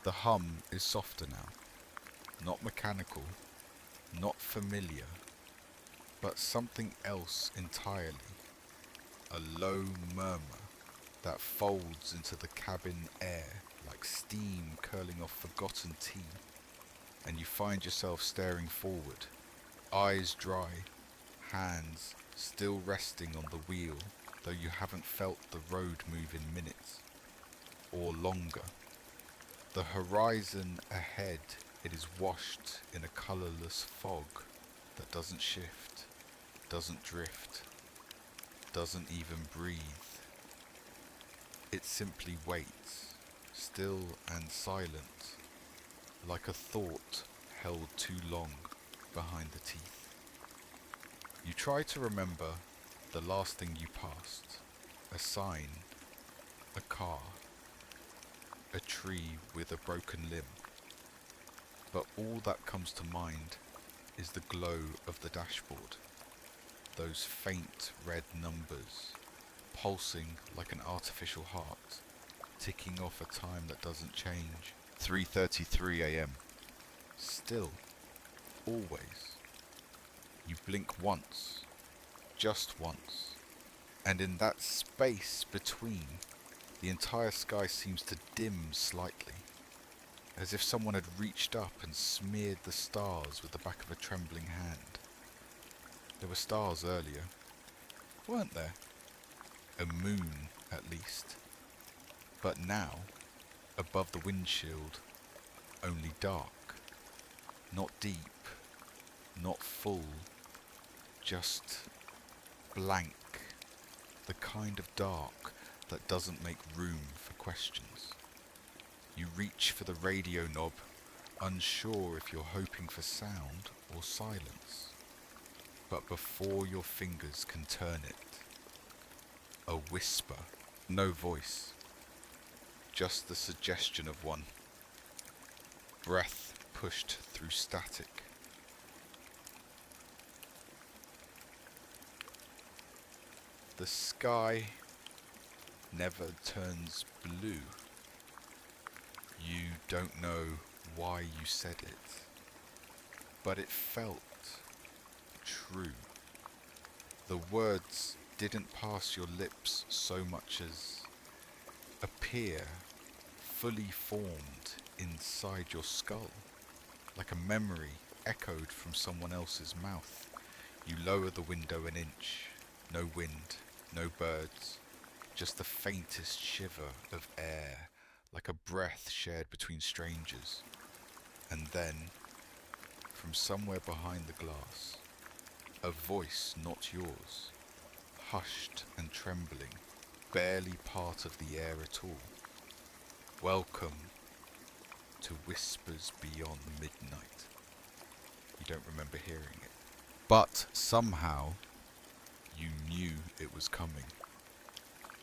The hum is softer now, not mechanical, not familiar, but something else entirely. A low murmur that folds into the cabin air like steam curling off forgotten tea, and you find yourself staring forward, eyes dry, hands still resting on the wheel, though you haven't felt the road move in minutes, or longer. The horizon ahead, it is washed in a colourless fog that doesn't shift, doesn't drift, doesn't even breathe. It simply waits, still and silent, like a thought held too long behind the teeth. You try to remember the last thing you passed, a sign, a car, a tree with a broken limb. But all that comes to mind is the glow of the dashboard, those faint red numbers, pulsing like an artificial heart, ticking off a time that doesn't change. 3:33 a.m. Still, always. You blink once, just once, and in that space between, the entire sky seems to dim slightly, as if someone had reached up and smeared the stars with the back of a trembling hand. There were stars earlier, weren't there? A moon, at least. But now, above the windshield, only dark. Not deep, not full, just blank. The kind of dark that doesn't make room for questions. You reach for the radio knob, unsure if you're hoping for sound or silence. But before your fingers can turn it, a whisper, no voice, just the suggestion of one. Breath pushed through static. The sky never turns blue. You don't know why you said it, but it felt true. The words didn't pass your lips so much as appear fully formed inside your skull, like a memory echoed from someone else's mouth. You lower the window an inch. No wind, no birds, just the faintest shiver of air, like a breath shared between strangers. And then, from somewhere behind the glass, a voice not yours, hushed and trembling, barely part of the air at all. Welcome to Whispers Beyond Midnight. You don't remember hearing it. But somehow, you knew it was coming.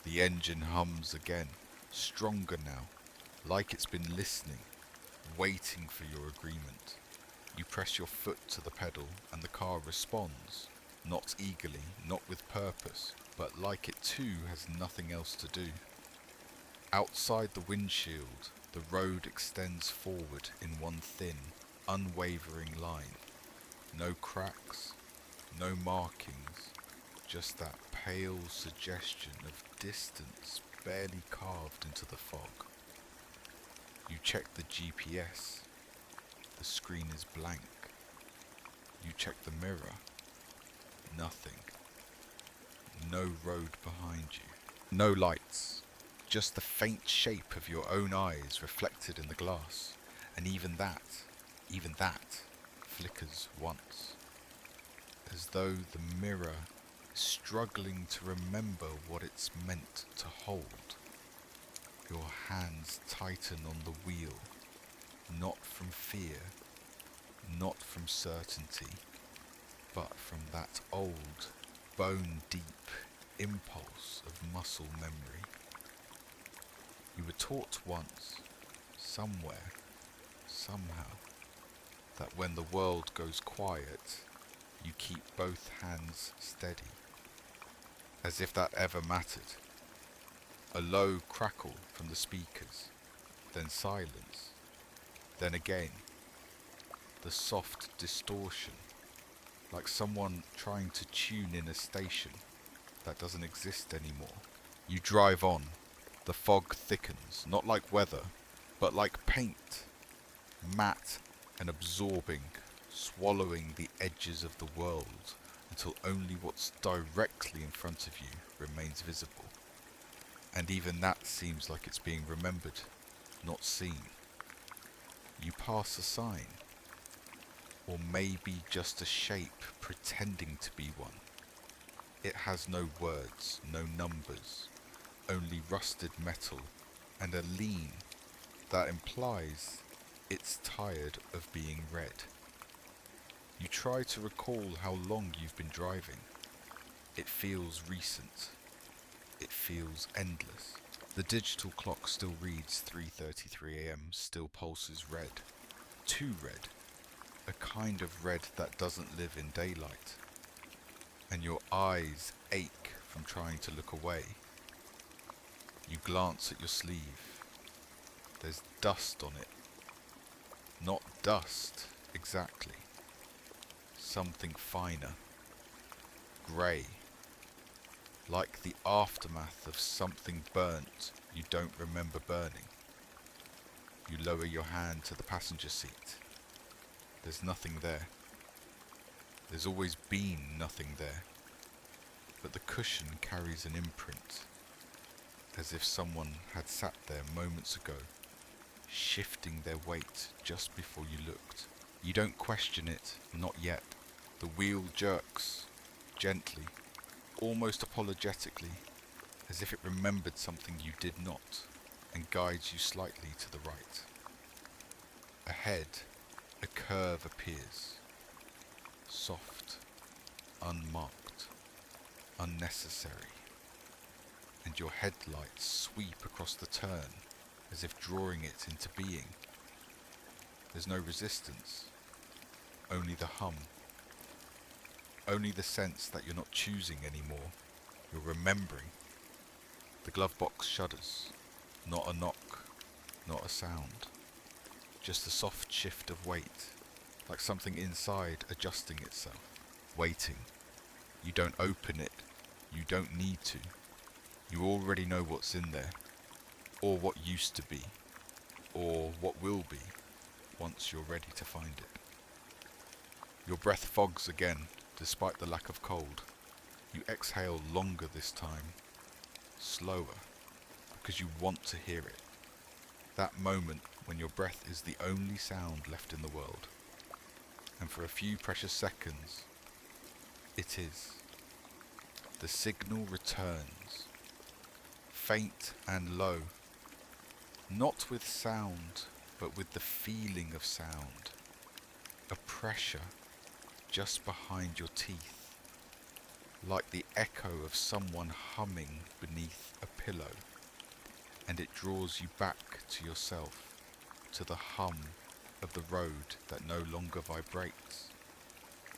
The engine hums again, stronger now, like it's been listening, waiting for your agreement. You press your foot to the pedal and the car responds, not eagerly, not with purpose, but like it too has nothing else to do. Outside the windshield, the road extends forward in one thin, unwavering line. No cracks, no markings, just that pale suggestion of distance barely carved into the fog. You check the GPS. The screen is blank. You check the mirror. Nothing. No road behind you. No lights. Just the faint shape of your own eyes reflected in the glass. And even that, flickers once. As though the mirror is struggling to remember what it's meant to hold. Your hands tighten on the wheel, not from fear, not from certainty, but from that old, bone-deep impulse of muscle memory. You were taught once, somewhere, somehow, that when the world goes quiet, you keep both hands steady, as if that ever mattered. A low crackle from the speakers, then silence, Then again, the soft distortion, like someone trying to tune in a station that doesn't exist anymore. You drive on. The fog thickens, not like weather, but like paint, matte and absorbing, swallowing the edges of the world until only what's directly in front of you remains visible. And even that seems like it's being remembered, not seen. You pass a sign, or maybe just a shape pretending to be one. It has no words, no numbers, only rusted metal and a lean that implies it's tired of being read. You try to recall how long you've been driving. It feels recent. It feels endless. The digital clock still reads 3:33 a.m., still pulses red. Too red. A kind of red that doesn't live in daylight. And your eyes ache from trying to look away. You glance at your sleeve. There's dust on it. Not dust, exactly. Something finer. Grey. Like the aftermath of something burnt you don't remember burning. You lower your hand to the passenger seat. There's nothing there. There's always been nothing there. But the cushion carries an imprint, as if someone had sat there moments ago, shifting their weight just before you looked. You don't question it, not yet. The wheel jerks, gently, almost apologetically, as if it remembered something you did not, and guides you slightly to the right. Ahead, a curve appears, soft, unmarked, unnecessary, and your headlights sweep across the turn as if drawing it into being. There's no resistance, only the hum, only the sense that you're not choosing anymore, you're remembering. The glove box shudders, not a knock, not a sound, just a soft shift of weight, like something inside adjusting itself, waiting. You don't open it, you don't need to. You already know what's in there, or what used to be, or what will be, once you're ready to find it. Your breath fogs again, despite the lack of cold. You exhale longer this time, slower, because you want to hear it. That moment when your breath is the only sound left in the world. And for a few precious seconds, it is. The signal returns, faint and low, not with sound, but with the feeling of sound, a pressure just behind your teeth, like the echo of someone humming beneath a pillow, and it draws you back to yourself, to the hum of the road that no longer vibrates,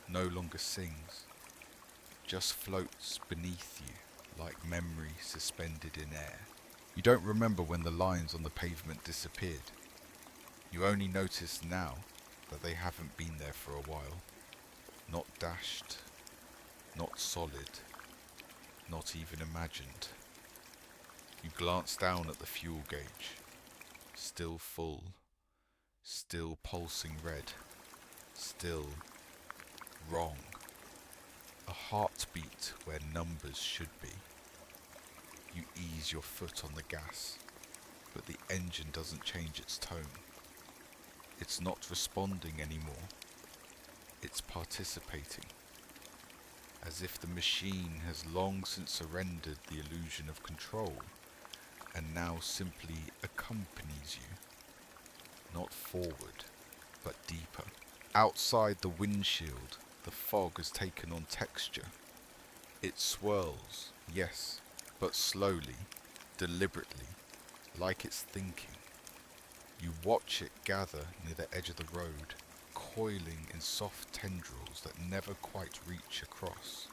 no longer sings, just floats beneath you like memory suspended in air. You don't remember when the lines on the pavement disappeared. You only notice now that they haven't been there for a while. Not dashed, not solid, not even imagined. You glance down at the fuel gauge, still full, still pulsing red, still wrong. A heartbeat where numbers should be. You ease your foot on the gas, but the engine doesn't change its tone. It's not responding anymore. It's participating, as if the machine has long since surrendered the illusion of control and now simply accompanies you, not forward, but deeper. Outside the windshield, the fog has taken on texture. It swirls, yes, but slowly, deliberately, like it's thinking. You watch it gather near the edge of the road, coiling in soft tendrils that never quite reach across.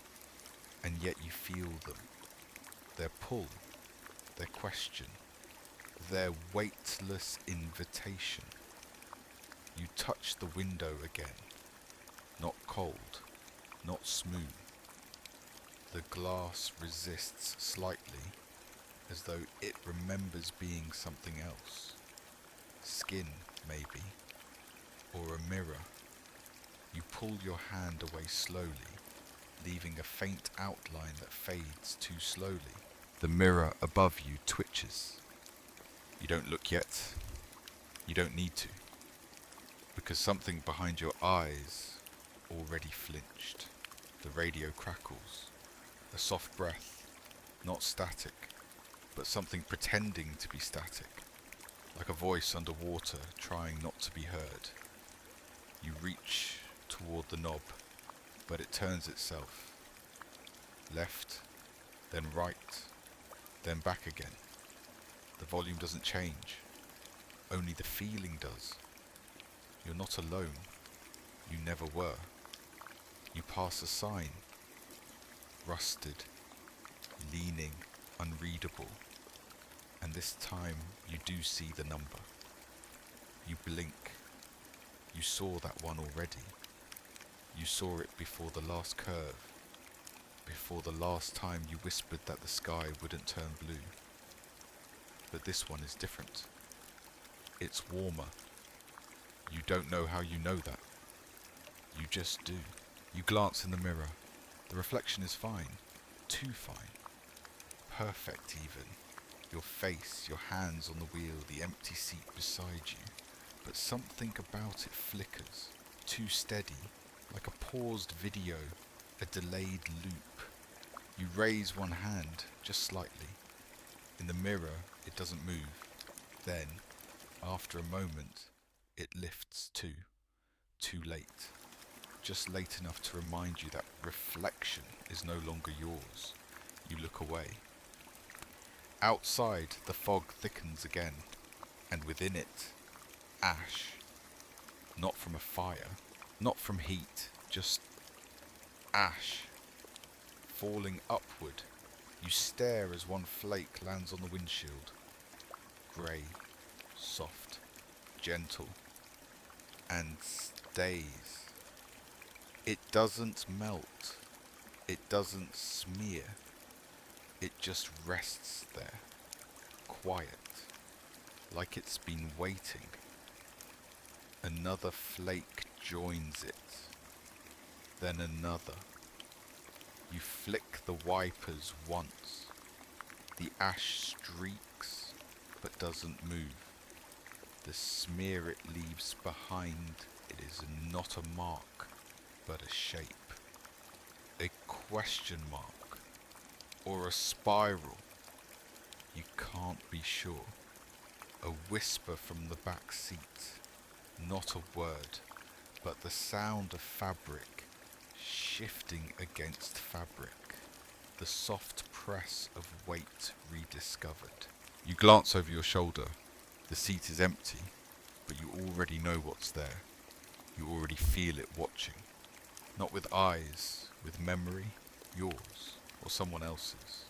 And yet you feel them, their pull, their question, their weightless invitation. You touch the window again. Not cold, not smooth. The glass resists slightly, as though it remembers being something else. Skin, maybe, or a mirror. You pull your hand away slowly, leaving a faint outline that fades too slowly. The mirror above you twitches. You don't look yet. You don't need to, because something behind your eyes already flinched. The radio crackles. A soft breath, not static, but something pretending to be static, like a voice underwater trying not to be heard. You reach toward the knob, but it turns itself. Left, then right, then back again. The volume doesn't change, only the feeling does. You're not alone. You never were. You pass a sign. Rusted, leaning, unreadable. And this time you do see the number. You blink. You saw that one already. You saw it before the last curve. Before the last time you whispered that the sky wouldn't turn blue. But this one is different. It's warmer. You don't know how you know that. You just do. You glance in the mirror. The reflection is fine. Too fine. Perfect even. Your face, your hands on the wheel, the empty seat beside you. But something about it flickers. Too steady. Like a paused video. A delayed loop. You raise one hand, just slightly. In the mirror, it doesn't move. Then, after a moment, it lifts too. Too late. Just late enough to remind you that reflection is no longer yours. You look away. Outside, the fog thickens again, and within it, ash. Not from a fire, not from heat, just ash. Falling upward, you stare as one flake lands on the windshield. Grey, soft, gentle, and stays. It doesn't melt. It doesn't smear. It just rests there, quiet, like it's been waiting. Another flake joins it, then another. You flick the wipers once. The ash streaks, but doesn't move. The smear it leaves behind, it is not a mark, but a shape. A question mark, or a spiral. You can't be sure. A whisper from the back seat. Not a word, but the sound of fabric shifting against fabric. The soft press of weight rediscovered. You glance over your shoulder. The seat is empty, but you already know what's there. You already feel it watching. Not with eyes, with memory, yours or someone else's.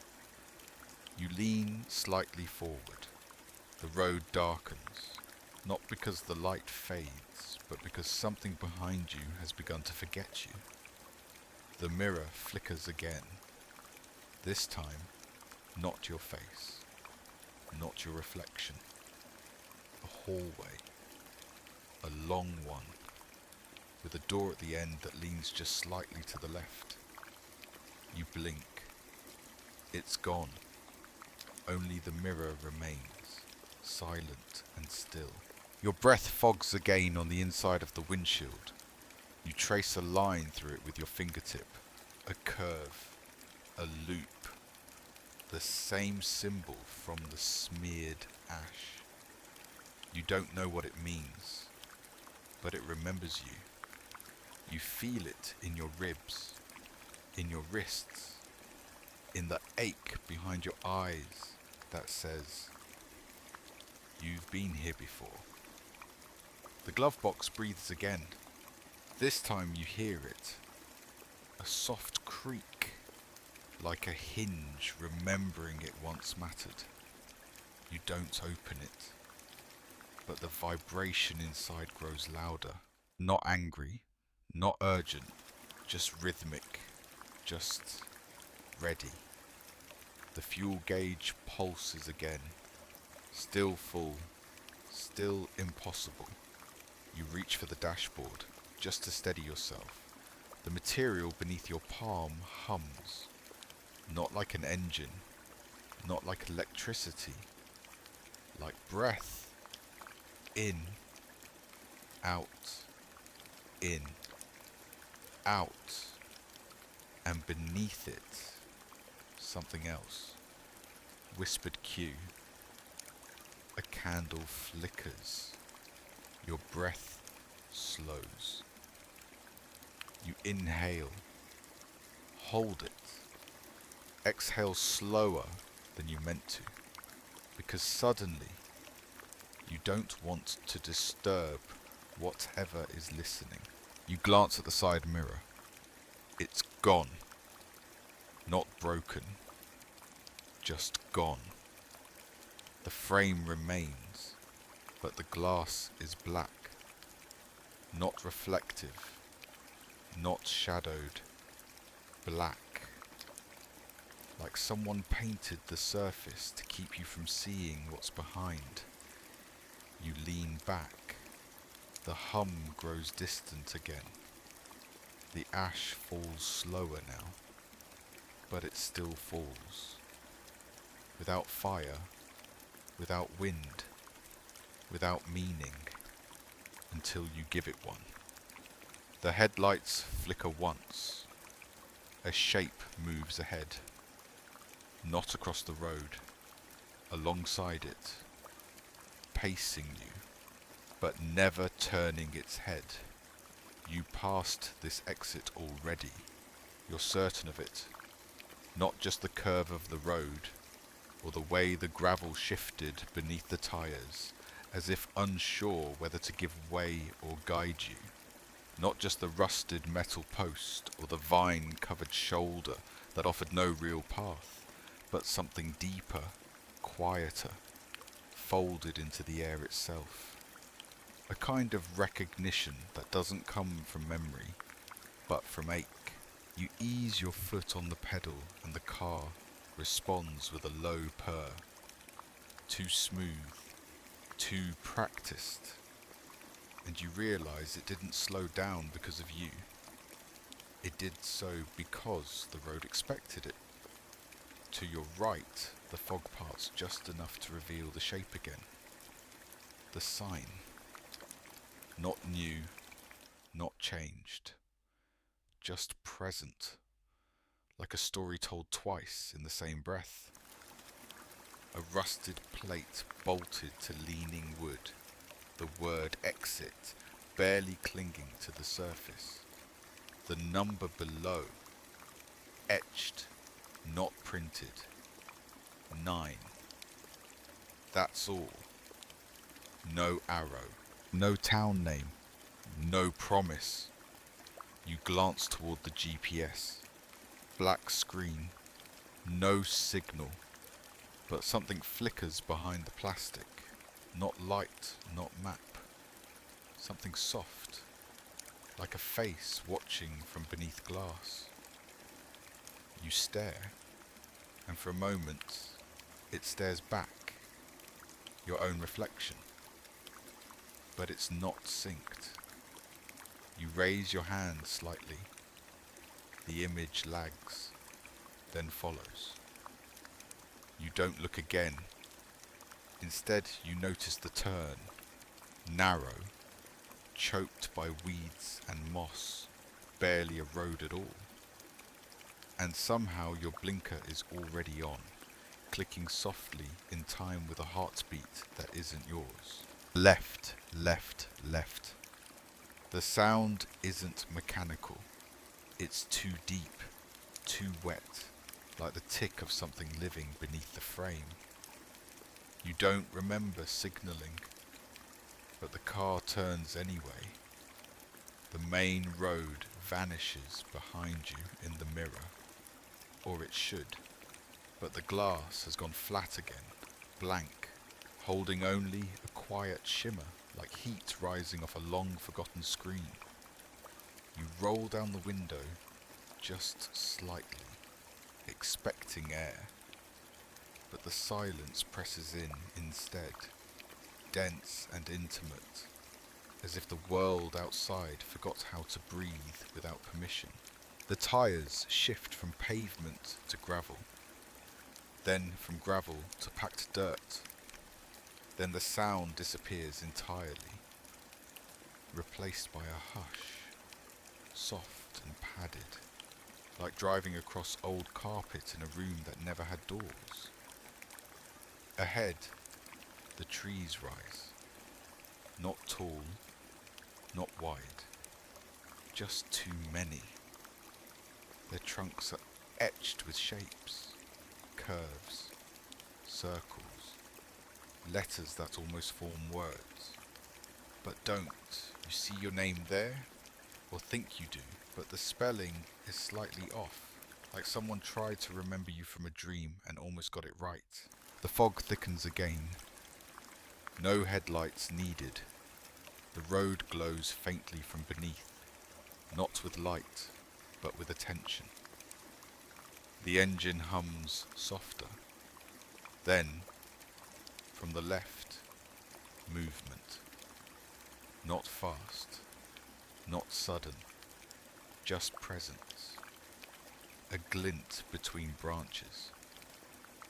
You lean slightly forward. The road darkens, not because the light fades, but because something behind you has begun to forget you. The mirror flickers again. This time, not your face, not your reflection. A hallway, a long one, with a door at the end that leans just slightly to the left. You blink. It's gone. Only the mirror remains, silent and still. Your breath fogs again on the inside of the windshield. You trace a line through it with your fingertip, a curve, a loop, the same symbol from the smeared ash. You don't know what it means, but it remembers you. You feel it in your ribs, in your wrists, in the ache behind your eyes that says, "You've been here before." The glove box breathes again. This time you hear it, a soft creak, like a hinge remembering it once mattered. You don't open it, but the vibration inside grows louder. Not angry, not urgent, just rhythmic, just ready. The fuel gauge pulses again, still full, still impossible. You reach for the dashboard, just to steady yourself. The material beneath your palm hums, not like an engine, not like electricity, like breath. In, out, in, out, and beneath it, something else. Whispered cue. A candle flickers. Your breath slows. You inhale. Hold it. Exhale slower than you meant to, because suddenly you don't want to disturb whatever is listening. You glance at the side mirror. It's gone. Not broken. Just gone. The frame remains, but the glass is black. Not reflective. Not shadowed. Black. Like someone painted the surface to keep you from seeing what's behind. You lean back. The hum grows distant again. The ash falls slower now, but it still falls. Without fire, without wind, without meaning, until you give it one. The headlights flicker once. A shape moves ahead. Not across the road, alongside it, pacing you, but never turning its head. You passed this exit already. You're certain of it. Not just the curve of the road, or the way the gravel shifted beneath the tires, as if unsure whether to give way or guide you. Not just the rusted metal post, or the vine-covered shoulder that offered no real path, but something deeper, quieter, folded into the air itself. A kind of recognition that doesn't come from memory, but from ache. You ease your foot on the pedal and the car responds with a low purr. Too smooth, too practiced. And you realise it didn't slow down because of you. It did so because the road expected it. To your right, the fog parts just enough to reveal the shape again. The sign. Not new, not changed. Just present. Like a story told twice in the same breath. A rusted plate bolted to leaning wood. The word exit barely clinging to the surface. The number below, etched, not printed. 9. That's all. No arrow, no town name, no promise. You glance toward the GPS. Black screen, no signal, but something flickers behind the plastic. Not light, not map. Something soft, like a face watching from beneath glass. You stare, and for a moment, it stares back, your own reflection. But it's not synced. You raise your hand slightly. The image lags, then follows. You don't look again. Instead, you notice the turn, narrow, choked by weeds and moss, barely a road at all. And somehow your blinker is already on, clicking softly in time with a heartbeat that isn't yours. Left, left, left. The sound isn't mechanical. It's too deep, too wet, like the tick of something living beneath the frame. You don't remember signalling, but the car turns anyway. The main road vanishes behind you in the mirror. Or it should, but the glass has gone flat again, blank, holding only a quiet shimmer like heat rising off a long-forgotten screen. You roll down the window just slightly, expecting air, but the silence presses in instead, dense and intimate, as if the world outside forgot how to breathe without permission. The tyres shift from pavement to gravel, then from gravel to packed dirt. Then the sound disappears entirely, replaced by a hush, soft and padded, like driving across old carpet in a room that never had doors. Ahead, the trees rise, not tall, not wide, just too many. Their trunks are etched with shapes, curves, circles, letters that almost form words, but don't. You see your name there, or think you do, but the spelling is slightly off, like someone tried to remember you from a dream and almost got it right. The fog thickens again. No headlights needed. The road glows faintly from beneath, not with light, but with attention. The engine hums softer. Then, from the left, movement. Not fast, not sudden, just presence. A glint between branches.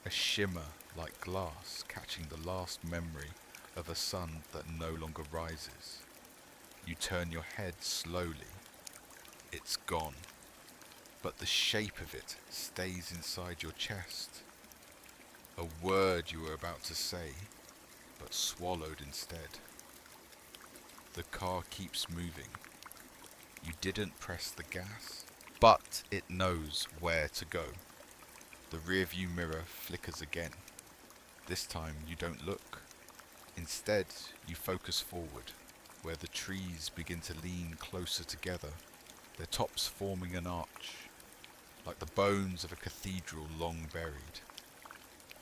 A shimmer like glass catching the last memory of a sun that no longer rises. You turn your head slowly. It's gone. But the shape of it stays inside your chest. A word you were about to say, but swallowed instead. The car keeps moving. You didn't press the gas, but it knows where to go. The rearview mirror flickers again. This time you don't look. Instead, you focus forward, where the trees begin to lean closer together, their tops forming an arch, like the bones of a cathedral long buried.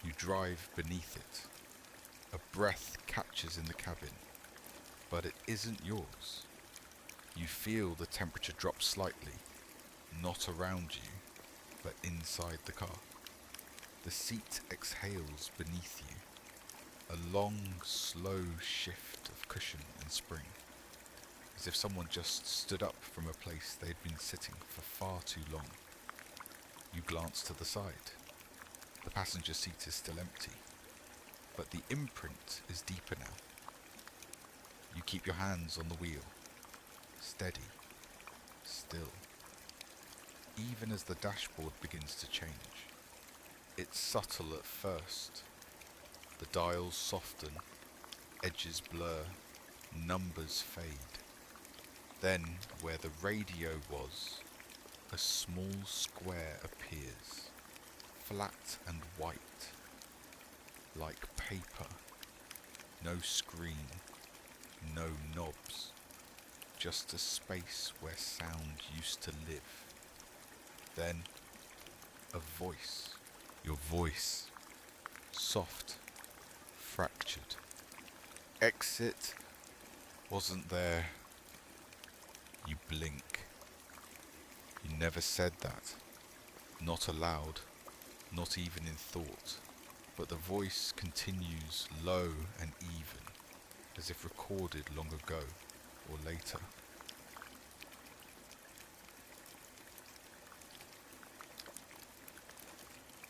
You drive beneath it. A breath catches in the cabin, but it isn't yours. You feel the temperature drop slightly, not around you, but inside the car. The seat exhales beneath you, a long, slow shift of cushion and spring, as if someone just stood up from a place they'd been sitting for far too long. You glance to the side. The passenger seat is still empty, but the imprint is deeper now. You keep your hands on the wheel, steady, still, even as the dashboard begins to change. It's subtle at first. The dials soften, edges blur, numbers fade. Then, where the radio was, a small square appears, flat and white, like paper. No screen, no knobs, just a space where sound used to live. Then, a voice, your voice, soft, fractured. Exit wasn't there. You blink. You never said that. Not aloud, not even in thought. But the voice continues low and even, as if recorded long ago or later.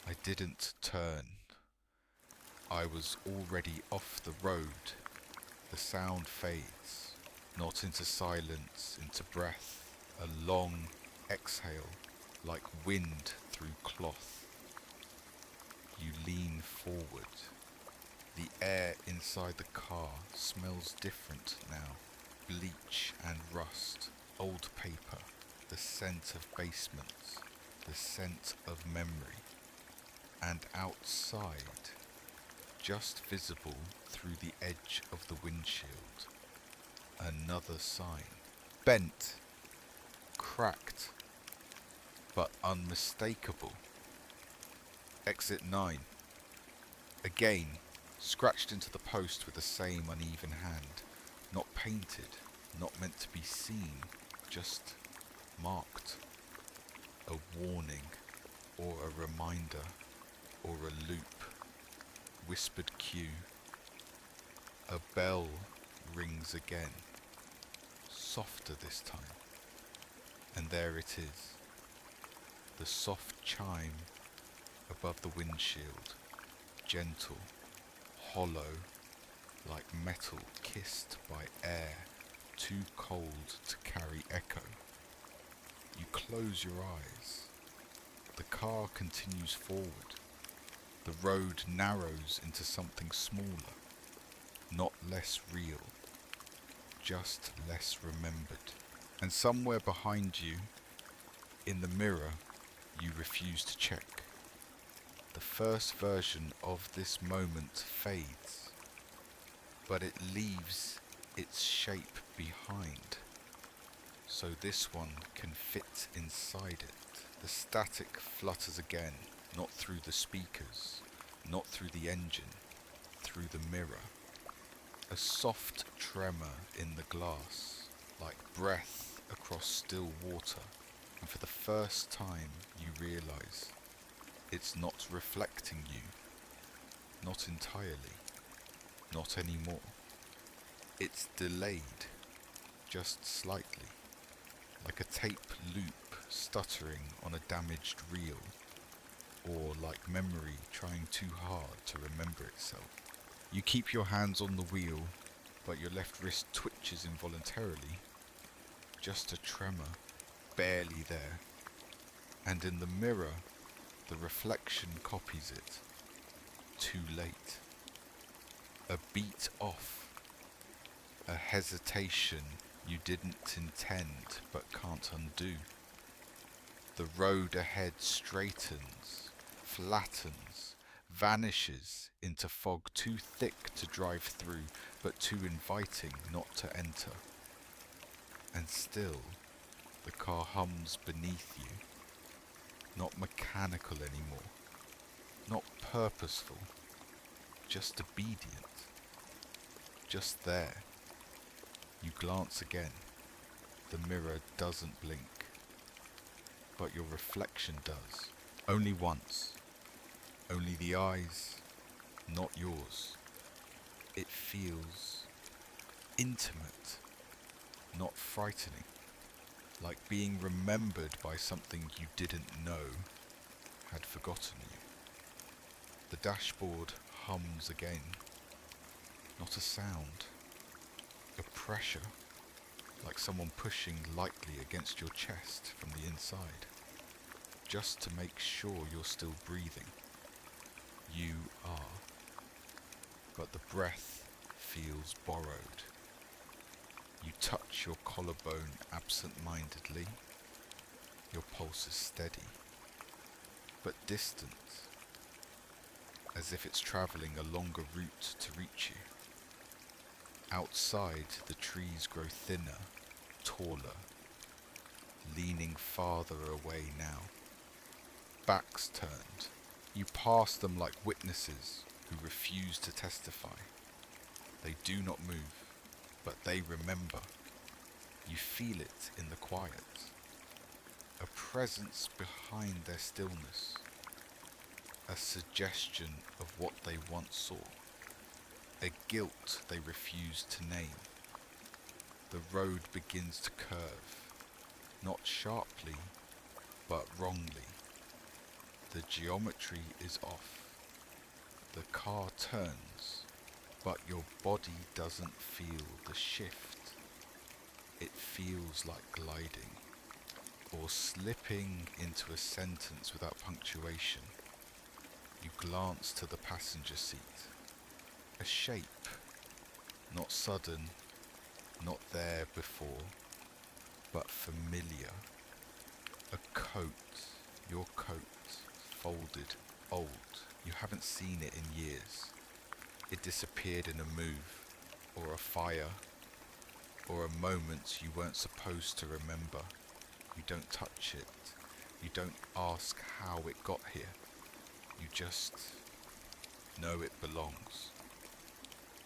I didn't turn. I was already off the road. The sound fades, not into silence, into breath, a long exhale, like wind through cloth. You lean forward. The air inside the car smells different now. Bleach and rust, old paper, the scent of basements, the scent of memory. And outside, just visible through the edge of the windshield, another sign. Bent, cracked, but unmistakable. Exit 9. Again, scratched into the post with the same uneven hand, not painted, not meant to be seen, just marked. A warning, or a reminder, or a loop. Whispered cue. A bell rings again, softer this time, and there it is, the soft chime above the windshield, gentle, hollow, like metal kissed by air too cold to carry echo. You close your eyes. The car continues forward. The road narrows into something smaller, not less real, just less remembered. And somewhere behind you, in the mirror, you refuse to check. The first version of this moment fades, but it leaves its shape behind, so this one can fit inside it. The static flutters again, not through the speakers, not through the engine, through the mirror. A soft tremor in the glass, like breath across still water, and for the first time you realize it's not reflecting you, not entirely, not anymore. It's delayed, just slightly, like a tape loop stuttering on a damaged reel, or like memory trying too hard to remember itself. You keep your hands on the wheel, but your left wrist twitches involuntarily. Just a tremor, barely there. And in the mirror, the reflection copies it. Too late. A beat off. A hesitation you didn't intend but can't undo. The road ahead straightens, flattens, vanishes into fog too thick to drive through, but too inviting not to enter. And still, the car hums beneath you, not mechanical anymore, not purposeful, just obedient, just there. You glance again. The mirror doesn't blink, but your reflection does. Only once. Only the eyes, not yours. It feels intimate, not frightening, like being remembered by something you didn't know had forgotten you. The dashboard hums again. Not a sound. A pressure, like someone pushing lightly against your chest from the inside, just to make sure you're still breathing. You are. But the breath feels borrowed. You touch your collarbone absent-mindedly. Your pulse is steady, but distant, as if it's travelling a longer route to reach you. Outside, the trees grow thinner, taller, leaning farther away now. Backs turned. You pass them like witnesses who refuse to testify. They do not move, but they remember. You feel it in the quiet. A presence behind their stillness. A suggestion of what they once saw. A guilt they refuse to name. The road begins to curve, not sharply, but wrongly. The geometry is off. The car turns, but your body doesn't feel the shift. It feels like gliding, or slipping into a sentence without punctuation. You glance to the passenger seat. A shape, not sudden, not there before, but familiar. A coat, your coat, folded, old. You haven't seen it in years. It disappeared in a move, or a fire, or a moment you weren't supposed to remember. You don't touch it. You don't ask how it got here. You just know it belongs.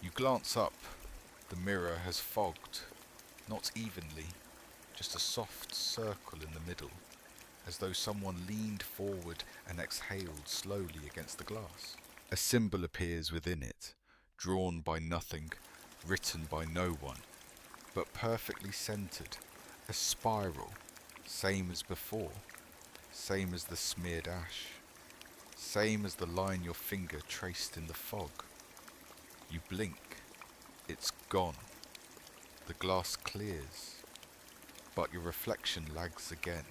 You glance up. The mirror has fogged, not evenly, just a soft circle in the middle, as though someone leaned forward and exhaled slowly against the glass. A symbol appears within it, drawn by nothing, written by no one, but perfectly centered, a spiral, same as before, same as the smeared ash, same as the line your finger traced in the fog. You blink, it's gone. The glass clears, but your reflection lags again,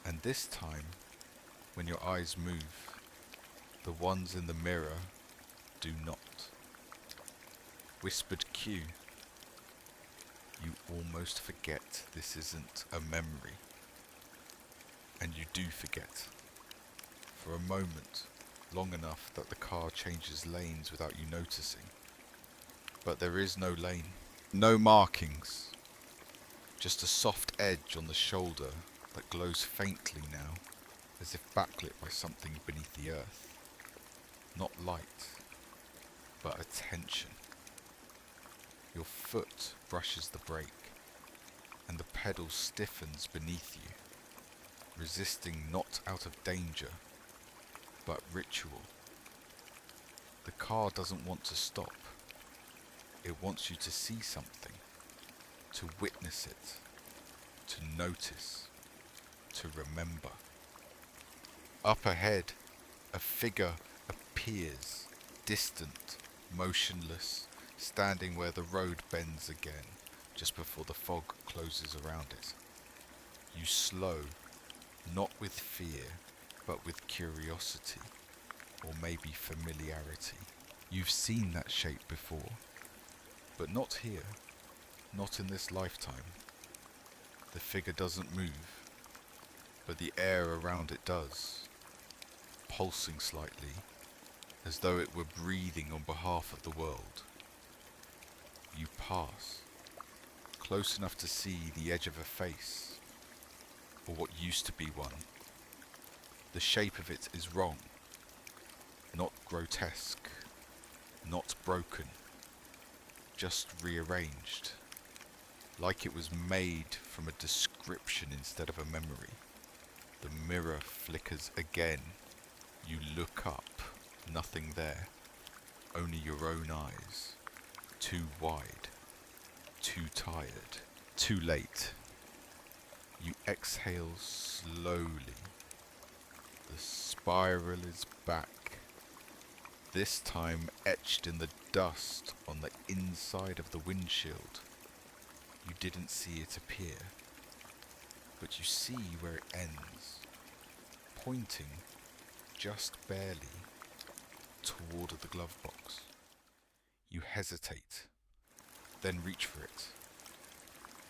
and this time, when your eyes move, the ones in the mirror do not. Whispered Q. You almost forget this isn't a memory. And you do forget. For a moment, long enough that the car changes lanes without you noticing. But there is no lane, no markings, just a soft edge on the shoulder that glows faintly now, as if backlit by something beneath the earth. Not light, but attention. Your foot brushes the brake, and the pedal stiffens beneath you, resisting not out of danger, but ritual. The car doesn't want to stop. It wants you to see something, to witness it, to notice, to remember. Up ahead, a figure appears, distant, motionless, standing where the road bends again, just before the fog closes around it. You slow, not with fear, but with curiosity, or maybe familiarity. You've seen that shape before, but not here, not in this lifetime. The figure doesn't move, but the air around it does, pulsing slightly, as though it were breathing on behalf of the world. You pass, close enough to see the edge of a face, or what used to be one. The shape of it is wrong, not grotesque, not broken, just rearranged, like it was made from a description instead of a memory. The mirror flickers again. You look up, nothing there, only your own eyes, too wide, too tired, too late. You exhale slowly. The spiral is back, this time etched in the dust on the inside of the windshield. You didn't see it appear, but you see where it ends, pointing just barely toward the glove box. You hesitate, then reach for it.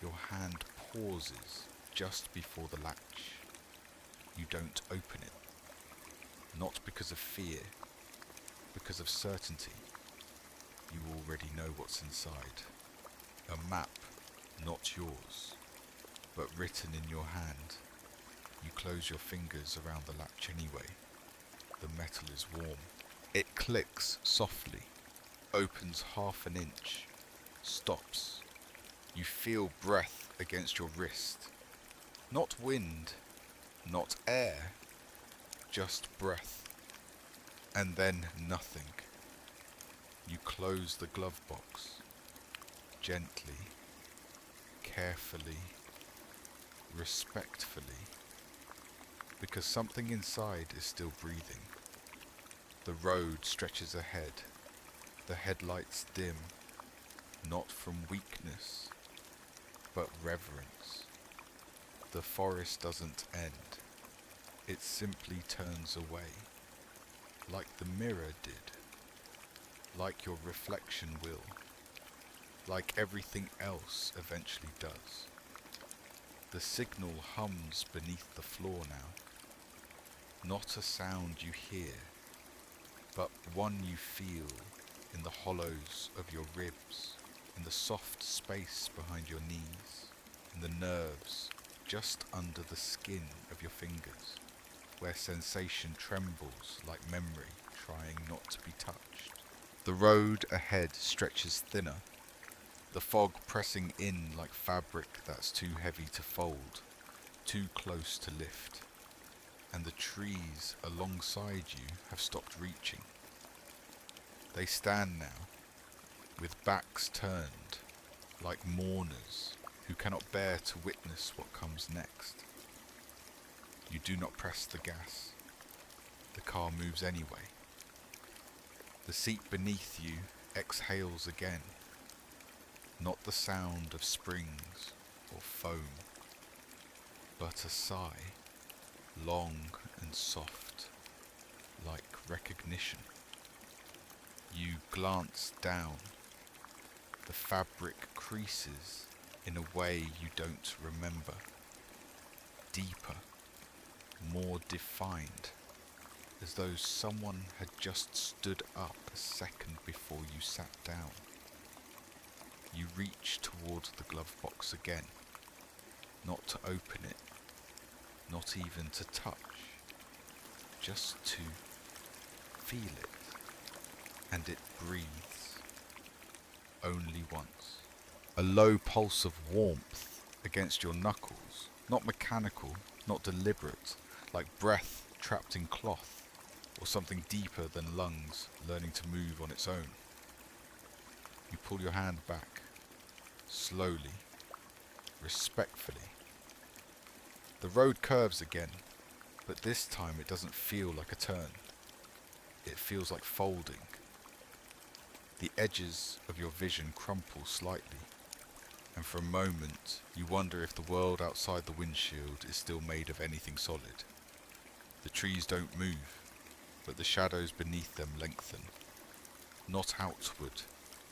Your hand pauses just before the latch. You don't open it, not because of fear, because of certainty. You already know what's inside. A map, not yours, but written in your hand. You close your fingers around the latch anyway. The metal is warm. It clicks softly, opens half an inch, stops. You feel breath against your wrist. Not wind, not air, just breath. And then nothing. You close the glove box, gently, carefully, respectfully, because something inside is still breathing. The road stretches ahead, the headlights dim, not from weakness, but reverence. The forest doesn't end, it simply turns away, like the mirror did, like your reflection will, like everything else eventually does. The signal hums beneath the floor now, not a sound you hear, but one you feel in the hollows of your ribs, in the soft space behind your knees, in the nerves just under the skin of your fingers, where sensation trembles like memory trying not to be touched. The road ahead stretches thinner, the fog pressing in like fabric that's too heavy to fold, too close to lift, and the trees alongside you have stopped reaching. They stand now, with backs turned, like mourners who cannot bear to witness what comes next. You do not press the gas. The car moves anyway. The seat beneath you exhales again, not the sound of springs or foam, but a sigh, long and soft, like recognition. You glance down. The fabric creases in a way you don't remember, deeper, more defined, as though someone had just stood up a second before you sat down. You reach towards the glove box again, not to open it, not even to touch, just to feel it. And it breathes, only once. A low pulse of warmth against your knuckles, not mechanical, not deliberate, like breath trapped in cloth, or something deeper than lungs learning to move on its own. You pull your hand back, slowly, respectfully. The road curves again, but this time it doesn't feel like a turn. It feels like folding. The edges of your vision crumple slightly, and for a moment you wonder if the world outside the windshield is still made of anything solid. The trees don't move, but the shadows beneath them lengthen. Not outward,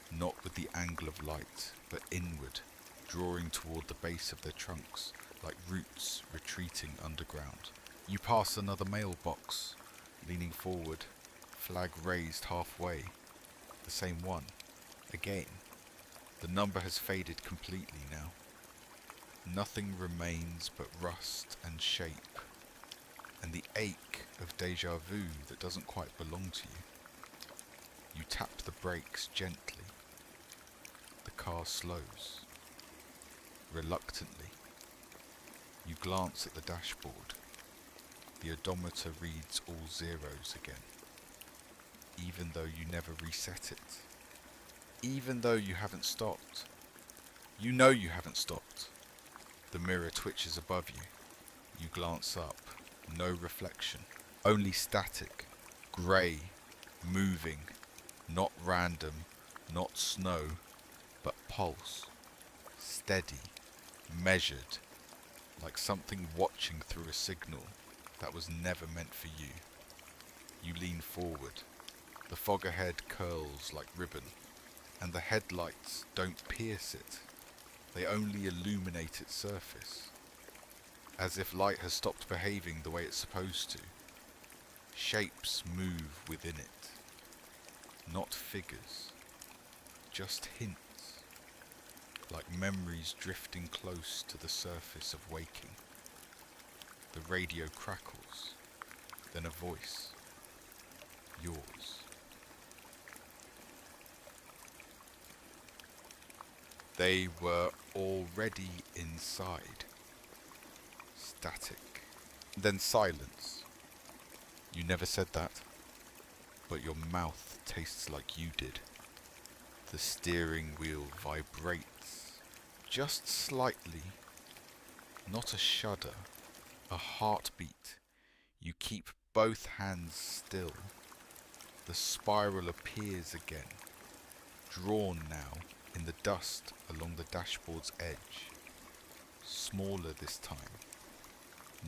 not with the angle of light, but inward, drawing toward the base of their trunks, like roots retreating underground. You pass another mailbox, leaning forward, flag raised halfway. The same one. Again. The number has faded completely now. Nothing remains but rust and shape, and the ache of déjà vu that doesn't quite belong to you. You tap the brakes gently. The car slows. Reluctantly. You glance at the dashboard. The odometer reads all zeros again. Even though you never reset it. Even though you haven't stopped. You know you haven't stopped. The mirror twitches above you. You glance up. No reflection. Only static. Grey. Moving. Not random. Not snow. But pulse. Steady. Measured. Like something watching through a signal that was never meant for you. You lean forward. The fog ahead curls like ribbon, and the headlights don't pierce it. They only illuminate its surface, as if light has stopped behaving the way it's supposed to. Shapes move within it, not figures, just hints, like memories drifting close to the surface of waking. The radio crackles, then a voice, yours. They were already inside. Static. Then silence. You never said that, but your mouth tastes like you did. The steering wheel vibrates, just slightly. Not a shudder, a heartbeat. You keep both hands still. The spiral appears again, drawn now in the dust along the dashboard's edge. Smaller this time,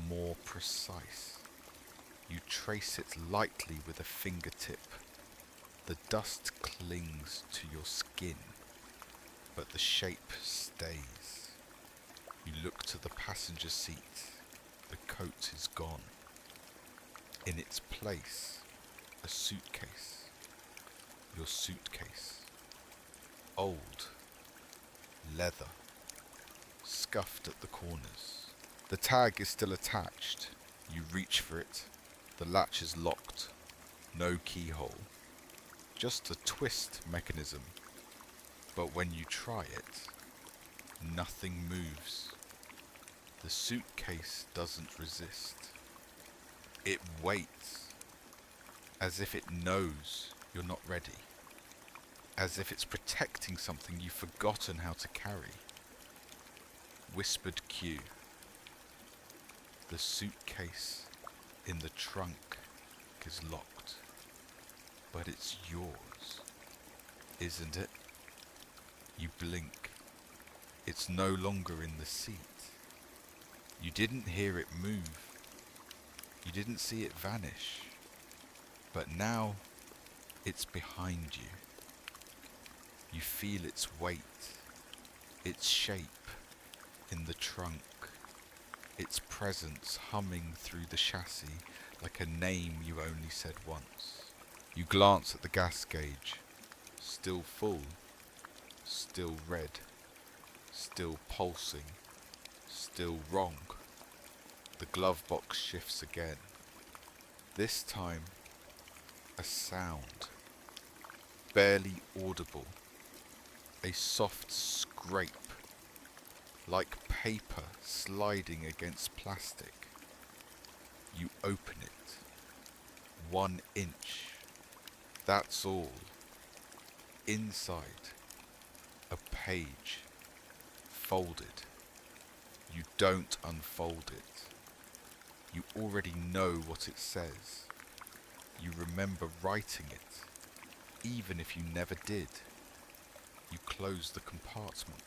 more precise. You trace it lightly with a fingertip. The dust clings to your skin, but the shape stays. You look to the passenger seat. The coat is gone. In its place, a suitcase. Your suitcase. Old. Leather. Scuffed at the corners. The tag is still attached. You reach for it. The latch is locked. No keyhole. just a twist mechanism, but when you try it, nothing moves. The suitcase doesn't resist. It waits, as if it knows you're not ready, as if it's protecting something you've forgotten how to carry. Whispered cue. The suitcase in the trunk is locked, but it's yours, isn't it? You blink. It's no longer in the seat. You didn't hear it move. You didn't see it vanish. But now it's behind you. You feel its weight, its shape in the trunk, its presence humming through the chassis like a name you only said once. You glance at the gas gauge, still full, still red, still pulsing, still wrong. The glove box shifts again. This time, a sound, barely audible, a soft scrape, like paper sliding against plastic. You open it, 1 inch, that's all. Inside, a page, folded. You don't unfold it. You already know what it says. You remember writing it, even if you never did. You close the compartment.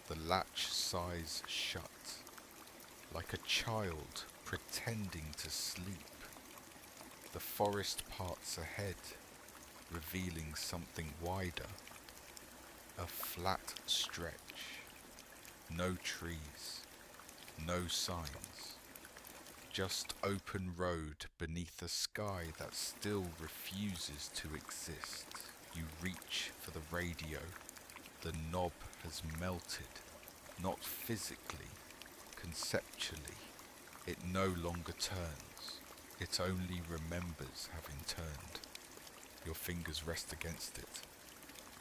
The latch sighs shut, like a child pretending to sleep. The forest parts ahead, revealing something wider. A flat stretch. No trees, no signs. Just open road beneath a sky that still refuses to exist. You reach for the radio. The knob has melted, not physically, conceptually. It no longer turns. It only remembers having turned. Your fingers rest against it.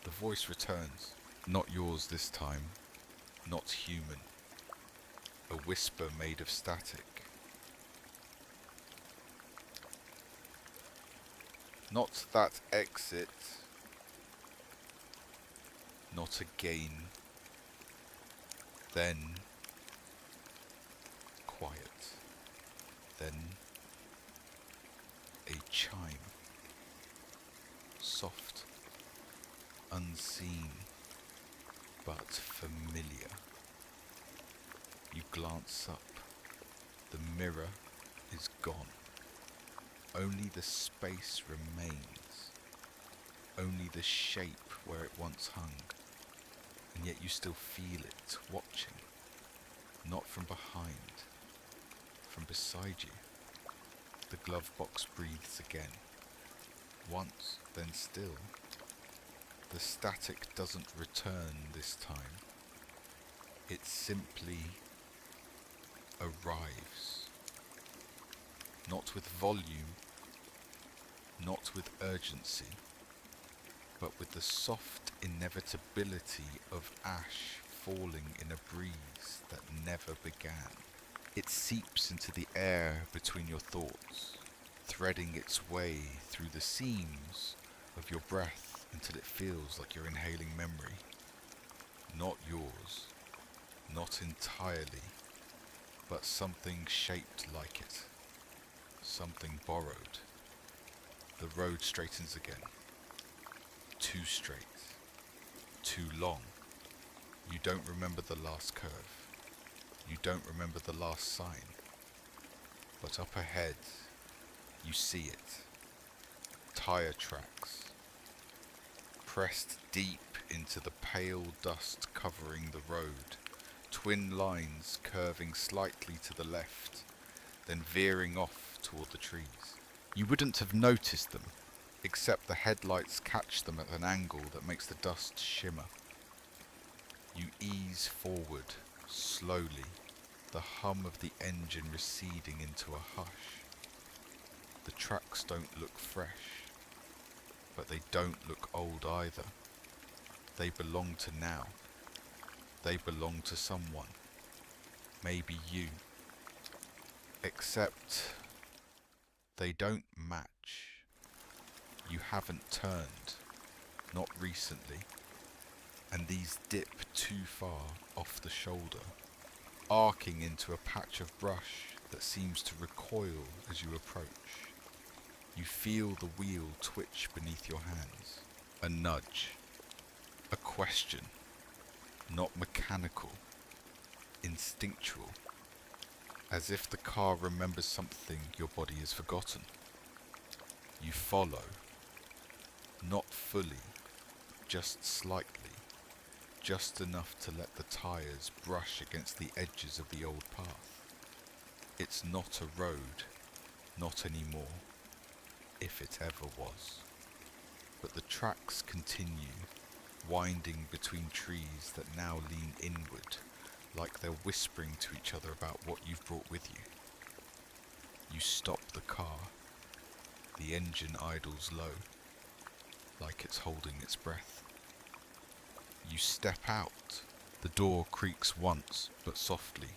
The voice returns, not yours this time, not human. A whisper made of static. Not that exit. Not again. Then quiet. Then a chime. Soft, unseen, but familiar. You glance up. The mirror is gone. Only the space remains. Only the shape where it once hung. And yet you still feel it, watching. Not from behind. From beside you. The glove box breathes again. Once, then still. The static doesn't return this time. It simply arrives. Not with volume, not with urgency, but with the soft inevitability of ash falling in a breeze that never began. It seeps into the air between your thoughts, threading its way through the seams of your breath until it feels like you're inhaling memory. Not yours, not entirely, but something shaped like it. Something borrowed. The road straightens again. Too straight. Too long. You don't remember the last curve. You don't remember the last sign. But up ahead, you see it. Tire tracks. Pressed deep into the pale dust covering the road. Twin lines curving slightly to the left, then veering off toward the trees. You wouldn't have noticed them, except the headlights catch them at an angle that makes the dust shimmer. You ease forward, slowly, the hum of the engine receding into a hush. The tracks don't look fresh, but they don't look old either. They belong to now. They belong to someone. Maybe you. Except they don't match. You haven't turned, not recently, and these dip too far off the shoulder, arcing into a patch of brush that seems to recoil as you approach. You feel the wheel twitch beneath your hands. A nudge. A question. Not mechanical. Instinctual. As if the car remembers something your body has forgotten. You follow. Not fully. Just slightly. Just enough to let the tyres brush against the edges of the old path. It's not a road. Not anymore. If it ever was. But the tracks continue, winding between trees that now lean inward, like they're whispering to each other about what you've brought with you. You stop the car. The engine idles low, like it's holding its breath. You step out. The door creaks once, but softly,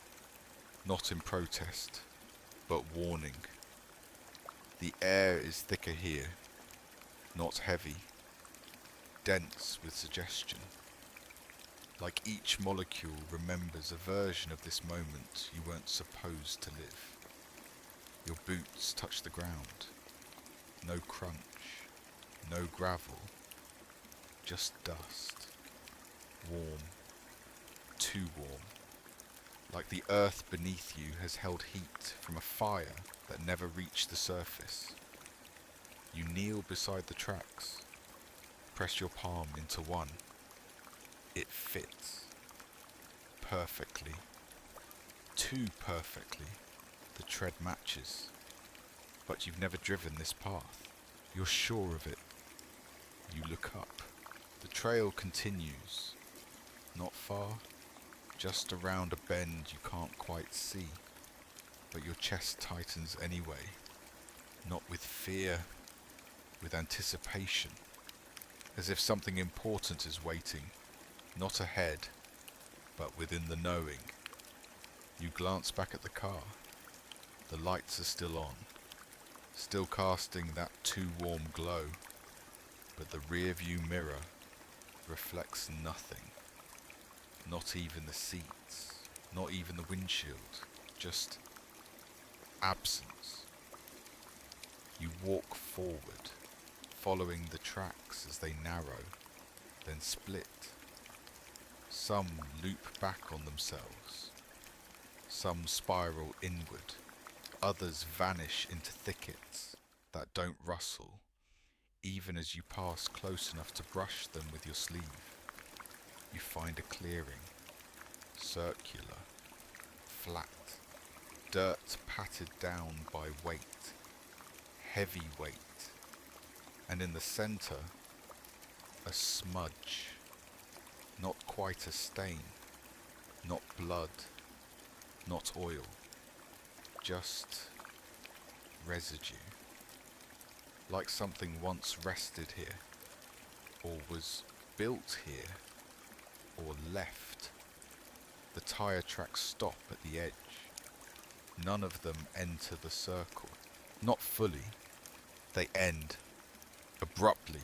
not in protest, but warning. The air is thicker here, not heavy, dense with suggestion. Like each molecule remembers a version of this moment you weren't supposed to live. Your boots touch the ground. No crunch, no gravel, just dust. Warm, too warm. Like the earth beneath you has held heat from a fire that never reached the surface. You kneel beside the tracks, press your palm into one. It fits. Perfectly. Too perfectly. The tread matches. But you've never driven this path. You're sure of it. You look up. The trail continues. Not far. Just around a bend you can't quite see, but your chest tightens anyway, not with fear, with anticipation, as if something important is waiting, not ahead, but within the knowing. You glance back at the car. The lights are still on, still casting that too warm glow, but the rearview mirror reflects nothing. Not even the seats, not even the windshield, just absence. You walk forward, following the tracks as they narrow, then split. Some loop back on themselves, some spiral inward, others vanish into thickets that don't rustle, even as you pass close enough to brush them with your sleeve. You find a clearing, circular, flat, dirt patted down by weight, heavy weight, and in the centre, a smudge, not quite a stain, not blood, not oil, just residue, like something once rested here, or was built here, or left. The tyre tracks stop at the edge. None of them enter the circle. Not fully. They end. Abruptly.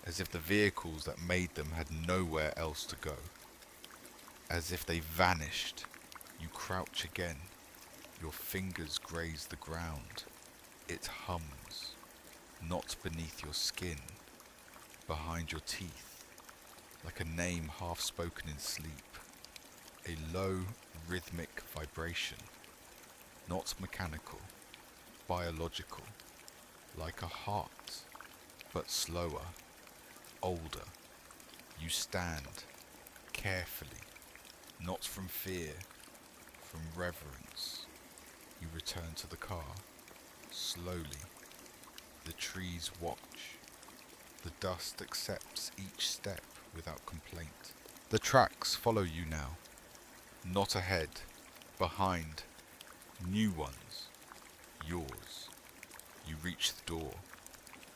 As if the vehicles that made them had nowhere else to go. As if they vanished. You crouch again. Your fingers graze the ground. It hums. Not beneath your skin. Behind your teeth. Like a name half spoken in sleep, a low, rhythmic vibration, not mechanical, biological, like a heart, but slower, older. You stand, carefully, not from fear, from reverence. You return to the car, slowly. The trees watch. The dust accepts each step without complaint. The tracks follow you now. Not ahead, behind. New ones. Yours. You reach the door.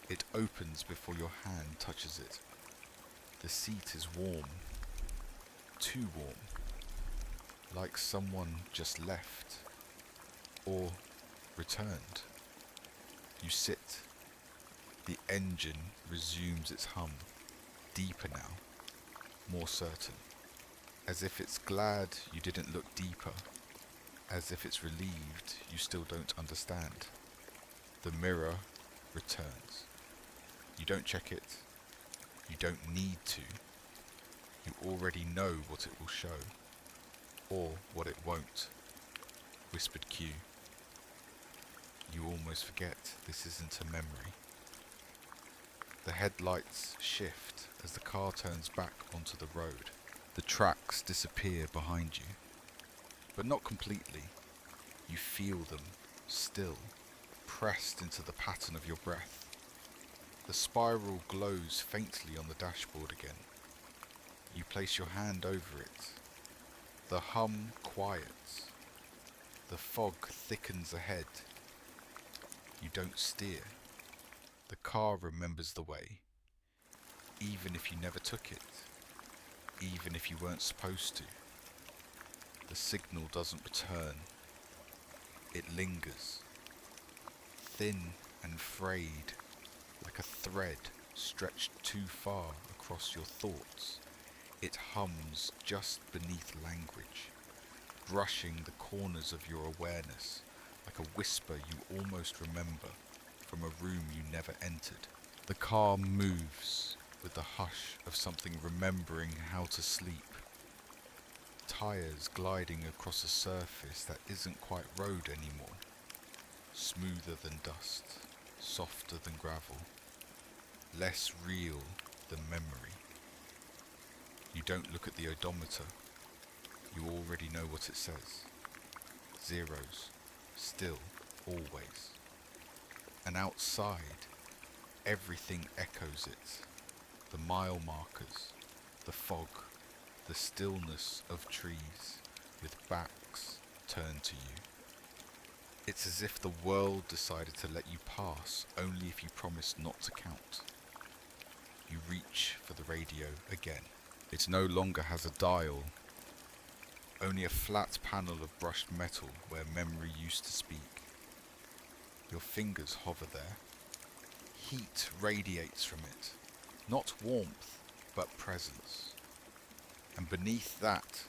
It opens before your hand touches it. The seat is warm, too warm, like someone just left or returned. You sit. The engine resumes its hum, deeper now, more certain, as if it's glad you didn't look deeper, as if it's relieved you still don't understand. The mirror returns. You don't check it. You don't need to. You already know what it will show, or what it won't, whispered Q. You almost forget this isn't a memory. The headlights shift as the car turns back onto the road. The tracks disappear behind you, but not completely. You feel them, still, pressed into the pattern of your breath. The spiral glows faintly on the dashboard again. You place your hand over it. The hum quiets. The fog thickens ahead. You don't steer. The car remembers the way, even if you never took it, even if you weren't supposed to. The signal doesn't return. It lingers, thin and frayed, like a thread stretched too far across your thoughts. It hums just beneath language, brushing the corners of your awareness, like a whisper you almost remember from a room you never entered. The car moves with the hush of something remembering how to sleep. Tires gliding across a surface that isn't quite road anymore. Smoother than dust, softer than gravel, less real than memory. You don't look at the odometer. You already know what it says. Zeros, still, always. And outside, everything echoes it. The mile markers, the fog, the stillness of trees with backs turned to you. It's as if the world decided to let you pass only if you promised not to count. You reach for the radio again. It no longer has a dial, only a flat panel of brushed metal where memory used to speak. Your fingers hover there. Heat radiates from it, not warmth, but presence. And beneath that,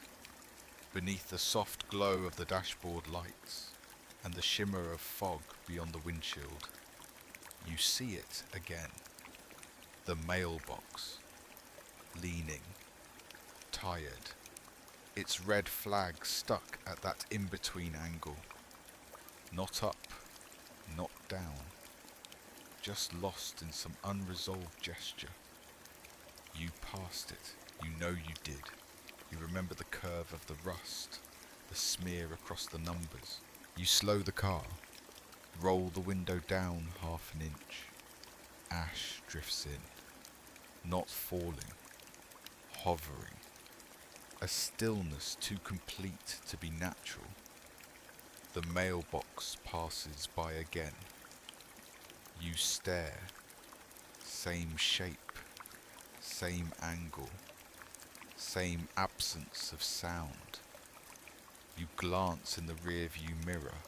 beneath the soft glow of the dashboard lights and the shimmer of fog beyond the windshield, you see it again. The mailbox, leaning, tired, its red flag stuck at that in-between angle. Not up, not down, just lost in some unresolved gesture. You passed it, you know you did. You remember the curve of the rust, the smear across the numbers. You slow the car, roll the window down half an inch. Ash drifts in, not falling, hovering. A stillness too complete to be natural. The mailbox passes by again. You stare. Same shape, same angle, same absence of sound. You glance in the rearview mirror.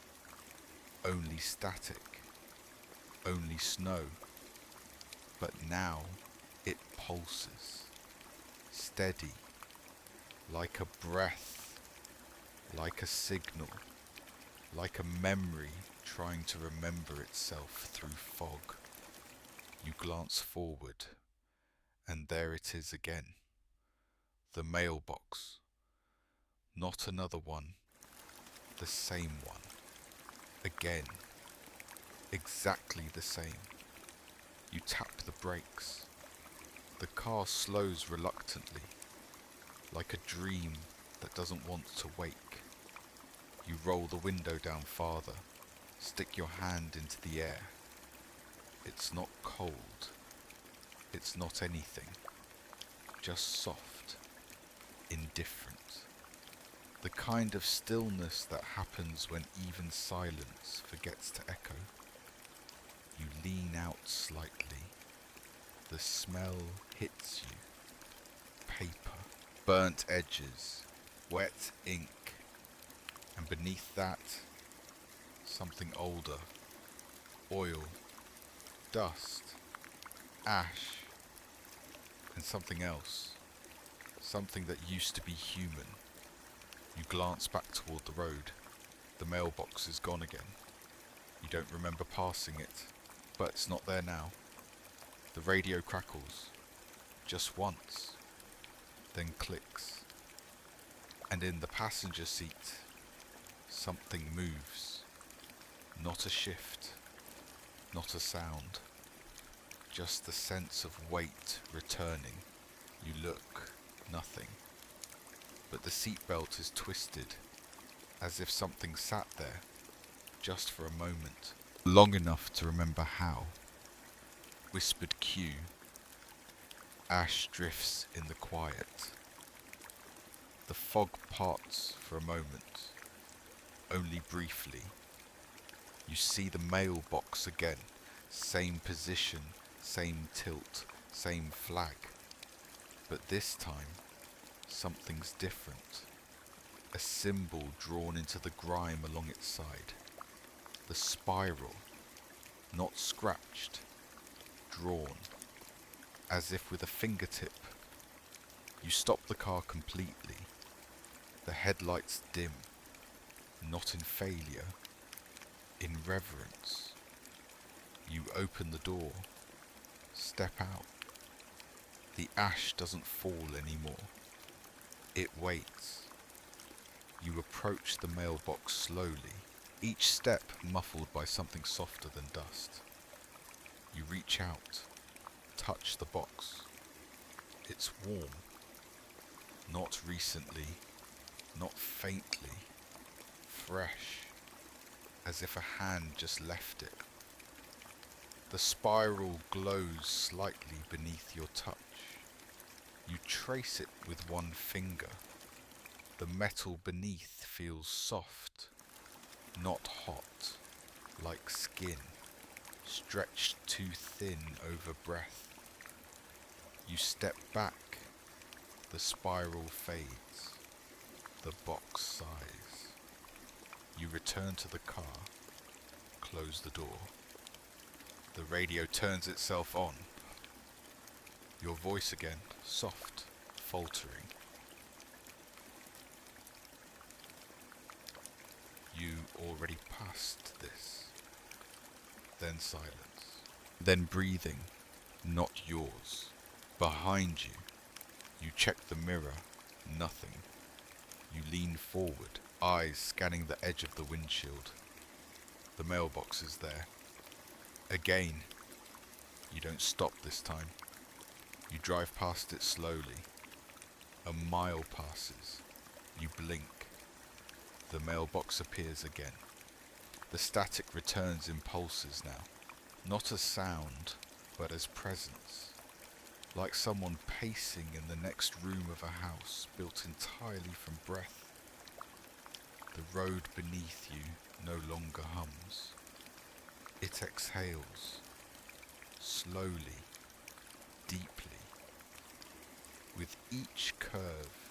Only static, only snow. But now it pulses, steady, like a breath, like a signal, like a memory trying to remember itself through fog. You glance forward, and there it is again. The mailbox. Not another one, the same one. Again. Exactly the same. You tap the brakes. The car slows reluctantly, like a dream that doesn't want to wake. You roll the window down farther, stick your hand into the air. It's not cold. It's not anything. Just soft, indifferent. The kind of stillness that happens when even silence forgets to echo. You lean out slightly, The smell hits you. Paper, burnt edges, wet ink, and beneath that, something older. Oil, dust, ash, and something else. Something that used to be human. You glance back toward the road. The mailbox is gone again. You don't remember passing it, but it's not there now. The radio crackles, just once, then clicks. And in the passenger seat, something moves. Not a shift, not a sound. Just the sense of weight returning. You look, nothing. But the seatbelt is twisted, as if something sat there, just for a moment, long enough to remember how. Whispered cue. Ash drifts in the quiet. The fog parts for a moment, only briefly. You see the mailbox again, same position, same tilt, same flag. But this time, something's different. A symbol drawn into the grime along its side. The spiral, not scratched, drawn, as if with a fingertip. You stop the car completely. The headlights dim, not in failure, in reverence. You open the door, step out. The ash doesn't fall anymore. It waits. You approach the mailbox slowly, each step muffled by something softer than dust. You reach out, touch the box. It's warm. Not recently, not faintly, fresh, as if a hand just left it. The spiral glows slightly beneath your touch. You trace it with one finger. The metal beneath feels soft, not hot, like skin, stretched too thin over breath. You step back, the spiral fades, the box sighs. You return to the car, close the door. The radio turns itself on. Your voice again, soft, faltering. You already passed this. Then silence. Then breathing, not yours. Behind you, you check the mirror, nothing. You lean forward, eyes scanning the edge of the windshield. The mailbox is there. Again, you don't stop this time. You drive past it slowly. A mile passes. You blink. The mailbox appears again. The static returns in pulses now. Not as sound, but as presence. Like someone pacing in the next room of a house built entirely from breath. The road beneath you no longer hums. It exhales. Slowly. Deeply. With each curve,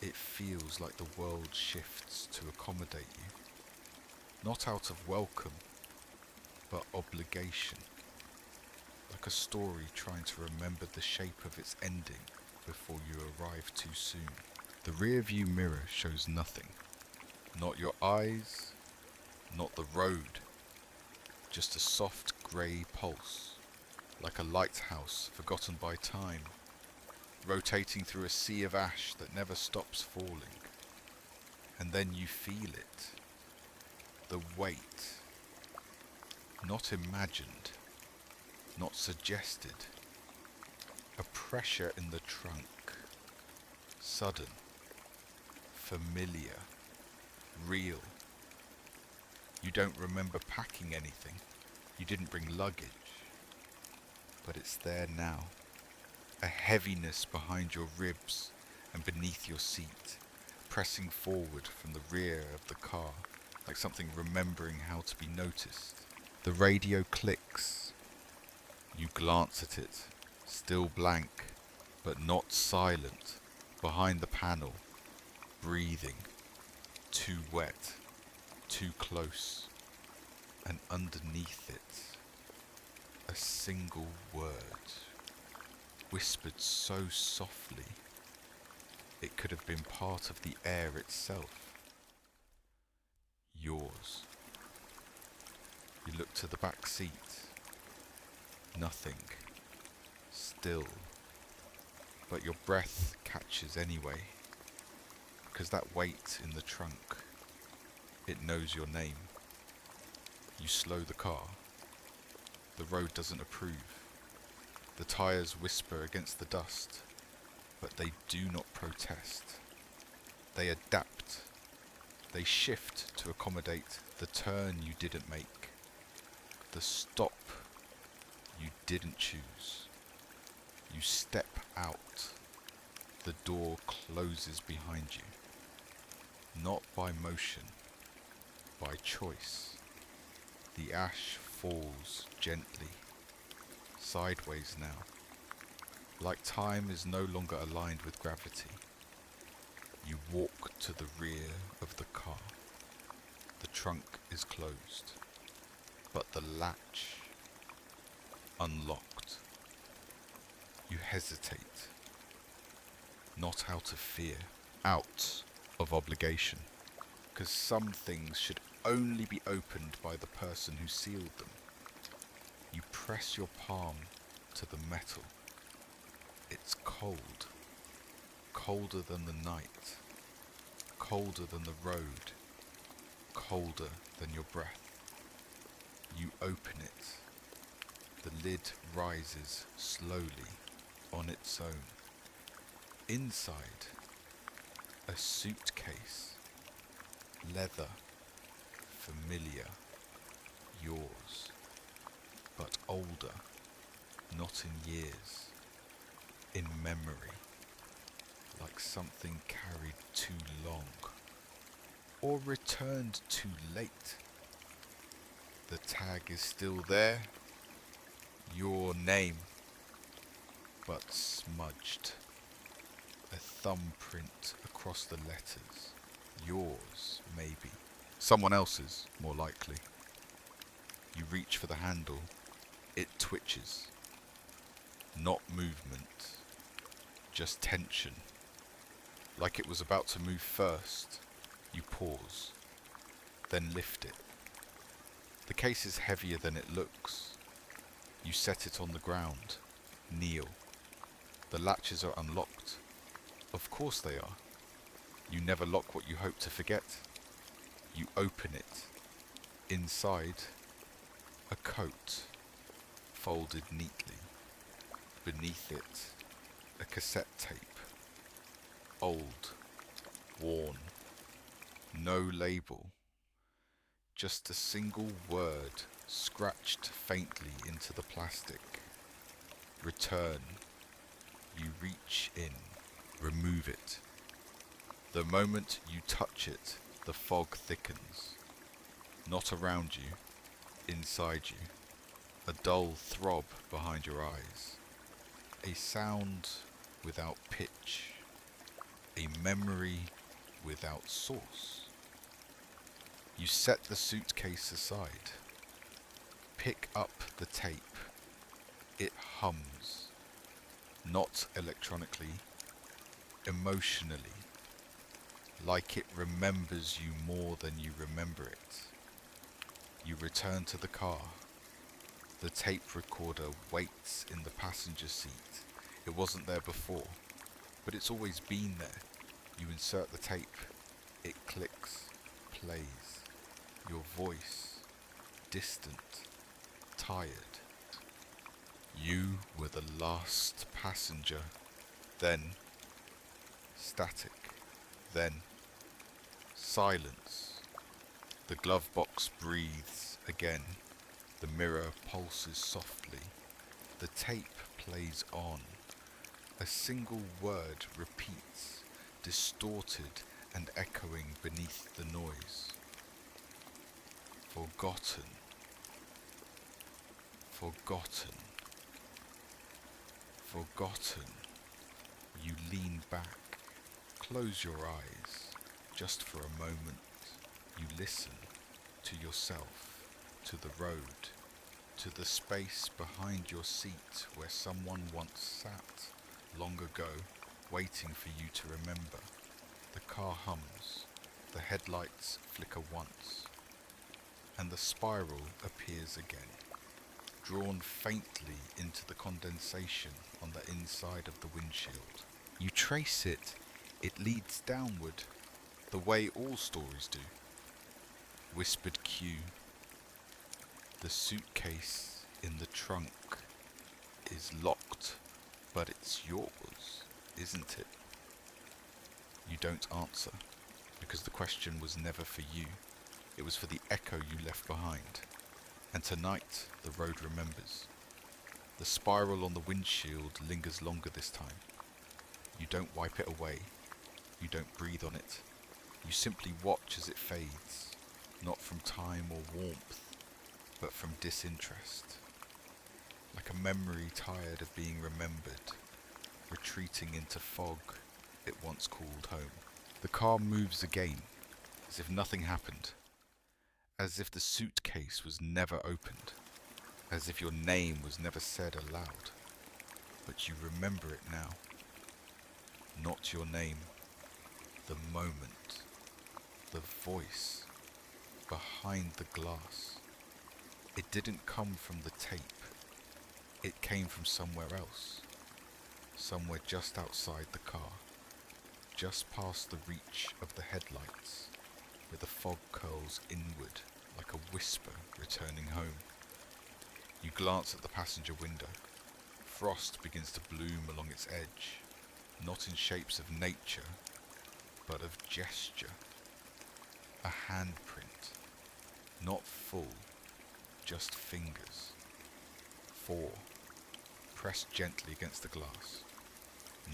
it feels like the world shifts to accommodate you. Not out of welcome, but obligation. Like a story trying to remember the shape of its ending before you arrive too soon. The rearview mirror shows nothing. Not your eyes, not the road. Just a soft grey pulse, like a lighthouse forgotten by time, rotating through a sea of ash that never stops falling. And then you feel it. The weight. Not imagined. Not suggested. A pressure in the trunk. Sudden. Familiar. Real. You don't remember packing anything. You didn't bring luggage. But it's there now. A heaviness behind your ribs and beneath your seat, pressing forward from the rear of the car, like something remembering how to be noticed. The radio clicks. You glance at it, Still blank, but not silent, behind the panel, breathing, too wet, too close, and underneath it, a single word, whispered so softly, it could have been part of the air itself. Yours. You look to the back seat. Nothing. Still. But your breath catches anyway, because that weight in the trunk, it knows your name. You slow the car. The road doesn't approve. The tyres whisper against the dust, but they do not protest. They adapt. They shift to accommodate the turn you didn't make, the stop you didn't choose. You step out. The door closes behind you. Not by motion, by choice. The ash falls gently, sideways now, like time is no longer aligned with gravity. You walk to the rear of the car. The trunk is closed, but the latch unlocked. You hesitate, not out of fear, out of obligation, because some things should only be opened by the person who sealed them. You press your palm to the metal. It's cold, colder than the night, colder than the road, colder than your breath. You open it. The lid rises slowly on its own. Inside, a suitcase, leather, familiar, yours, but older, not in years, in memory, like something carried too long, or returned too late. The tag is still there, your name, but smudged. A thumbprint across the letters. Yours, maybe. Someone else's, more likely. You reach for the handle. It twitches. Not movement, just tension. Like it was about to move first. You pause, then lift it. The case is heavier than it looks. You set it on the ground. Kneel. The latches are unlocked. Of course they are. You never lock what you hope to forget. You open it. Inside, a coat, folded neatly. Beneath it, a cassette tape. Old, worn, no label. Just a single word scratched faintly into the plastic. Return. You reach in, remove it. The moment you touch it, the fog thickens. Not around you, inside you. A dull throb behind your eyes. A sound without pitch. A memory without source. You set the suitcase aside. Pick up the tape. It hums. Not electronically, emotionally. Like it remembers you more than you remember it. You return to the car. The tape recorder waits in the passenger seat. It wasn't there before, but it's always been there. You insert the tape. It clicks, plays. Your voice, distant, tired. You were the last passenger. Then, static. Then, silence. The glove box breathes again. The mirror pulses softly. The tape plays on. A single word repeats, distorted and echoing beneath the noise. Forgotten. Forgotten. Forgotten. You lean back, close your eyes, just for a moment. You listen to yourself, to the road, to the space behind your seat where someone once sat long ago, waiting for you to remember. The car hums, the headlights flicker once, and the spiral appears again, drawn faintly into the condensation on the inside of the windshield. You trace it, it leads downward, the way all stories do. Whispered cue. The suitcase in the trunk is locked, but it's yours, isn't it? You don't answer, because the question was never for you. It was for the echo you left behind. And tonight, the road remembers. The spiral on the windshield lingers longer this time. You don't wipe it away. You don't breathe on it. You simply watch as it fades, not from time or warmth, but from disinterest. Like a memory tired of being remembered, retreating into fog it once called home. The car moves again, as if nothing happened, as if the suitcase was never opened, as if your name was never said aloud. But you remember it now. Not your name, the moment, the voice behind the glass. It didn't come from the tape. It came from somewhere else. Somewhere just outside the car. Just past the reach of the headlights, where the fog curls inward like a whisper returning home. You glance at the passenger window. Frost begins to bloom along its edge, not in shapes of nature, but of gesture. A handprint, not full, just fingers. 4, pressed gently against the glass,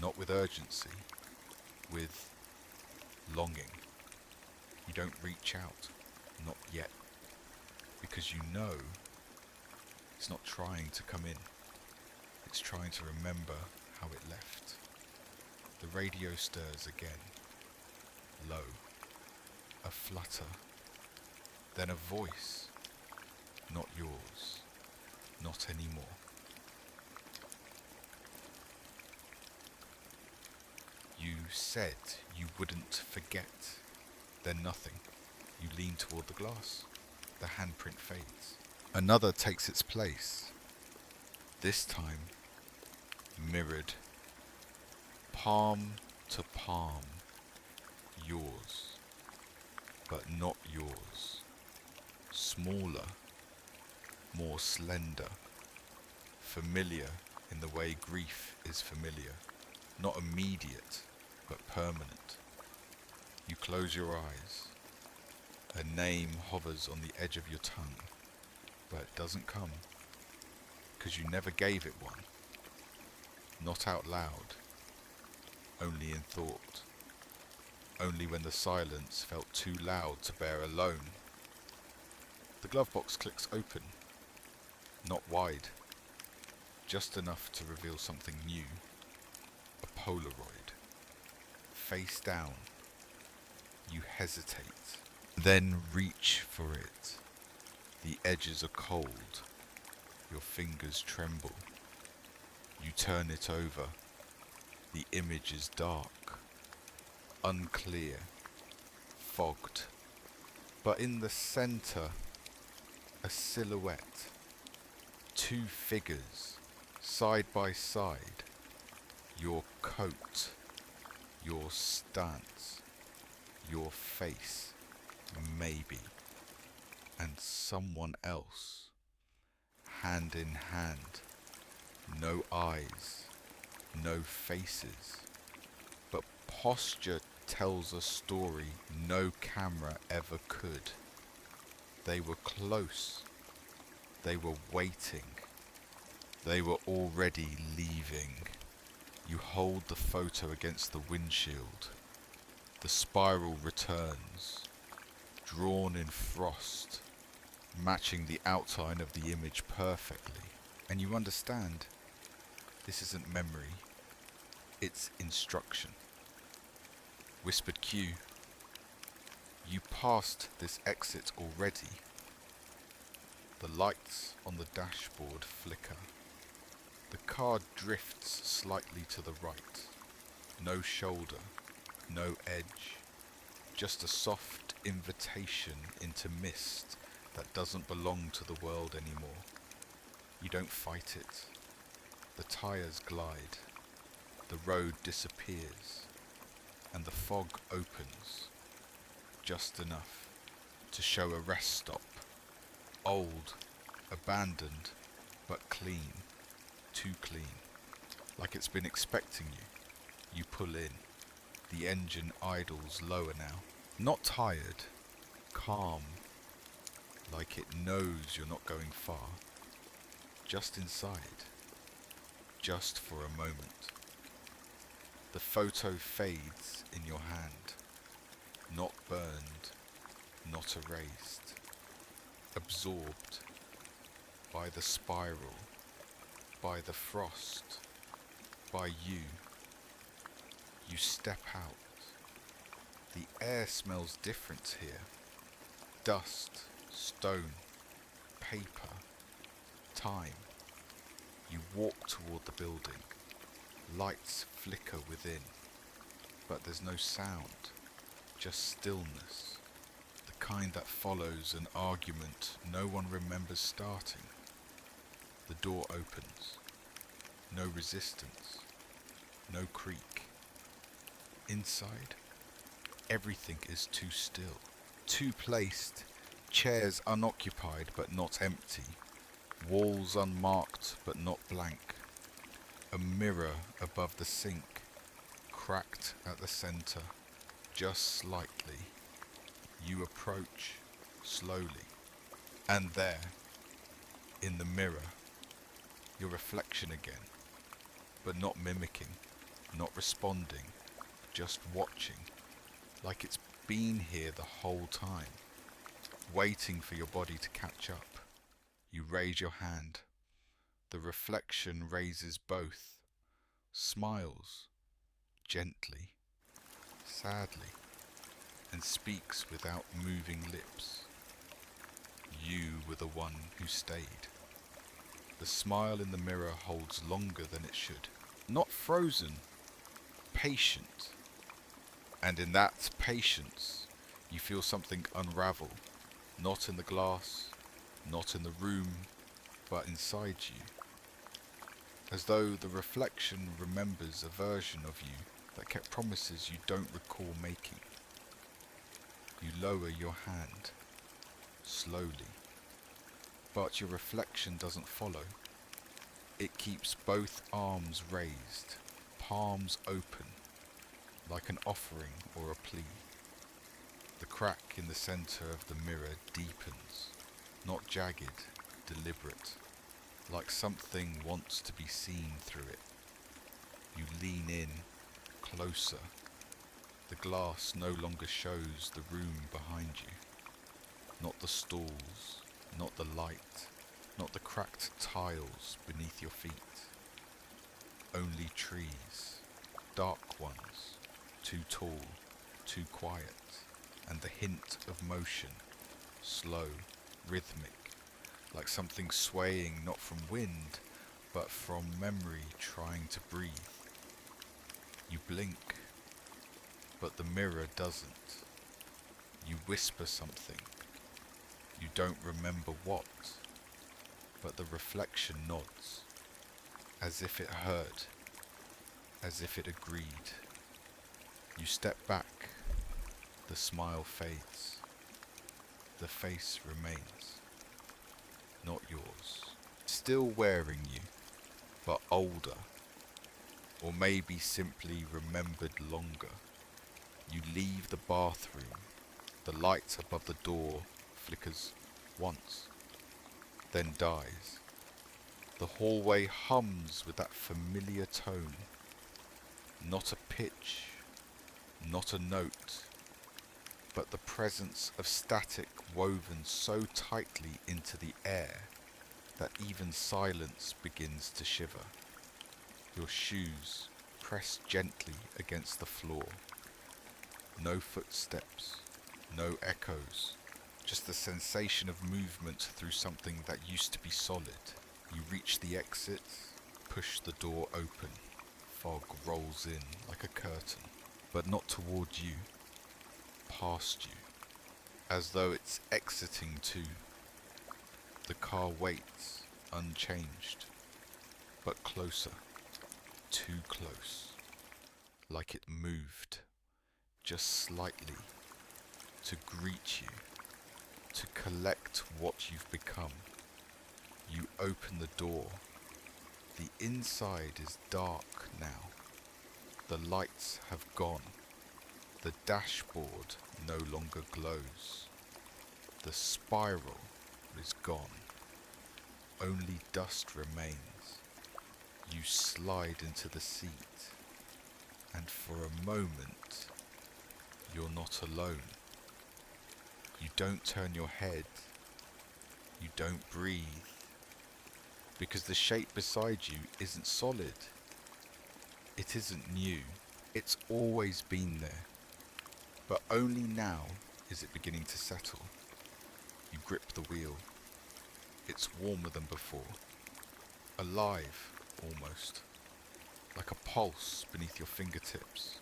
not with urgency, with longing. You don't reach out, not yet, because you know it's not trying to come in. It's trying to remember how it left. The radio stirs again, low, a flutter, then a voice, not yours, not anymore. You said you wouldn't forget, then nothing. You lean toward the glass. The handprint fades. Another takes its place. This time, mirrored, palm to palm, yours, but not yours. Smaller, more slender, familiar in the way grief is familiar, not immediate, but permanent. You close your eyes. A name hovers on the edge of your tongue, but it doesn't come, because you never gave it one. Not out loud, only in thought, only when the silence felt too loud to bear alone. The glove box clicks open, not wide, just enough to reveal something new. A Polaroid. Face down. You hesitate, then reach for it. The edges are cold. Your fingers tremble. You turn it over. The image is dark, unclear, fogged. But in the center, a silhouette. 2 figures, side by side. Your coat, your stance, your face, maybe, and someone else, hand in hand, no eyes, no faces, but posture tells a story no camera ever could. They were close, they were waiting, they were already leaving. You hold the photo against the windshield. The spiral returns, drawn in frost, matching the outline of the image perfectly. And you understand, This isn't memory, it's instruction. Whispered Q, you passed this exit already. The lights on the dashboard flicker. The car drifts slightly to the right. No shoulder, no edge. Just a soft invitation into mist that doesn't belong to the world anymore. You don't fight it. The tires glide. The road disappears. And the fog opens. Just enough to show a rest stop. Old, abandoned, but clean. Too clean. Like it's been expecting you. You pull in. The engine idles lower now. Not tired. Calm. Like it knows you're not going far. Just inside. Just for a moment. The photo fades in your hand. Not burned. Not erased. Absorbed. By the spiral. By the frost. By you. You step out. The air smells different here. Dust, stone, paper, time. You walk toward the building. Lights flicker within. But there's no sound. Just stillness. The kind that follows an argument no one remembers starting. The door opens. No resistance. No creak. Inside, everything is too still, too placed, chairs unoccupied but not empty, walls unmarked but not blank, a mirror above the sink, cracked at the centre, just slightly. You approach, slowly, and there, in the mirror, your reflection again, but not mimicking, not responding, just watching, like it's been here the whole time, waiting for your body to catch up. You raise your hand. The reflection raises both, smiles, gently, sadly, and speaks without moving lips. You were the one who stayed. The smile in the mirror holds longer than it should. Not frozen, patient. And in that patience, you feel something unravel, not in the glass, not in the room, but inside you. As though the reflection remembers a version of you that kept promises you don't recall making. You lower your hand, slowly, but your reflection doesn't follow. It keeps both arms raised, palms open, like an offering or a plea. The crack in the centre of the mirror deepens, not jagged, deliberate, like something wants to be seen through it. You lean in, closer. The glass no longer shows the room behind you. Not the stalls, not the light, not the cracked tiles beneath your feet. Only trees, dark ones, too tall, too quiet, and the hint of motion, slow, rhythmic, like something swaying not from wind, but from memory trying to breathe. You blink, but the mirror doesn't. You whisper something. You don't remember what, but the reflection nods, as if it heard, as if it agreed. You step back, the smile fades, the face remains, not yours, still wearing you, but older, or maybe simply remembered longer. You leave the bathroom, the light above the door flickers once, then dies. The hallway hums with that familiar tone, not a pitch, not a note, but the presence of static woven so tightly into the air that even silence begins to shiver. Your shoes press gently against the floor. No footsteps, no echoes, just the sensation of movement through something that used to be solid. You reach the exit, push the door open. Fog rolls in like a curtain, but not toward you, past you, as though it's exiting too. The car waits, unchanged, but closer, too close, like it moved, just slightly, to greet you, to collect what you've become. You open the door. The inside is dark now. The lights have gone. The dashboard no longer glows. The spiral is gone. Only dust remains. You slide into the seat, and for a moment, you're not alone. You don't turn your head. You don't breathe, because the shape beside you isn't solid. It isn't new. It's always been there, but only now is it beginning to settle. You grip the wheel. It's warmer than before. Alive, almost. Like a pulse beneath your fingertips.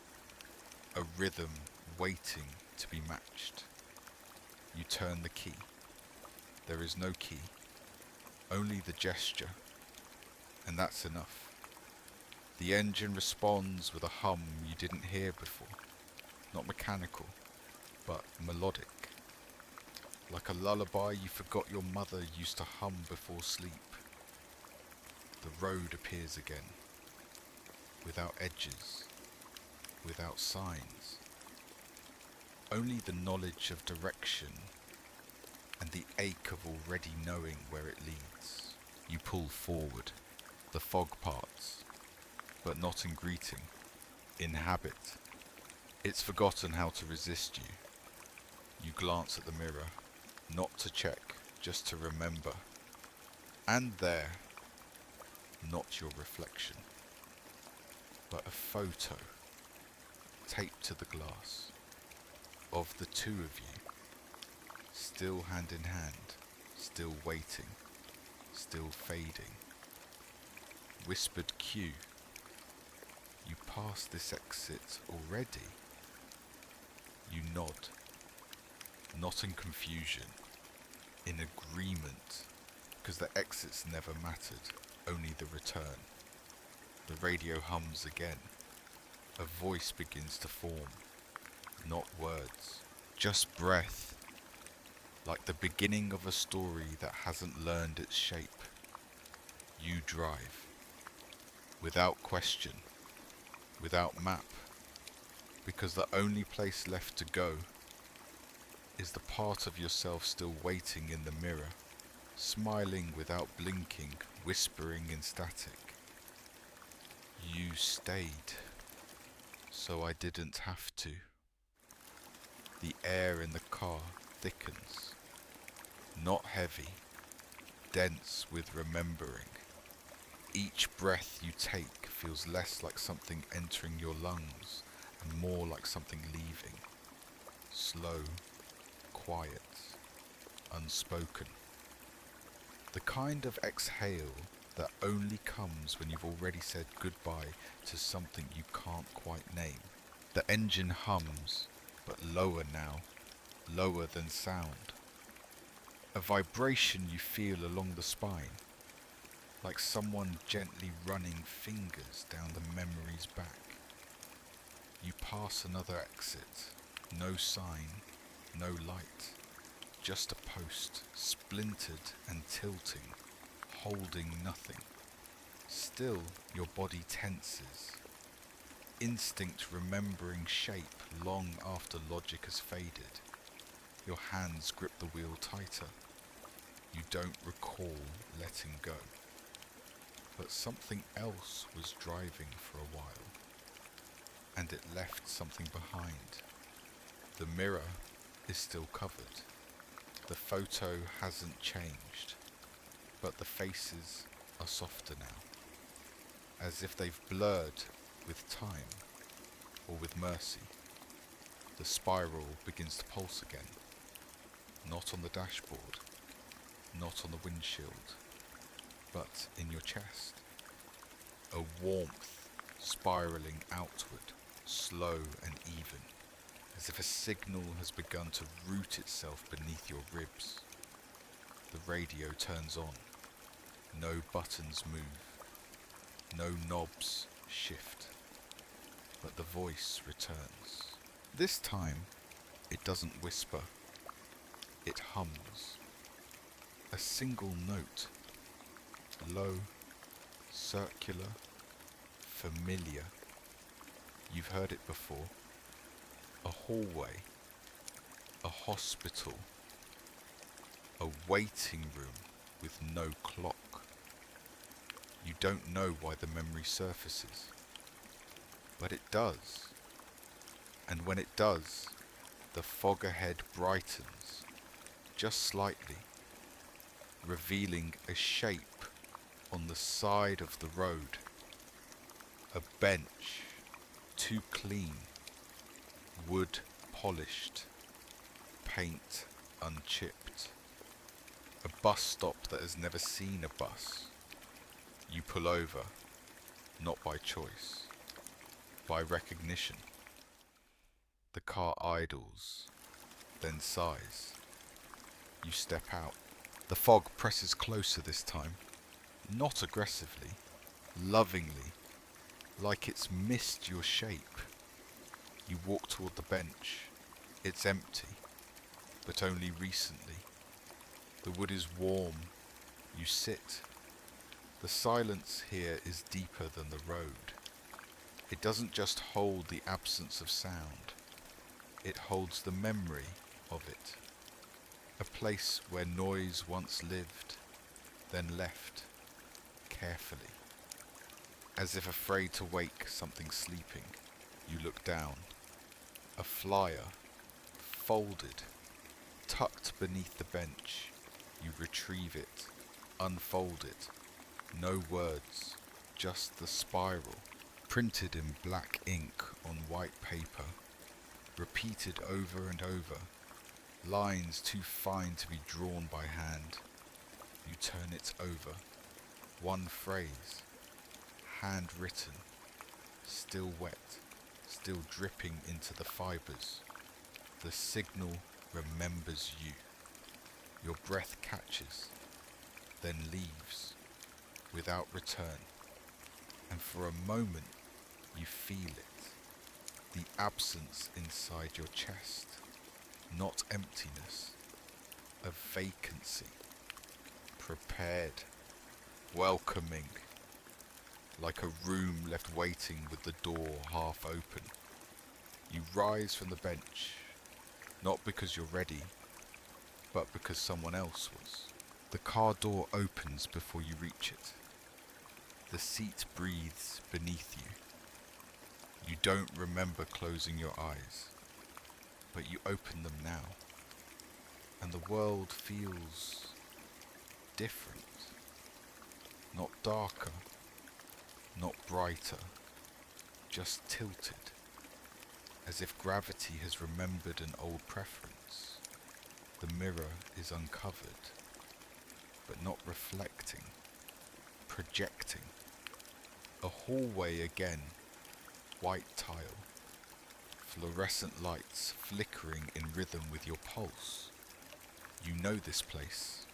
A rhythm waiting to be matched. You turn the key. There is no key. Only the gesture. And that's enough. The engine responds with a hum you didn't hear before. Not mechanical, but melodic. Like a lullaby you forgot your mother used to hum before sleep. The road appears again, without edges, without signs. Only the knowledge of direction and the ache of already knowing where it leads. You pull forward. The fog parts, but not in greeting, in habit. It's forgotten how to resist you. You glance at the mirror, not to check, just to remember. And there, not your reflection, but a photo taped to the glass of the two of you, still hand in hand, still waiting, still fading. Whispered cue. You pass this exit already. You nod, not in confusion, in agreement, because the exits never mattered, only the return. The radio hums again. A voice begins to form, not words, just breath, like the beginning of a story that hasn't learned its shape. You drive. Without question, without map, because the only place left to go is the part of yourself still waiting in the mirror, smiling without blinking, whispering in static. You stayed, so I didn't have to. The air in the car thickens, not heavy, dense with remembering. Each breath you take feels less like something entering your lungs and more like something leaving. Slow, quiet, unspoken. The kind of exhale that only comes when you've already said goodbye to something you can't quite name. The engine hums, but lower now, lower than sound. A vibration you feel along the spine. Like someone gently running fingers down the memory's back. You pass another exit, no sign, no light, just a post, splintered and tilting, holding nothing. Still, your body tenses, instinct remembering shape long after logic has faded. Your hands grip the wheel tighter. You don't recall letting go. But something else was driving for a while, and it left something behind. The mirror is still covered. The photo hasn't changed, but the faces are softer now. as if they've blurred with time or with mercy. The spiral begins to pulse again, not on the dashboard, not on the windshield, but in your chest. A warmth spiraling outward, slow and even, as if a signal has begun to root itself beneath your ribs. The radio turns on. No buttons move. No knobs shift. But the voice returns. This time, it doesn't whisper. It hums. A single note. Low, circular, familiar. You've heard it before. A hallway. A hospital. A waiting room with no clock. You don't know why the memory surfaces, but it does. And when it does, the fog ahead brightens, just slightly, revealing a shape on the side of the road. A bench, too clean, wood polished, paint unchipped. A bus stop that has never seen a bus. You pull over, not by choice, by recognition. The car idles, then sighs. You step out. The fog presses closer this time, not aggressively, lovingly, like it's missed your shape. You walk toward the bench. It's empty, but only recently. The wood is warm. You sit. The silence here is deeper than the road. It doesn't just hold the absence of sound. It holds the memory of it. A place where noise once lived, then left, carefully. As if afraid to wake something sleeping, you look down. A flyer, folded, tucked beneath the bench. You retrieve it, unfold it. No words, just the spiral, printed in black ink on white paper, repeated over and over, lines too fine to be drawn by hand. You turn it over, one phrase, handwritten, still wet, still dripping into the fibres. The signal remembers you. Your breath catches, then leaves, without return, and for a moment you feel it, the absence inside your chest, not emptiness, a vacancy, prepared, welcoming, like a room left waiting with the door half open. You rise from the bench, not because you're ready, but because someone else was. The car door opens before you reach it. The seat breathes beneath you. You don't remember closing your eyes, but you open them now, and the world feels different. Not darker, not brighter, just tilted, as if gravity has remembered an old preference. The mirror is uncovered, but not reflecting, projecting. A hallway again, white tile, fluorescent lights flickering in rhythm with your pulse. You know this place,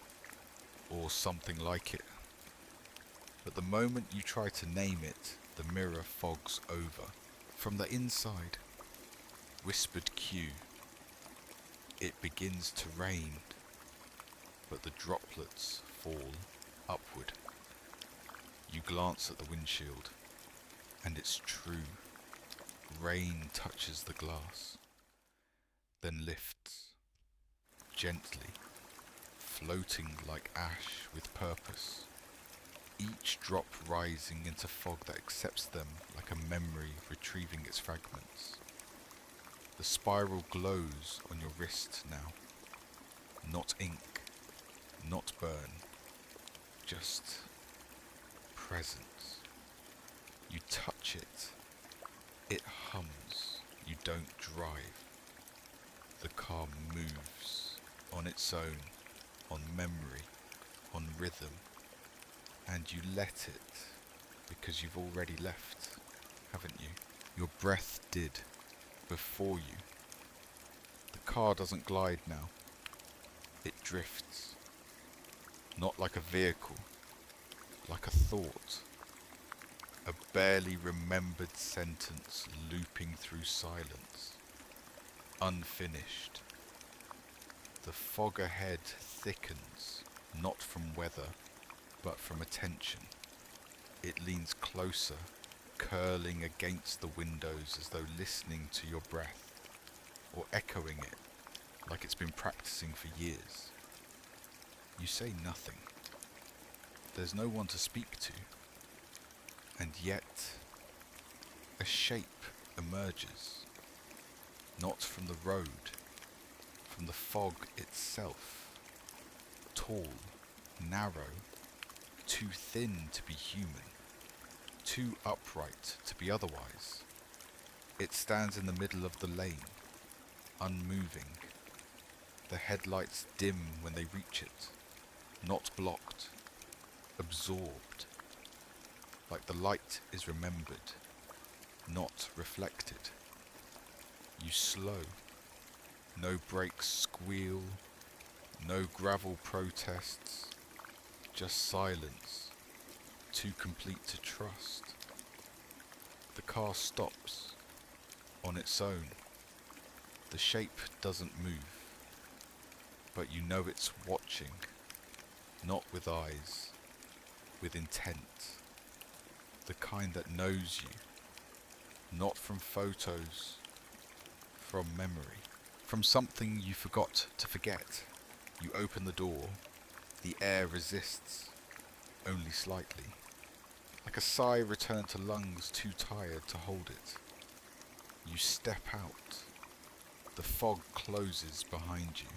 or something like it. But the moment you try to name it, the mirror fogs over. From the inside, whispered cue. It begins to rain, but the droplets fall upward. You glance at the windshield, and it's true. Rain touches the glass, then lifts, gently, floating like ash with purpose. Each drop rising into fog that accepts them like a memory retrieving its fragments. The spiral glows on your wrist now. Not ink, not burn, just presence. You touch it. It hums. You don't drive. The car moves on its own, on memory, on rhythm. And you let it because you've already left, haven't you? Your breath did before you. The car doesn't glide now. It drifts. Not like a vehicle, like a thought. A barely remembered sentence looping through silence. Unfinished. The fog ahead thickens, not from weather, but from attention. It leans closer, curling against the windows as though listening to your breath, or echoing it like it's been practicing for years. You say nothing. There's no one to speak to. And yet, a shape emerges, not from the road, from the fog itself. Tall, narrow, too thin to be human, too upright to be otherwise. It stands in the middle of the lane, unmoving. The headlights dim when they reach it, not blocked, absorbed. Like the light is remembered, not reflected. You slow. No brakes squeal, no gravel protests, just silence, too complete to trust. The car stops, on its own. The shape doesn't move, but you know it's watching, not with eyes, with intent. The kind that knows you, not from photos, from memory, from something you forgot to forget. You open the door, the air resists, only slightly, like a sigh returned to lungs too tired to hold it. You step out, the fog closes behind you.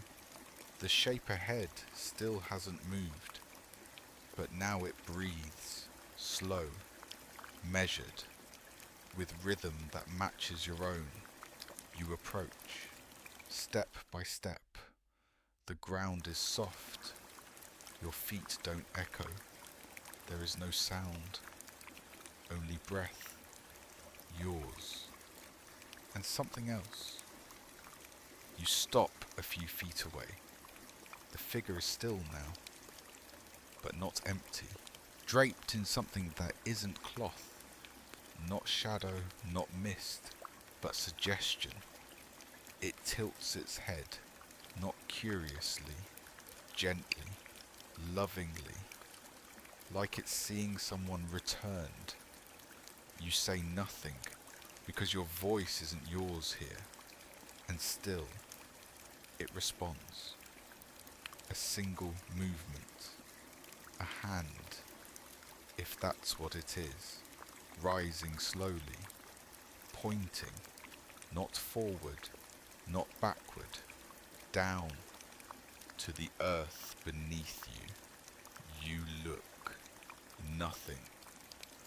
The shape ahead still hasn't moved, but now it breathes, slow, measured, with rhythm that matches your own. You approach, step by step. The ground is soft. Your feet don't echo. There is no sound, only breath, yours, and something else. You stop a few feet away. The figure is still now, but not empty, draped in something that isn't cloth. Not shadow, not mist, but suggestion. It tilts its head, not curiously, gently, lovingly, like it's seeing someone returned. You say nothing, because your voice isn't yours here, and still, it responds. A single movement, a hand, if that's what it is. Rising slowly, pointing, not forward, not backward, down to the earth beneath you. You look. Nothing.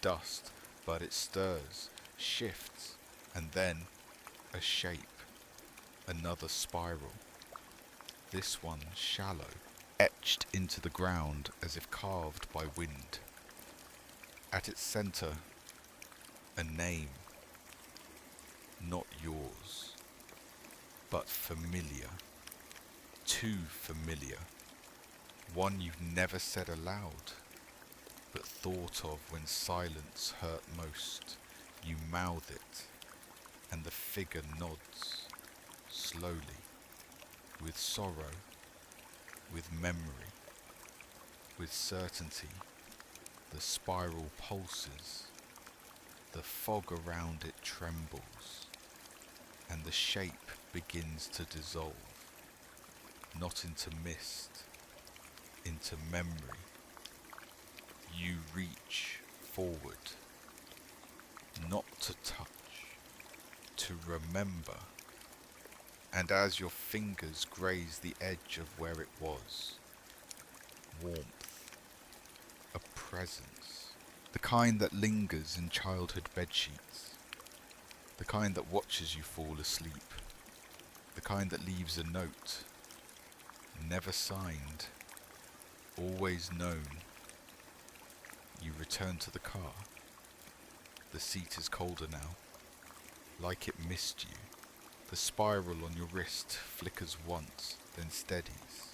Dust, but it stirs, shifts, and then a shape. Another spiral. This one shallow, etched into the ground as if carved by wind. At its center, a name, not yours, but familiar, too familiar, one you've never said aloud, but thought of when silence hurt most. You mouth it, and the figure nods, slowly, with sorrow, with memory, with certainty. The spiral pulses. The fog around it trembles, and the shape begins to dissolve, not into mist, into memory. You reach forward, not to touch, to remember, and as your fingers graze the edge of where it was, warmth, a presence The kind that lingers in childhood bedsheets. The kind that watches you fall asleep. The kind that leaves a note. Never signed. Always known. You return to the car. The seat is colder now. Like it missed you. The spiral on your wrist flickers once, then steadies.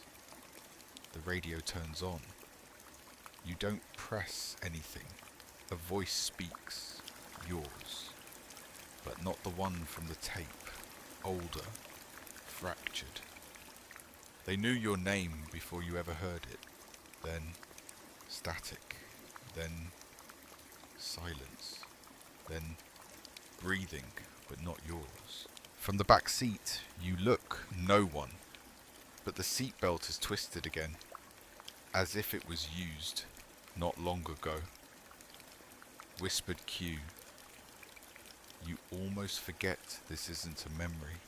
The radio turns on. You don't press anything. A voice speaks, yours, but not the one from the tape, older, fractured. They knew your name before you ever heard it, then static, then silence, then breathing, but not yours. From the back seat, you look no one, but the seatbelt is twisted again, as if it was used not long ago. Whispered cue. You almost forget this isn't a memory.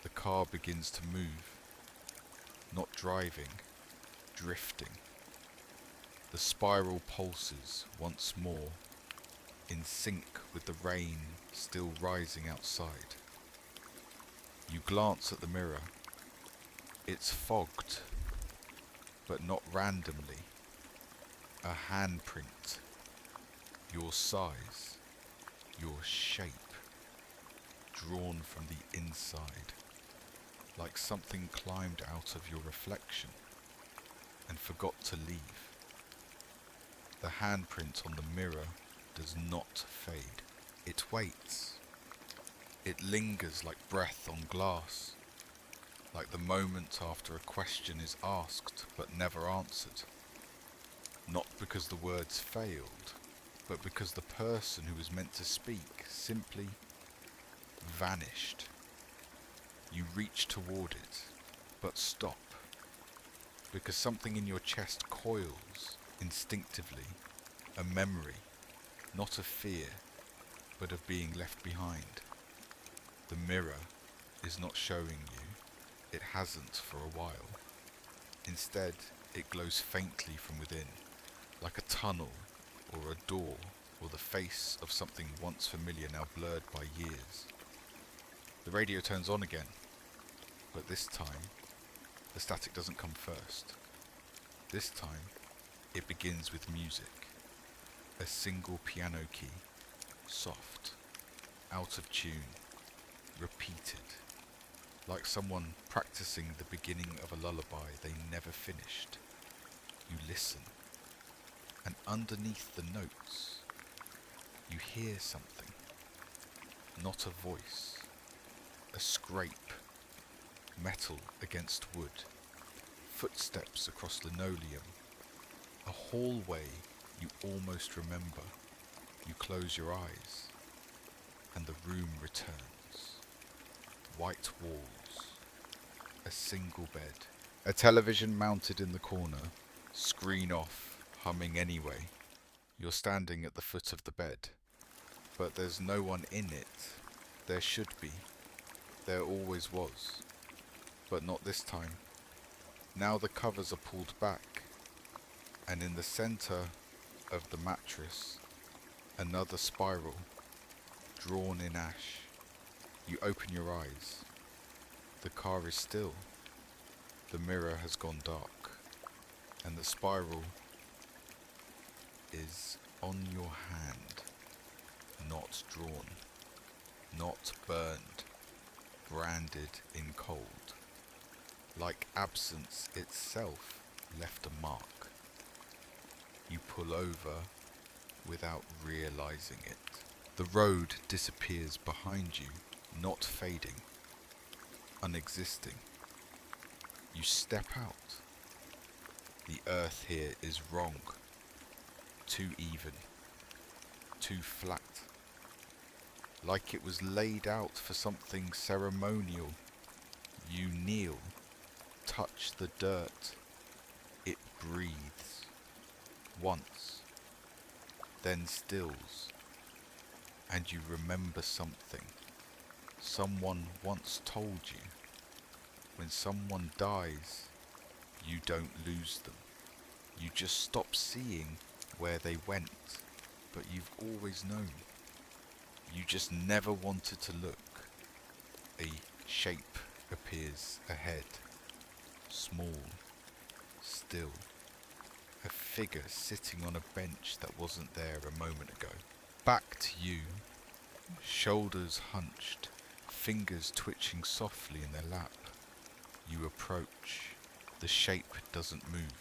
The car begins to move, not driving, drifting. The spiral pulses once more, in sync with the rain still rising outside. You glance at the mirror. It's fogged, but not randomly. A handprint. Your size, your shape, drawn from the inside, like something climbed out of your reflection and forgot to leave. The handprint on the mirror does not fade. It waits. It lingers like breath on glass, like the moment after a question is asked but never answered. Not because the words failed, but because the person who was meant to speak simply vanished. You reach toward it, but stop, because something in your chest coils instinctively, a memory, not of fear, but of being left behind. The mirror is not showing you, it hasn't for a while. Instead, it glows faintly from within, like a tunnel or a door, or the face of something once familiar now blurred by years. The radio turns on again, but this time, the static doesn't come first. This time, it begins with music. A single piano key, soft, out of tune, repeated, like someone practicing the beginning of a lullaby they never finished. You listen. And underneath the notes, you hear something. Not a voice. A scrape. Metal against wood. Footsteps across linoleum. A hallway you almost remember. You close your eyes, and the room returns. White walls. A single bed. A television mounted in the corner. Screen off. Humming anyway. You're standing at the foot of the bed, but there's no one in it. There should be. There always was. But not this time. Now the covers are pulled back, and in the center of the mattress, another spiral, drawn in ash. You open your eyes. The car is still. The mirror has gone dark, and the spiral is on your hand, not drawn, not burned, branded in cold, like absence itself left a mark. You pull over without realizing it. The road disappears behind you, not fading, unexisting. You step out. The earth here is wrong. Too even, too flat, like it was laid out for something ceremonial. You kneel, touch the dirt, it breathes, once, then stills, and you remember something. Someone once told you, when someone dies, you don't lose them. You just stop seeing where they went, but you've always known. You just never wanted to look. A shape appears ahead, small, still. A figure sitting on a bench that wasn't there a moment ago. Back to you, shoulders hunched, fingers twitching softly in their lap. You approach. The shape doesn't move,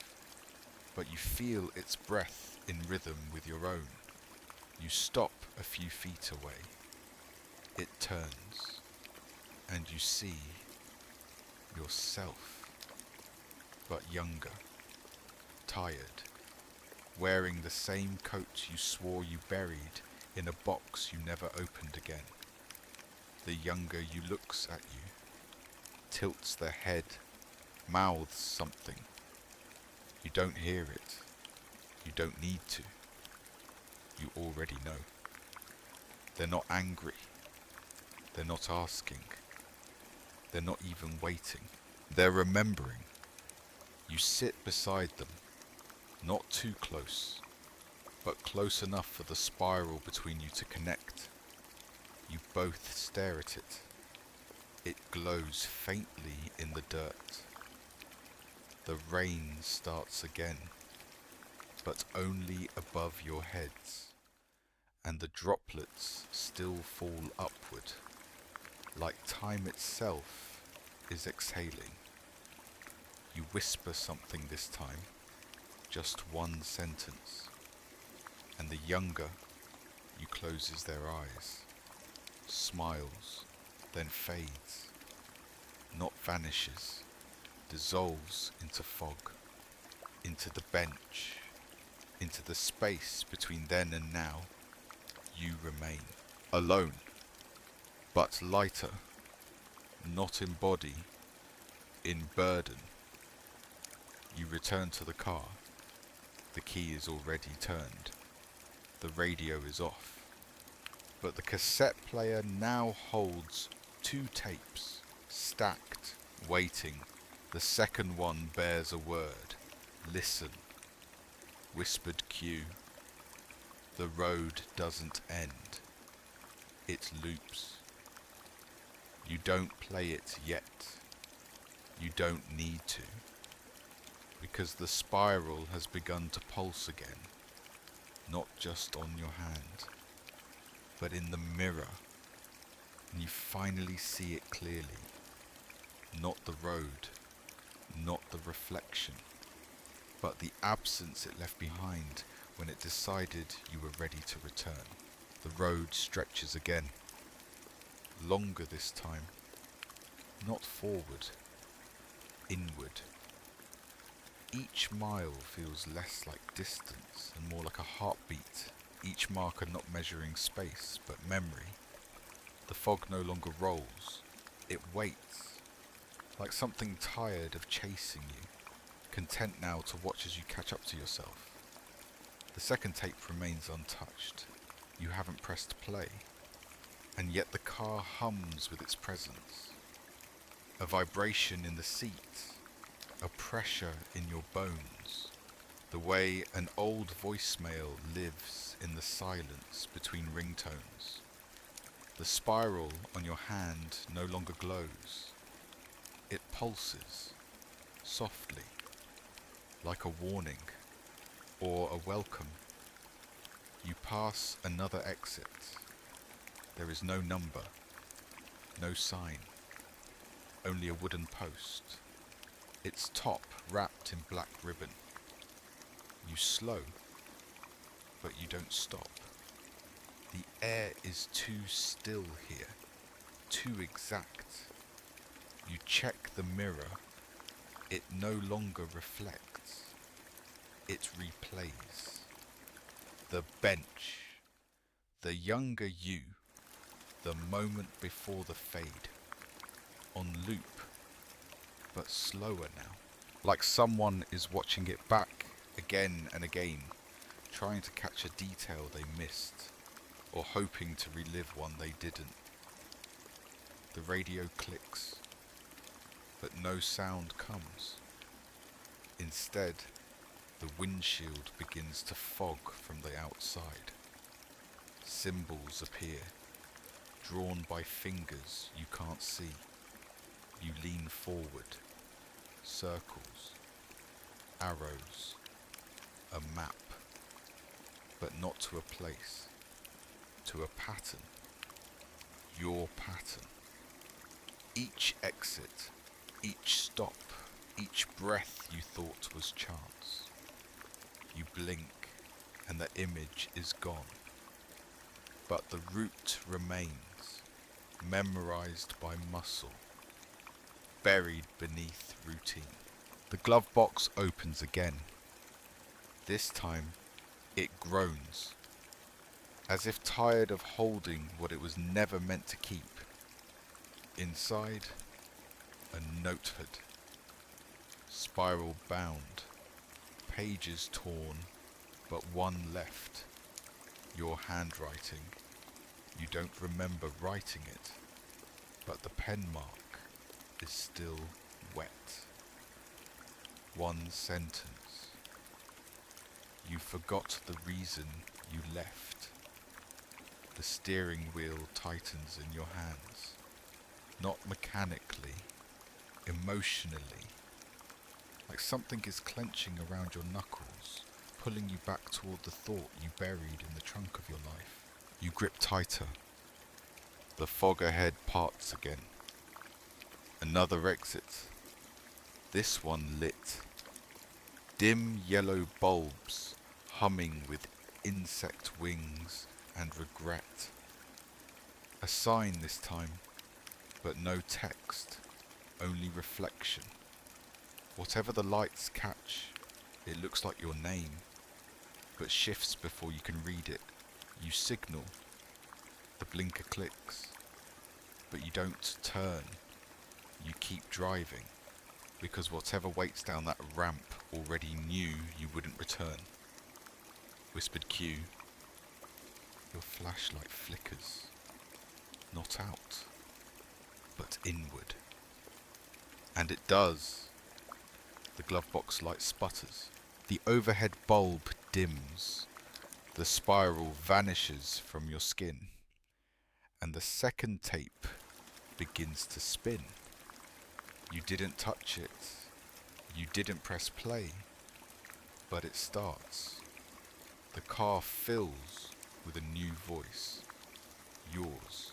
but you feel its breath in rhythm with your own. You stop a few feet away. It turns, and you see yourself, but younger, tired, wearing the same coat you swore you buried in a box you never opened again. The younger you looks at you, tilts their head, mouths something. You don't hear it. You don't need to. You already know. They're not angry. They're not asking. They're not even waiting. They're remembering. You sit beside them, not too close, but close enough for the spiral between you to connect. You both stare at it. It glows faintly in the dirt. The rain starts again, but only above your heads, and the droplets still fall upward, like time itself is exhaling. You whisper something this time, just one sentence, and the younger you closes their eyes, smiles, then fades, not vanishes, dissolves into fog, into the bench, into the space between then and now. You remain alone, but lighter, not in body, in burden. You return to the car. The key is already turned. The radio is off. But the cassette player now holds 2 tapes, stacked, waiting. The second one bears a word. Listen. Whispered cue. The road doesn't end. It loops. You don't play it yet. You don't need to. Because the spiral has begun to pulse again. Not just on your hand, but in the mirror. And you finally see it clearly. Not the road, not the reflection, but the absence it left behind when it decided you were ready to return. The road stretches again. Longer this time. Not forward, inward. Each mile feels less like distance and more like a heartbeat, each marker not measuring space but memory. The fog no longer rolls, it waits, like something tired of chasing you, content now to watch as you catch up to yourself. The second tape remains untouched. You haven't pressed play, and yet the car hums with its presence. A vibration in the seat, a pressure in your bones, the way an old voicemail lives in the silence between ringtones. The spiral on your hand no longer glows. It pulses, softly, like a warning or a welcome. You pass another exit. There is no number, no sign, only a wooden post. Its top wrapped in black ribbon. You slow, but you don't stop. The air is too still here, too exact. You check the mirror. It no longer reflects. It replays. The bench. The younger you. The moment before the fade. On loop. But slower now. Like someone is watching it back again and again, trying to catch a detail they missed, or hoping to relive one they didn't. The radio clicks, but no sound comes. Instead, The windshield begins to fog from the outside. Symbols appear, drawn by fingers you can't see. You lean forward. Circles, arrows, a map, but not to a place, to a pattern. Your pattern. Each exit, each stop, each breath you thought was chance. You blink and the image is gone. But the route remains, memorized by muscle, buried beneath routine. The glove box opens again. This time, it groans, as if tired of holding what it was never meant to keep. Inside, a notehood, spiral bound, pages torn, but one left. Your handwriting. You don't remember writing it, but the pen mark is still wet. One sentence. You forgot the reason you left. The steering wheel tightens in your hands, not mechanically, emotionally, like something is clenching around your knuckles, pulling you back toward the thought you buried in the trunk of your life. You grip tighter. The fog ahead parts again. Another exit. This one lit. Dim yellow bulbs humming with insect wings and regret. A sign this time, but no text, only reflection. Whatever the lights catch, it looks like your name, but shifts before you can read it. You signal. The blinker clicks, but you don't turn. You keep driving, because whatever waits down that ramp already knew you wouldn't return. Whispered Q. Your flashlight flickers, not out, but inward. And it does. The glove box light sputters. The overhead bulb dims. The spiral vanishes from your skin. And the second tape begins to spin. You didn't touch it. You didn't press play. But it starts. The car fills with a new voice. Yours.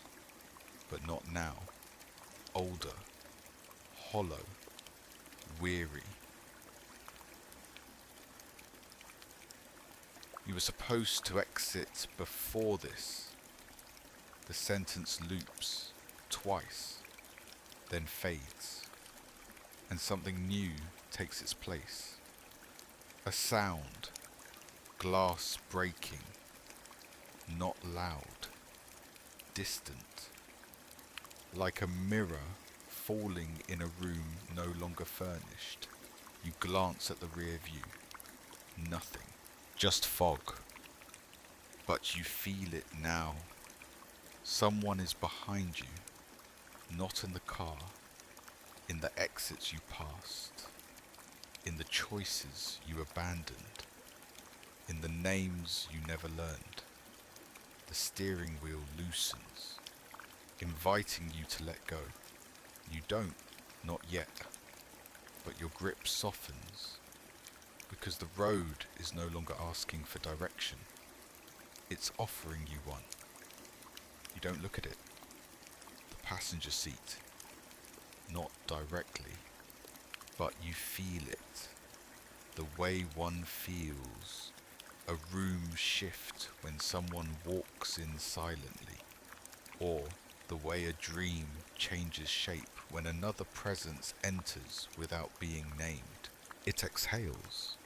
But not now. Older. Hollow. Weary. You were supposed to exit before this. The sentence loops twice, then fades, and something new takes its place. A sound, glass breaking, not loud, distant, like a mirror falling in a room no longer furnished. You glance at the rear view. Nothing, just fog. But you feel it now. Someone is behind you, not in the car, in the exits you passed, in the choices you abandoned, in the names you never learned. The steering wheel loosens, inviting you to let go. You don't, not yet, but your grip softens, because the road is no longer asking for direction. It's offering you one. You don't look at it. The passenger seat. Not directly, but you feel it. The way one feels a room shift when someone walks in silently, or the way a dream changes shape when another presence enters without being named. It exhales.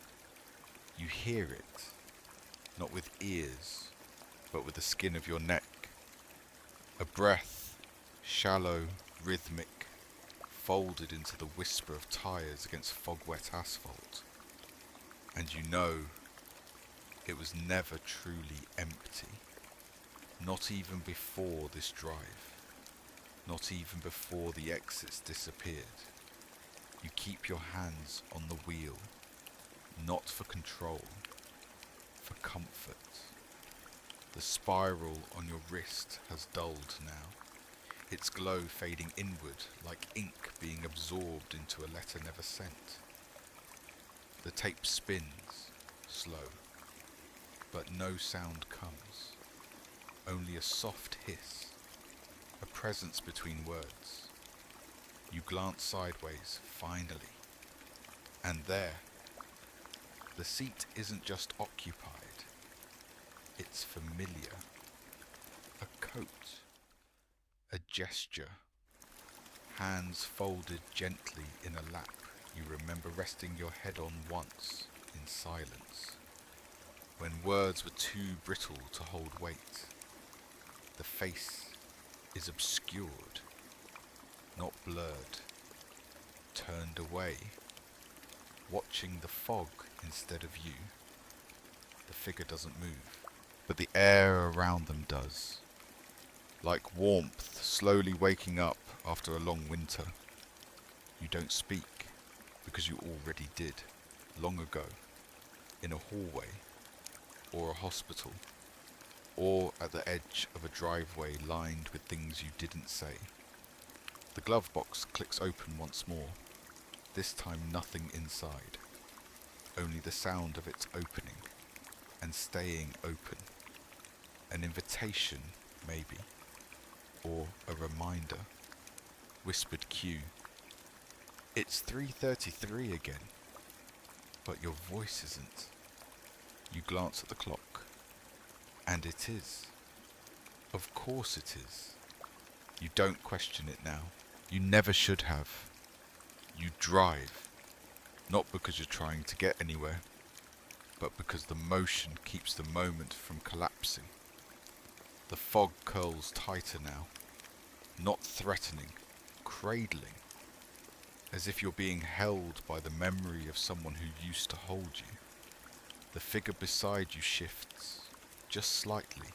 You hear it, not with ears, but with the skin of your neck. A breath, shallow, rhythmic, folded into the whisper of tyres against fog-wet asphalt. And you know it was never truly empty. Not even before this drive. Not even before the exits disappeared. You keep your hands on the wheel. not for control, for comfort. The spiral on your wrist has dulled now, its glow fading inward like ink being absorbed into a letter never sent. The tape spins, slow, but no sound comes, only a soft hiss, a presence between words. You glance sideways, finally, and there, the seat isn't just occupied, it's familiar. A coat, a gesture, hands folded gently in a lap you remember resting your head on once in silence, when words were too brittle to hold weight. The face is obscured, not blurred, turned away, watching the fog instead of you. The figure doesn't move, but the air around them does. Like warmth slowly waking up after a long winter. You don't speak, because you already did, long ago, in a hallway, or a hospital, or at the edge of a driveway lined with things you didn't say. The glove box clicks open once more, this time nothing inside, only the sound of its opening and staying open. An invitation, maybe, or a reminder, whispered cue. It's 3:33 again, but your voice isn't. You glance at the clock, and it is. Of course it is. You don't question it now. You never should have. You drive, not because you're trying to get anywhere, but because the motion keeps the moment from collapsing. The fog curls tighter now, not threatening, cradling, as if you're being held by the memory of someone who used to hold you. The figure beside you shifts, just slightly,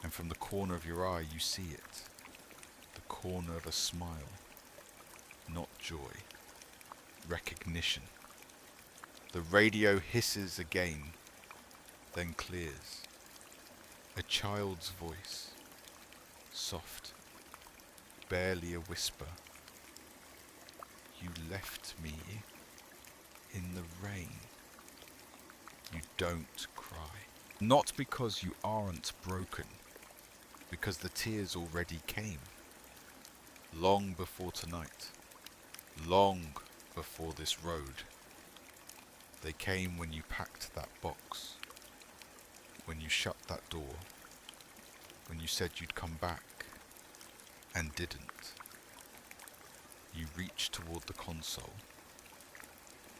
and from the corner of your eye you see it, the corner of a smile, not joy, recognition. The radio hisses again, then clears. A child's voice, soft, barely a whisper. You left me in the rain. You don't cry. Not because you aren't broken, because the tears already came. Long before tonight, long before this road. They came when you packed that box, when you shut that door, when you said you'd come back and didn't. You reached toward the console,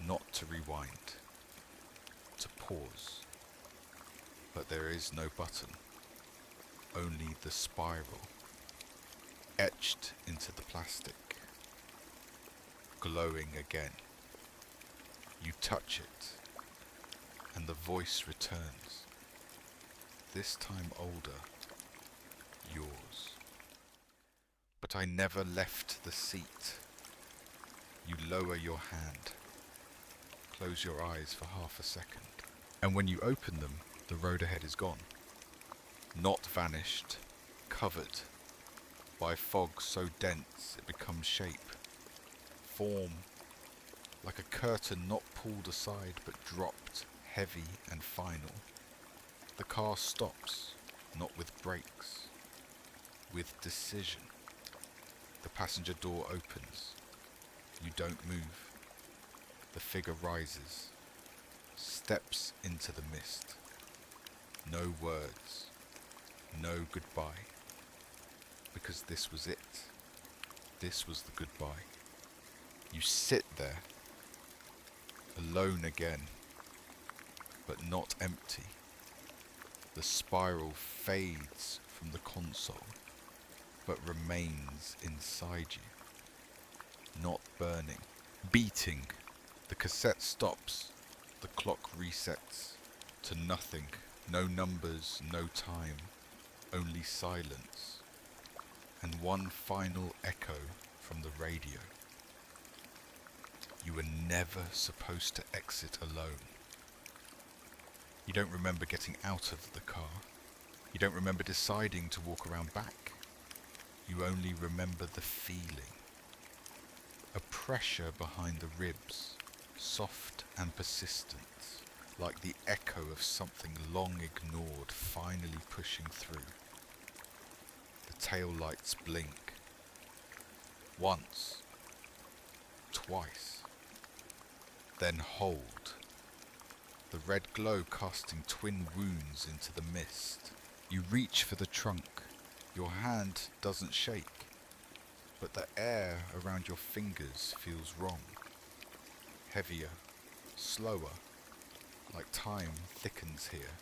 not to rewind, to pause, but there is no button, only the spiral, etched into the plastic, glowing again. You touch it, and the voice returns, this time older, yours. But I never left the seat. You lower your hand, close your eyes for half a second, and when you open them, the road ahead is gone. Not vanished, covered by fog so dense it becomes shape, form, like a curtain not pulled aside but dropped, heavy and final. The car stops, not with brakes, with decision. The passenger door opens. You don't move. The figure rises, steps into the mist. No words, no goodbye. Because this was it. This was the goodbye. You sit there, alone again, but not empty. The spiral fades from the console, but remains inside you, not burning, beating. The cassette stops, the clock resets to nothing, no numbers, no time, only silence, and one final echo from the radio. You were never supposed to exit alone. You don't remember getting out of the car. You don't remember deciding to walk around back. You only remember the feeling. A pressure behind the ribs, soft and persistent, like the echo of something long ignored finally pushing through. The taillights blink. Once. Twice. Then hold. The red glow casting twin wounds into the mist. You reach for the trunk. Your hand doesn't shake, but the air around your fingers feels wrong. Heavier, slower, like time thickens here.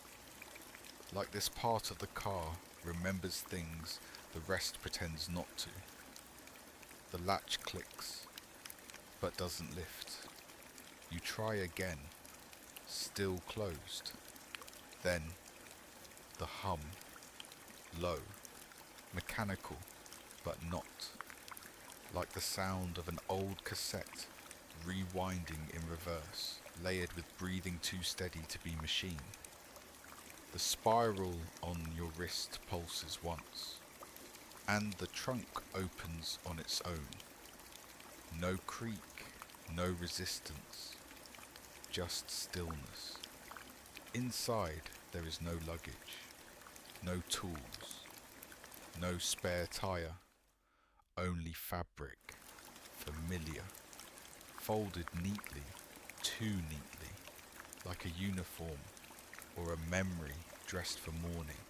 Like this part of the car remembers things the rest pretends not to. The latch clicks, but doesn't lift. You try again, still closed. Then, the hum, low, mechanical, but not. Like the sound of an old cassette rewinding in reverse, layered with breathing too steady to be machine. The spiral on your wrist pulses once, and the trunk opens on its own. No creak, no resistance, just stillness. Inside there is no luggage, no tools, no spare tire, only fabric, familiar, folded neatly, too neatly, like a uniform or a memory dressed for mourning.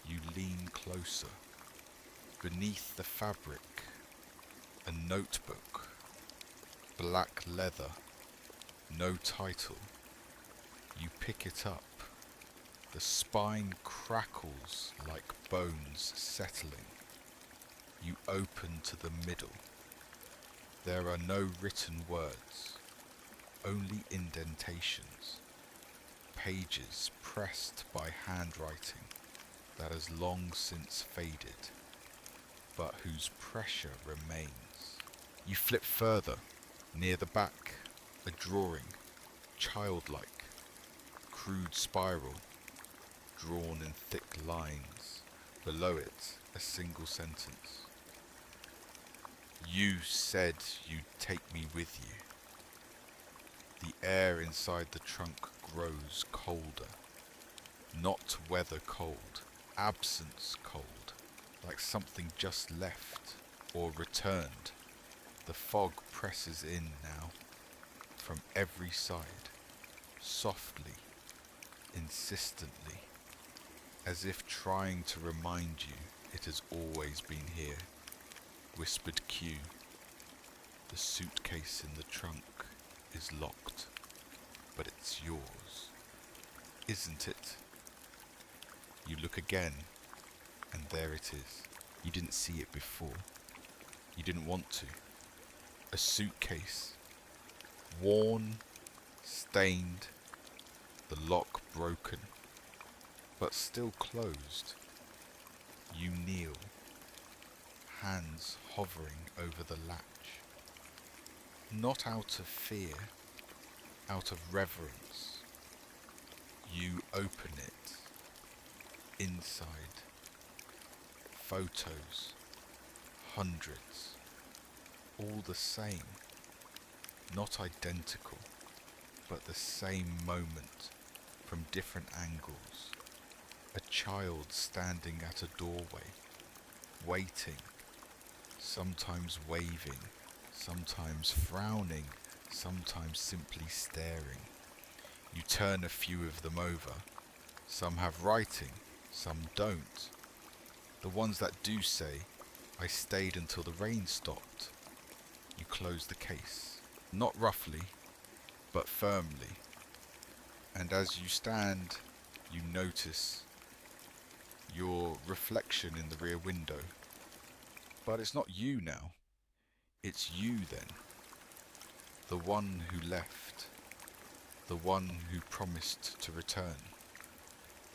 You lean closer. Beneath the fabric, a notebook, black leather, no title. You pick it up. The spine crackles like bones settling. You open to the middle. There are no written words, only indentations, pages pressed by handwriting that has long since faded, but whose pressure remains. You flip further, near the back, a drawing, childlike, crude spiral, drawn in thick lines, below it a single sentence. You said you'd take me with you. The air inside the trunk grows colder, not weather cold, absence cold, like something just left or returned. The fog presses in now, from every side, softly, insistently, as if trying to remind you it has always been here. Whispered Q. The suitcase in the trunk is locked, but it's yours, isn't it? You look again, and there it is. You didn't see it before. You didn't want to. A suitcase, worn, stained, the lock broken, but still closed. You kneel, hands hovering over the latch. Not out of fear, out of reverence. You open it. Inside. Photos. Hundreds. All the same. Not identical, but the same moment from different angles. A child standing at a doorway, waiting, sometimes waving, sometimes frowning, sometimes simply staring. You turn a few of them over. Some have writing, some don't. The ones that do say, I stayed until the rain stopped. You close the case, not roughly, but firmly. And as you stand, you notice your reflection in the rear window. But it's not you now. It's you then. The one who left. The one who promised to return.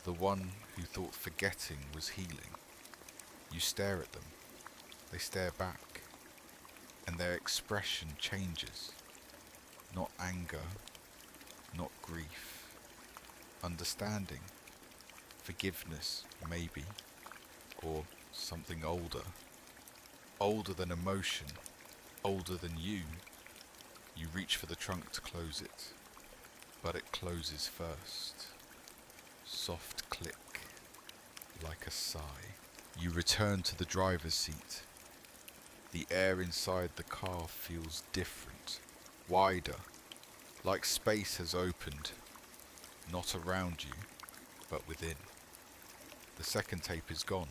The one who thought forgetting was healing. You stare at them. They stare back. And their expression changes. Not anger, not grief. Understanding, forgiveness, maybe, or something older. Older than emotion, older than you. You reach for the trunk to close it, but it closes first. Soft click, like a sigh. You return to the driver's seat. The air inside the car feels different, wider, like space has opened, not around you, but within. The second tape is gone.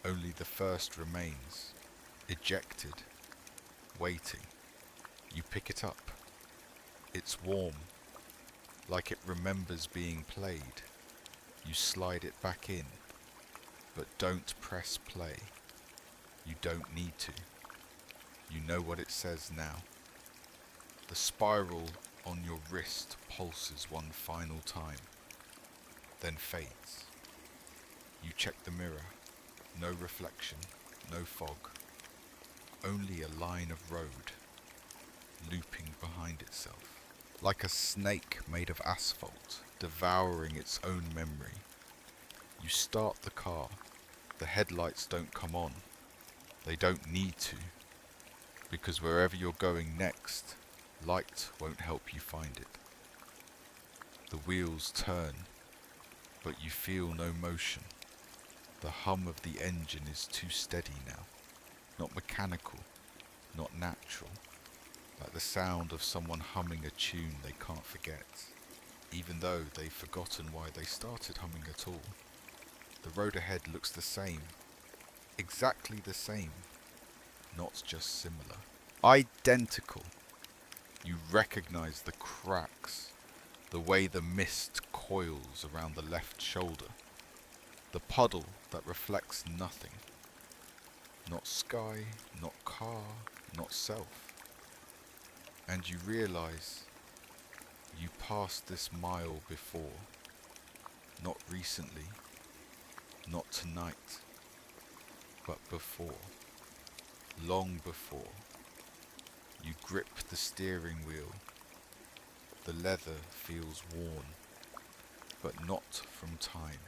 Only the first remains, ejected, waiting. You pick it up. It's warm, like it remembers being played. You slide it back in, but don't press play. You don't need to. You know what it says now. The spiral on your wrist pulses one final time, then fades. You check the mirror. No reflection, no fog. Only a line of road, looping behind itself. Like a snake made of asphalt, devouring its own memory. You start the car. The headlights don't come on. They don't need to, because wherever you're going next, light won't help you find it. The wheels turn, but you feel no motion. The hum of the engine is too steady now, not mechanical, not natural, like the sound of someone humming a tune they can't forget, even though they've forgotten why they started humming at all. The road ahead looks the same, exactly the same, not just similar. Identical. You recognize the cracks, the way the mist coils around the left shoulder, the puddle that reflects nothing. Not sky, not car, not self. And you realize you passed this mile before. Not recently, not tonight, but before. Long before. You grip the steering wheel. The leather feels worn, but not from time.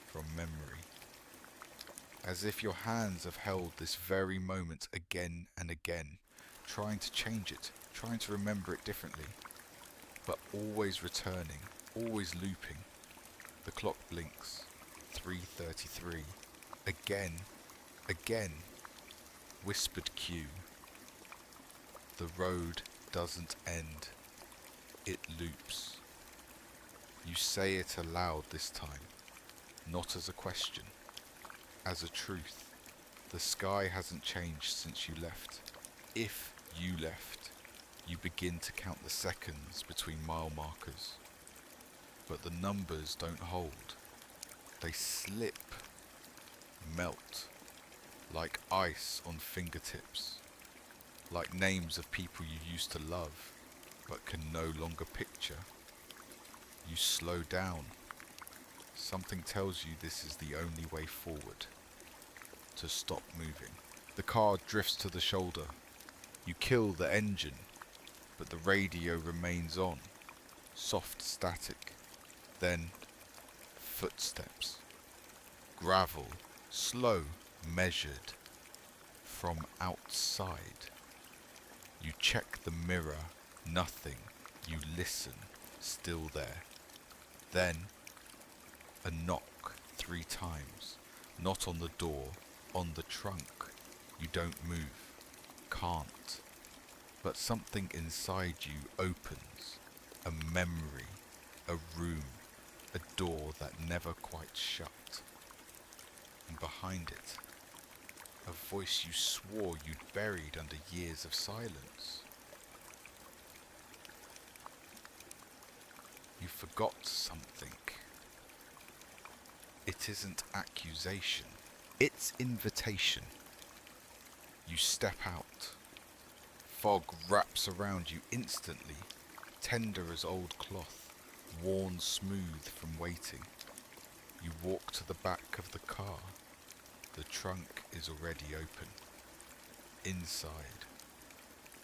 From memory, as if your hands have held this very moment again and again, trying to change it, trying to remember it differently, but always returning, always looping. The clock blinks, 3:33, again, whispered cue. The road doesn't end, it loops. You say it aloud this time. Not as a question, as a truth. The sky hasn't changed since you left. If you left, you begin to count the seconds between mile markers. But the numbers don't hold. They slip, melt, like ice on fingertips, like names of people you used to love, but can no longer picture. You slow down. Something tells you this is the only way forward. To stop moving. The car drifts to the shoulder. You kill the engine, but the radio remains on. Soft static. Then, footsteps. Gravel. Slow. Measured. From outside. You check the mirror. Nothing. You listen. Still there. Then, a knock 3 times, not on the door, on the trunk. You don't move, can't. But something inside you opens, a memory, a room, a door that never quite shut. And behind it, a voice you swore you'd buried under years of silence. You forgot something. It isn't accusation, it's invitation. You step out. Fog wraps around you instantly, tender as old cloth, worn smooth from waiting. You walk to the back of the car. The trunk is already open. Inside,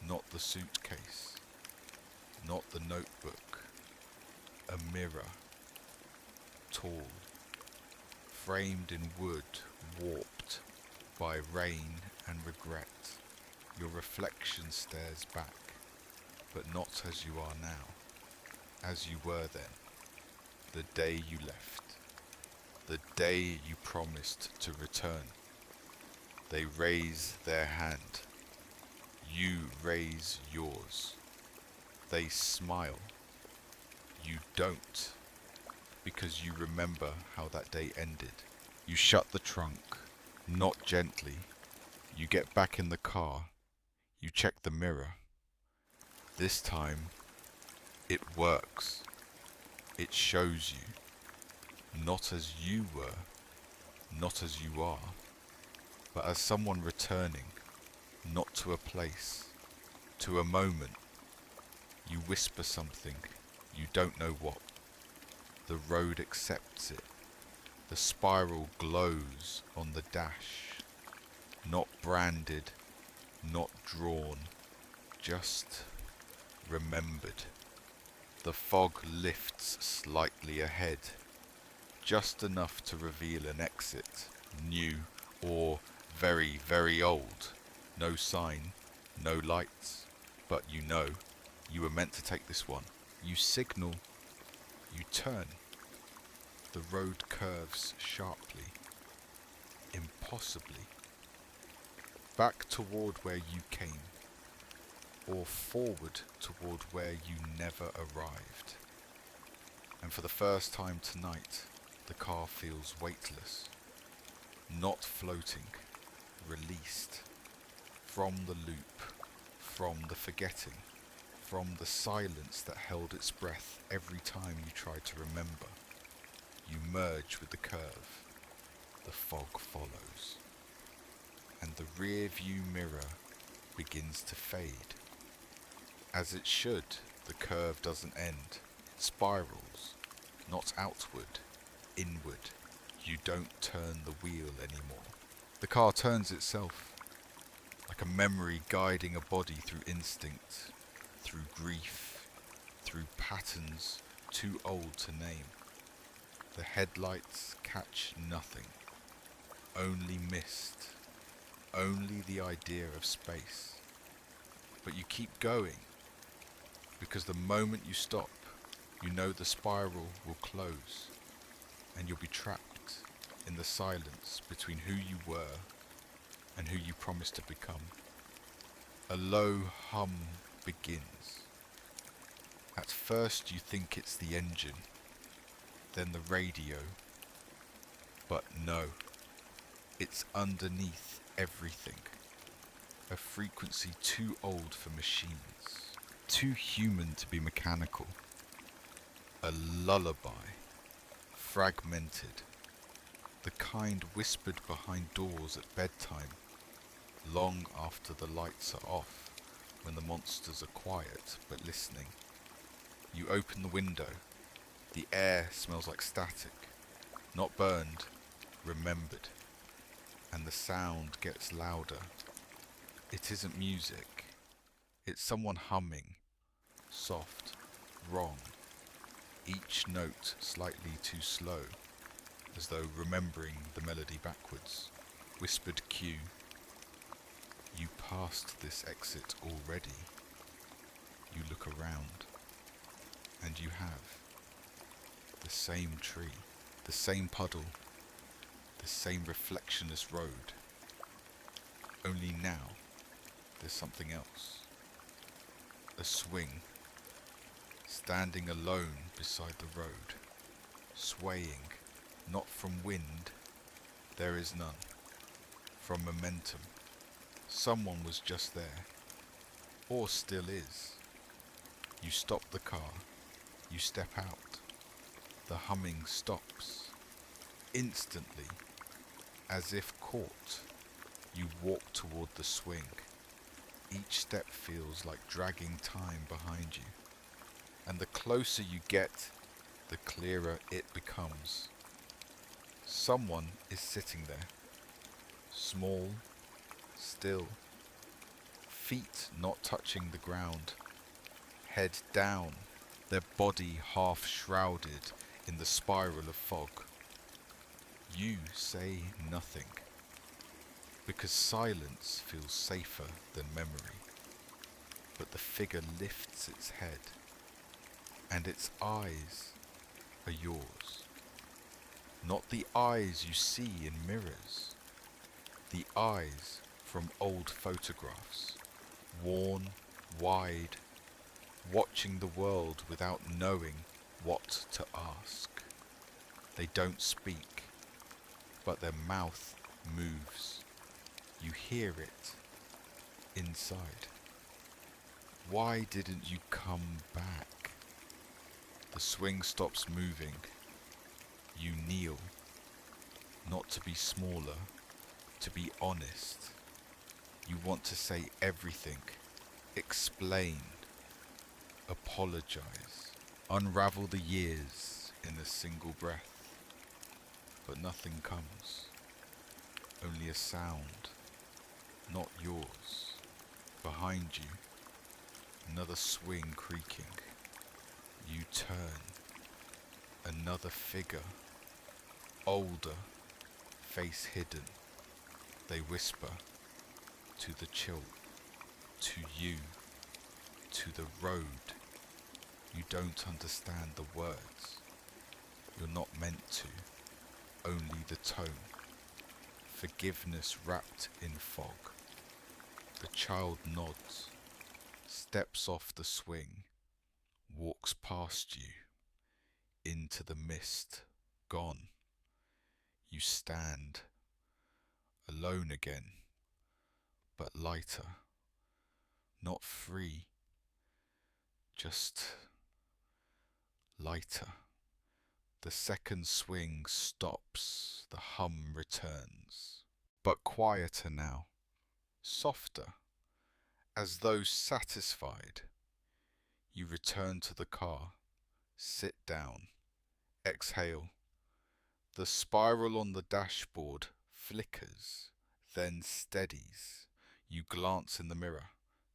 not the suitcase, not the notebook. A mirror, tall, framed in wood, warped by rain and regret. Your reflection stares back, but not as you are now, as you were then, the day you left, the day you promised to return. They raise their hand, you raise yours. They smile, you don't, because you remember how that day ended. You shut the trunk, not gently. You get back in the car, you check the mirror. This time, it works. It shows you, not as you were, not as you are, but as someone returning, not to a place, to a moment. You whisper something, you don't know what. The road accepts it. The spiral glows on the dash, not branded, not drawn, just remembered. The fog lifts slightly ahead, just enough to reveal an exit, new or very, very old. No sign, no lights, but you know, you were meant to take this one. You signal, you turn. The road curves sharply, impossibly, back toward where you came, or forward toward where you never arrived. And for the first time tonight, the car feels weightless, not floating, released, from the loop, from the forgetting, from the silence that held its breath every time you tried to remember. You merge with the curve, the fog follows, and the rear view mirror begins to fade. As it should, the curve doesn't end, it spirals, not outward, inward. You don't turn the wheel anymore. The car turns itself, like a memory guiding a body through instinct, through grief, through patterns too old to name. The headlights catch nothing, only mist, only the idea of space. But you keep going, because the moment you stop, you know the spiral will close, and you'll be trapped in the silence between who you were and who you promised to become. A low hum begins. At first you think it's the engine, then the radio, but no, it's underneath everything. A frequency too old for machines, too human to be mechanical. A lullaby, fragmented, the kind whispered behind doors at bedtime, long after the lights are off, when the monsters are quiet but listening. You open the window. The air smells like static, not burned, remembered, and the sound gets louder. It isn't music, it's someone humming, soft, wrong, each note slightly too slow, as though remembering the melody backwards. Whispered cue. You passed this exit already. You look around, and you have. The same tree, the same puddle, the same reflectionless road. Only now, there's something else. A swing, standing alone beside the road, swaying, not from wind, there is none, from momentum. Someone was just there, or still is. You stop the car, you step out. The humming stops. Instantly, as if caught, you walk toward the swing. Each step feels like dragging time behind you. And the closer you get, the clearer it becomes. Someone is sitting there, small, still, feet not touching the ground, head down, their body half shrouded in the spiral of fog. You say nothing, because silence feels safer than memory. But the figure lifts its head, and its eyes are yours. Not the eyes you see in mirrors, the eyes from old photographs, worn, wide, watching the world without knowing what to ask. They don't speak, but their mouth moves. You hear it inside. Why didn't you come back? The swing stops moving. You kneel, not to be smaller, to be honest. You want to say everything, explain, apologize, unravel the years in a single breath. But nothing comes, only a sound, not yours. Behind you, another swing creaking. You turn, another figure, older, face hidden. They whisper to the chill, to you, to the road. You don't understand the words. You're not meant to, only the tone. Forgiveness wrapped in fog. The child nods, steps off the swing, walks past you, into the mist, gone. You stand, alone again, but lighter, not free, just lighter. The second swing stops, the hum returns, but quieter now, softer, as though satisfied. You return to the car, sit down, exhale. The spiral on the dashboard flickers, then steadies. You glance in the mirror.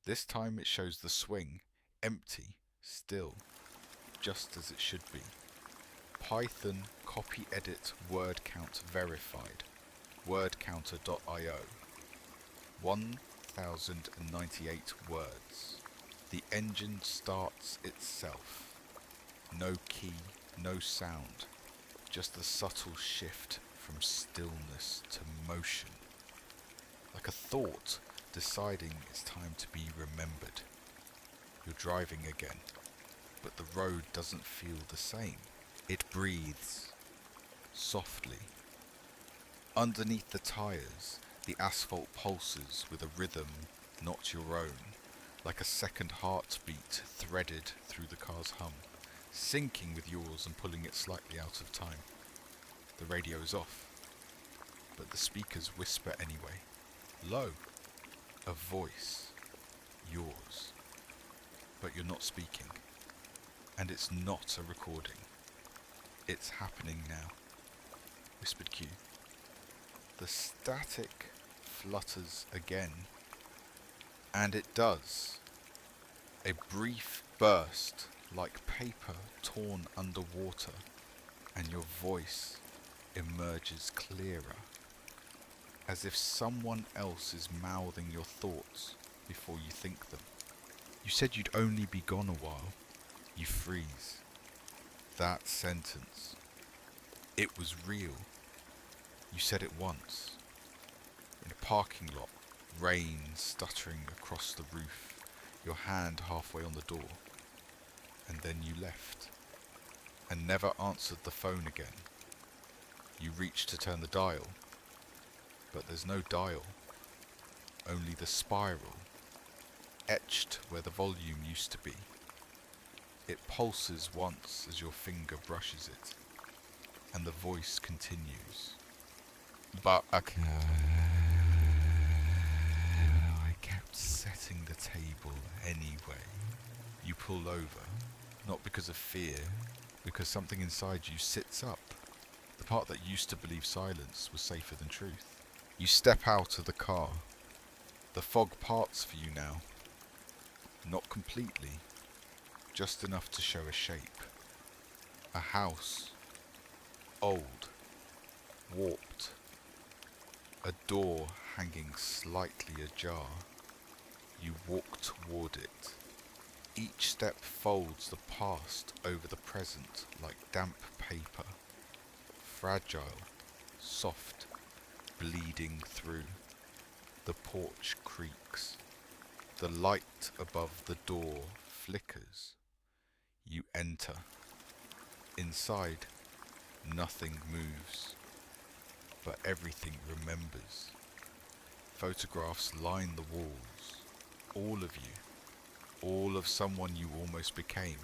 This time it shows the swing, empty, still, just as it should be. Python copy edit word count verified. Wordcounter.io. 1098 words. The engine starts itself. No key, no sound. Just the subtle shift from stillness to motion. Like a thought deciding it's time to be remembered. You're driving again, but the road doesn't feel the same. It breathes, softly. Underneath the tires, the asphalt pulses with a rhythm not your own, like a second heartbeat threaded through the car's hum, syncing with yours and pulling it slightly out of time. The radio is off, but the speakers whisper anyway, low, a voice, yours. But you're not speaking, and it's not a recording. It's happening now, whispered Q. The static flutters again, and it does. A brief burst like paper torn underwater, and your voice emerges clearer, as if someone else is mouthing your thoughts before you think them. You said you'd only be gone a while. You freeze. That sentence. It was real. You said it once. In a parking lot, rain stuttering across the roof, your hand halfway on the door. And then you left, and never answered the phone again. You reached to turn the dial, but there's no dial, only the spiral, etched where the volume used to be. It pulses once as your finger brushes it, and the voice continues. But I kept setting the table anyway. You pull over, not because of fear, because something inside you sits up. The part that used to believe silence was safer than truth. You step out of the car. The fog parts for you now. Not completely, just enough to show a shape. A house. Old. Warped. A door hanging slightly ajar. You walk toward it. Each step folds the past over the present like damp paper. Fragile, soft, bleeding through. The porch creaks. The light above the door flickers. You enter. Inside, nothing moves, but everything remembers. Photographs line the walls. All of you. All of someone you almost became.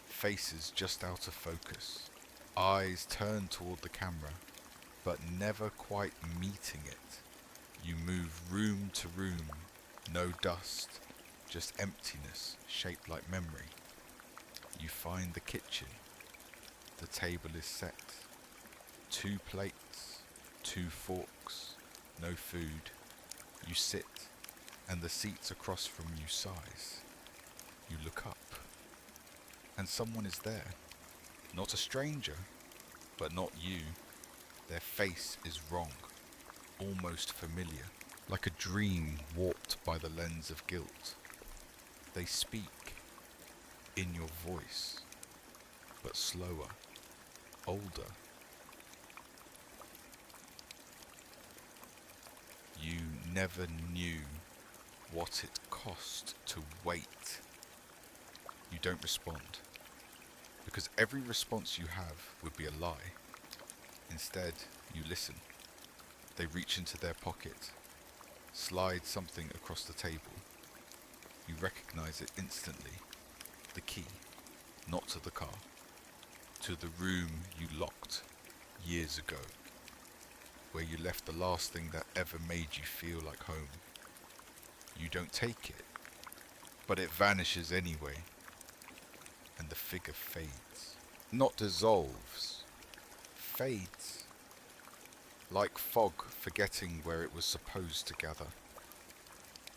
Faces just out of focus. Eyes turned toward the camera, but never quite meeting it. You move room to room. No dust, just emptiness shaped like memory. You find the kitchen. The table is set. 2 plates, 2 forks, no food. You sit, and the seats across from you sighs. You look up, and someone is there. Not a stranger, but not you. Their face is wrong, almost familiar, like a dream warped by the lens of guilt. They speak, in your voice, but slower, older. You never knew what it cost to wait. You don't respond, because every response you have would be a lie. Instead, you listen. They reach into their pocket, slide something across the table. You recognize it instantly. The key, not to the car, to the room you locked years ago, where you left the last thing that ever made you feel like home. You don't take it, but it vanishes anyway, and the figure fades. Not dissolves, fades. Like fog forgetting where it was supposed to gather.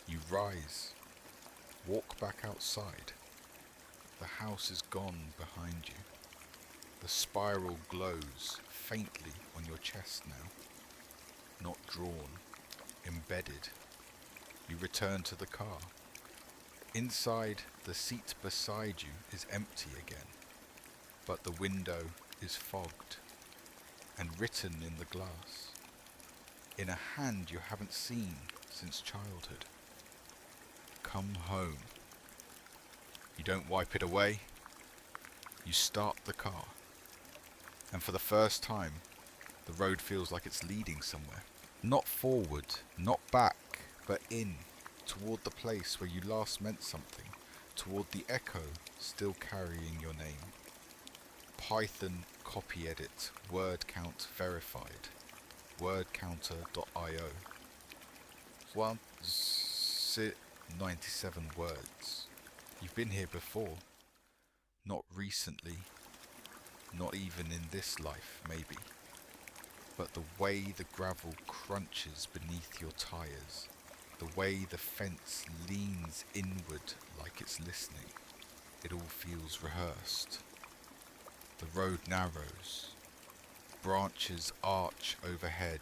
You rise, walk back outside. The house is gone behind you. The spiral glows faintly on your chest now. Not drawn, embedded. You return to the car. Inside, the seat beside you is empty again, but the window is fogged and written in the glass, in a hand you haven't seen since childhood. Come home. You don't wipe it away. You start the car, and for the first time, the road feels like it's leading somewhere. Not forward, not back, but in, toward the place where you last meant something, toward the echo still carrying your name. Python copy edit, word count verified, wordcounter.io. 97 words. You've been here before. Not recently, not even in this life, maybe. But the way the gravel crunches beneath your tires, the way the fence leans inward like it's listening, it all feels rehearsed. The road narrows. Branches arch overhead,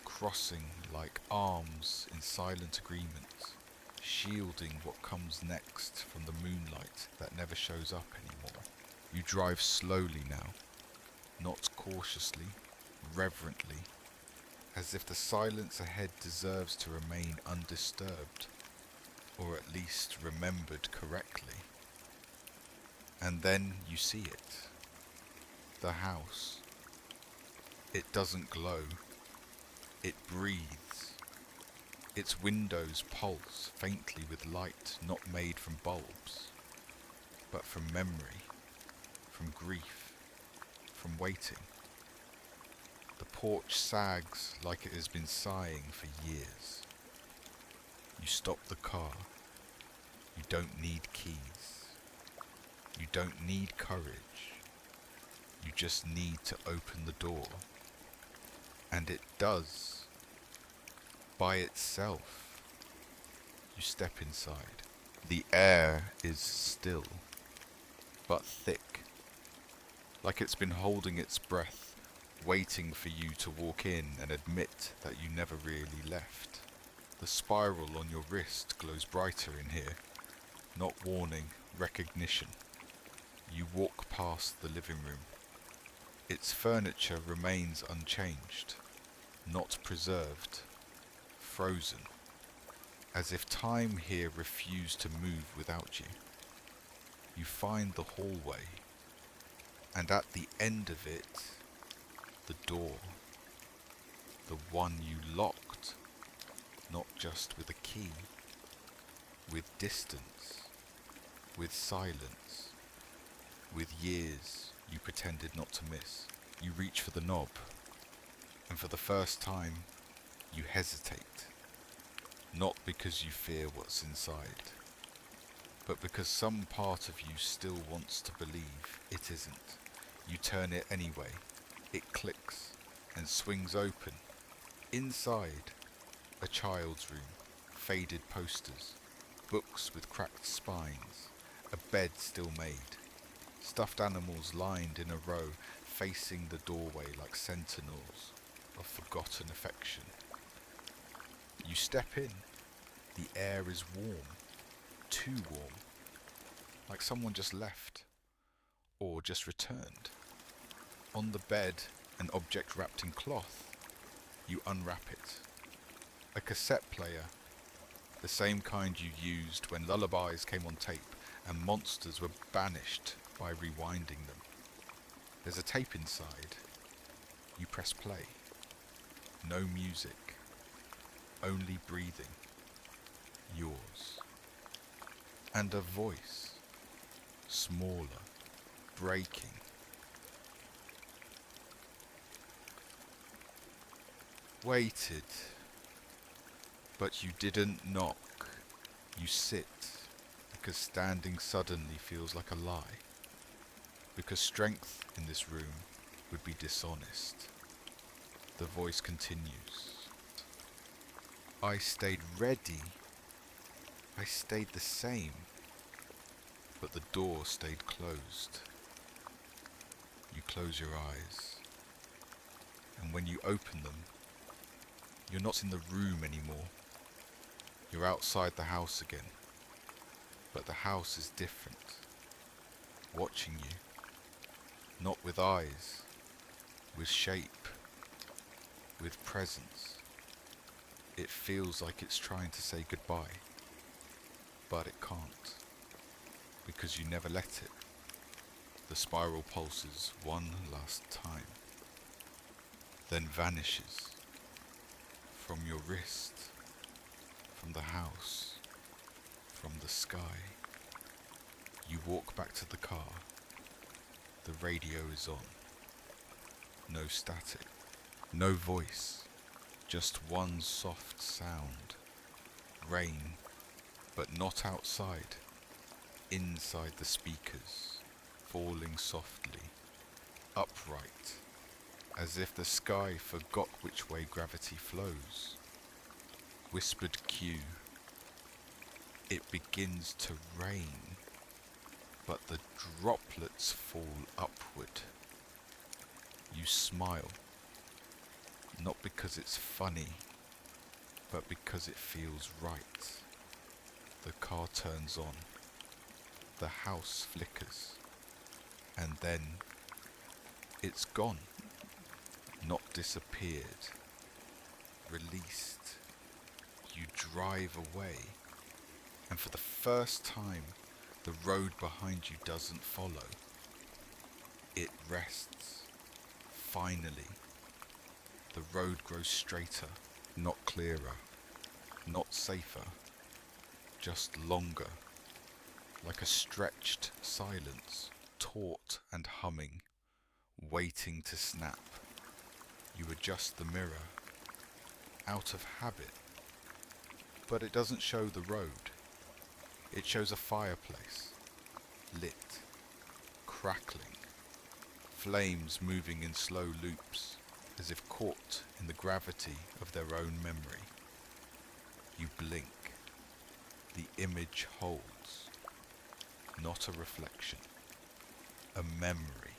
crossing like arms in silent agreement, shielding what comes next from the moonlight that never shows up anymore. You drive slowly now, not cautiously, reverently, as if the silence ahead deserves to remain undisturbed, or at least remembered correctly. And then you see it. The house. It doesn't glow. It breathes. Its windows pulse faintly with light not made from bulbs, but from memory, from grief, from waiting. The porch sags like it has been sighing for years. You stop the car. You don't need keys. You don't need courage. You just need to open the door. And it does. By itself. You step inside. The air is still, but thick, like it's been holding its breath, waiting for you to walk in and admit that you never really left. The spiral on your wrist glows brighter in here, not warning, recognition. You walk past the living room. Its furniture remains unchanged, not preserved, frozen, as if time here refused to move without you. You find the hallway, and at the end of it, the door. The one you locked, not just with a key, with distance, with silence, with years you pretended not to miss. You reach for the knob, and for the first time, you hesitate. Not because you fear what's inside, but because some part of you still wants to believe it isn't. You turn it anyway. It clicks and swings open. Inside, a child's room, faded posters, books with cracked spines, a bed still made, stuffed animals lined in a row, facing the doorway like sentinels of forgotten affection. You step in. The air is warm, too warm, like someone just left, or just returned. On the bed, an object wrapped in cloth. You unwrap it. A cassette player, the same kind you used when lullabies came on tape and monsters were banished by rewinding them. There's a tape inside. You press play. No music, only breathing. Yours. And a voice, smaller, breaking. Waited, but you didn't knock. You sit, because standing suddenly feels like a lie. Because strength in this room would be dishonest. The voice continues. I stayed ready. I stayed the same, but the door stayed closed. You close your eyes, and when you open them, you're not in the room anymore. You're outside the house again, but the house is different, watching you, not with eyes, with shape, with presence. It feels like it's trying to say goodbye, but it can't, because you never let it. The spiral pulses one last time, then vanishes from your wrist, from the house, from the sky. You walk back to the car. The radio is on. No static, no voice, just one soft sound. Rain, but not outside. Inside the speakers, falling softly, upright, as if the sky forgot which way gravity flows. Whispered cue. It begins to rain, but the droplets fall upward. You smile, not because it's funny, but because it feels right. The car turns on. The house flickers, and then it's gone. Not disappeared, released. You drive away, and for the first time, the road behind you doesn't follow. It rests. Finally, the road grows straighter, not clearer, not safer, just longer, like a stretched silence, taut and humming, waiting to snap. You adjust the mirror, out of habit, but it doesn't show the road. It shows a fireplace, lit, crackling, flames moving in slow loops, as if caught in the gravity of their own memory. You blink. the image holds, not a reflection, a memory,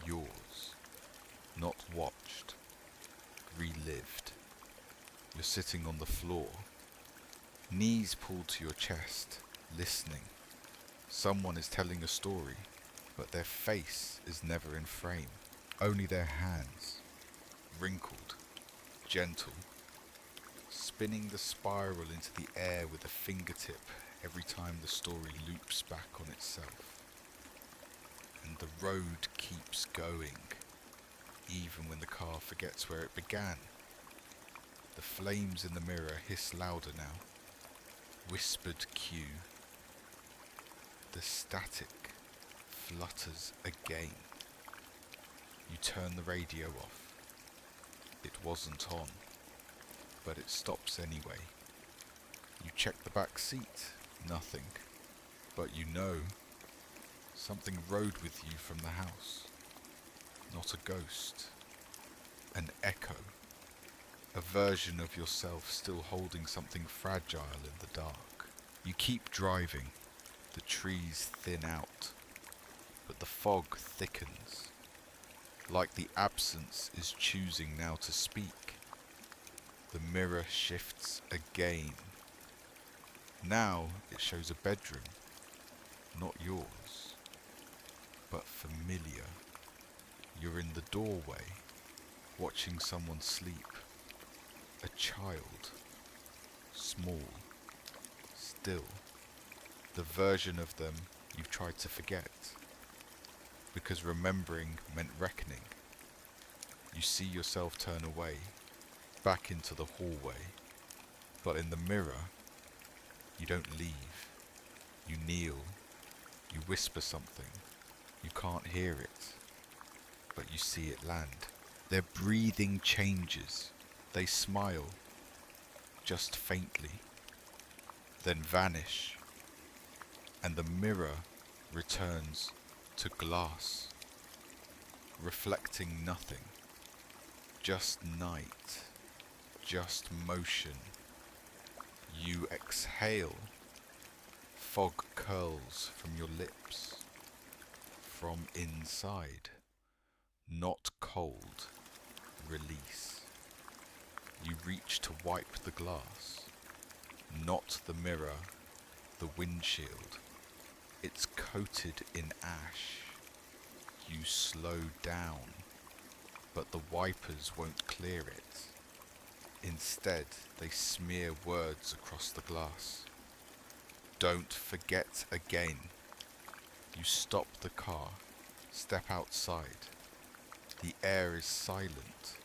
yours, not watched, relived. You're sitting on the floor, knees pulled to your chest, listening. Someone is telling a story, but their face is never in frame, only their hands, wrinkled, gentle, spinning the spiral into the air with a fingertip every time the story loops back on itself. And the road keeps going, even when the car forgets where it began. The flames in the mirror hiss louder now, whispered cue. The static flutters again. You turn the radio off. It wasn't on, but it stops anyway. You check the back seat, nothing. But you know, something rode with you from the house. Not a ghost, an echo, a version of yourself still holding something fragile in the dark. You keep driving, the trees thin out, but the fog thickens, like the absence is choosing now to speak. The mirror shifts again. Now it shows a bedroom, not yours, but familiar. You're in the doorway, watching someone sleep. A child, small, still, the version of them you've tried to forget, because remembering meant reckoning. You see yourself turn away, back into the hallway, but in the mirror, you don't leave. You kneel, you whisper something, you can't hear it, but you see it land. Their breathing changes. They smile, just faintly, then vanish, and the mirror returns to glass, reflecting nothing, just night, just motion. You exhale, fog curls from your lips, from inside, not cold, release. You reach to wipe the glass, not the mirror, the windshield. It's coated in ash. You slow down, but the wipers won't clear it. Instead, they smear words across the glass. Don't forget again. You stop the car, step outside. The air is silent.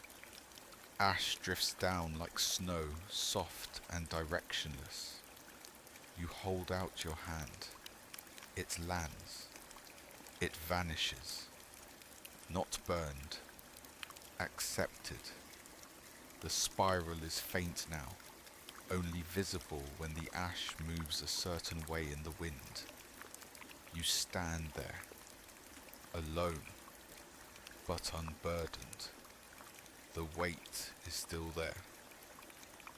Ash drifts down like snow, soft and directionless. You hold out your hand. It lands. It vanishes. Not burned. Accepted. The spiral is faint now, only visible when the ash moves a certain way in the wind. You stand there, alone, but unburdened. The weight is still there,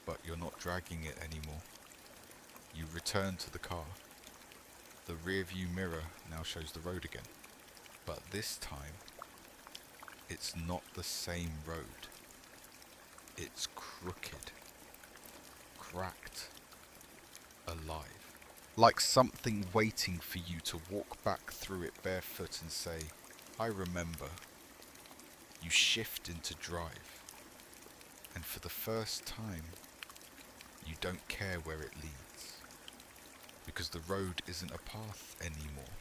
but you're not dragging it anymore. You return to the car. The rearview mirror now shows the road again, but this time, it's not the same road. It's crooked, cracked, alive. Like something waiting for you to walk back through it barefoot and say, I remember. You shift into drive, and for the first time, you don't care where it leads, because the road isn't a path anymore.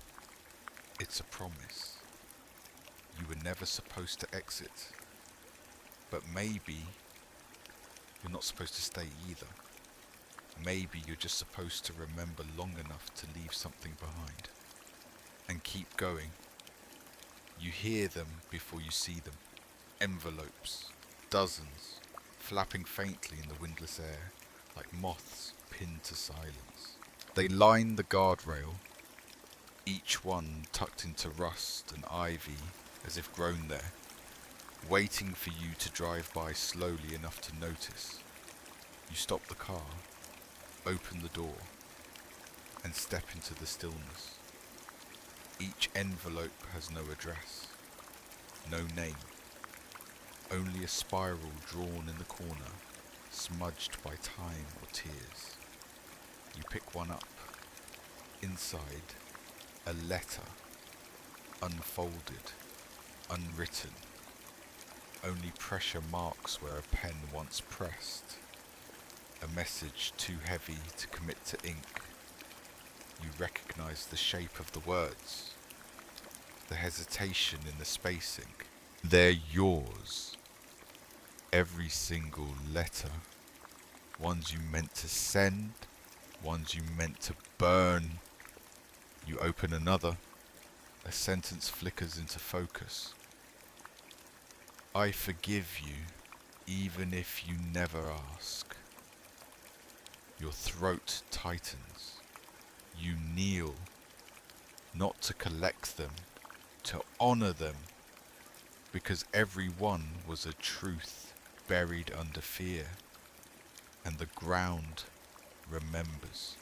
It's a promise. You were never supposed to exit, but maybe you're not supposed to stay either. Maybe you're just supposed to remember long enough to leave something behind, and keep going. You hear them before you see them. Envelopes, dozens, flapping faintly in the windless air, like moths pinned to silence. They line the guardrail, each one tucked into rust and ivy as if grown there, waiting for you to drive by slowly enough to notice. You stop the car, open the door, and step into the stillness. Each envelope has no address, no name, only a spiral drawn in the corner, smudged by time or tears. You pick one up. Inside, a letter, unfolded, unwritten. Only pressure marks where a pen once pressed. A message too heavy to commit to ink. You recognize the shape of the words, the hesitation in the spacing. They're yours. Every single letter. Ones you meant to send, ones you meant to burn. You open another. A sentence flickers into focus. I forgive you, even if you never ask. Your throat tightens. You kneel, not to collect them, to honor them, because every one was a truth buried under fear, and the ground remembers.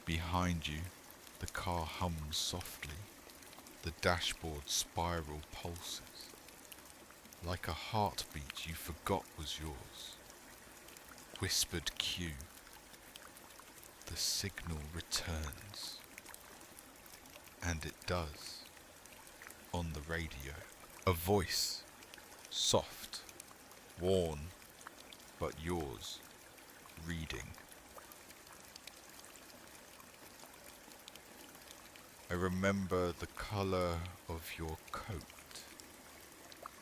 Behind you, the car hums softly. The dashboard spiral pulses. Like a heartbeat you forgot was yours. Whispered cue. The signal returns. And it does. On the radio. A voice. Soft. Worn. But yours. Reading. I remember the colour of your coat,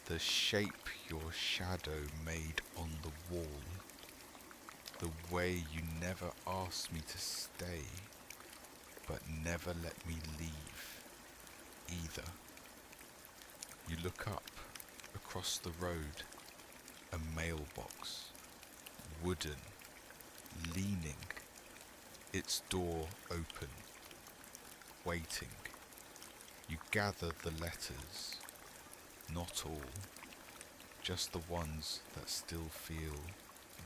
the shape your shadow made on the wall, the way you never asked me to stay, but never let me leave, either. You look up, across the road, a mailbox, wooden, leaning, its door open. Waiting, you gather the letters, not all, just the ones that still feel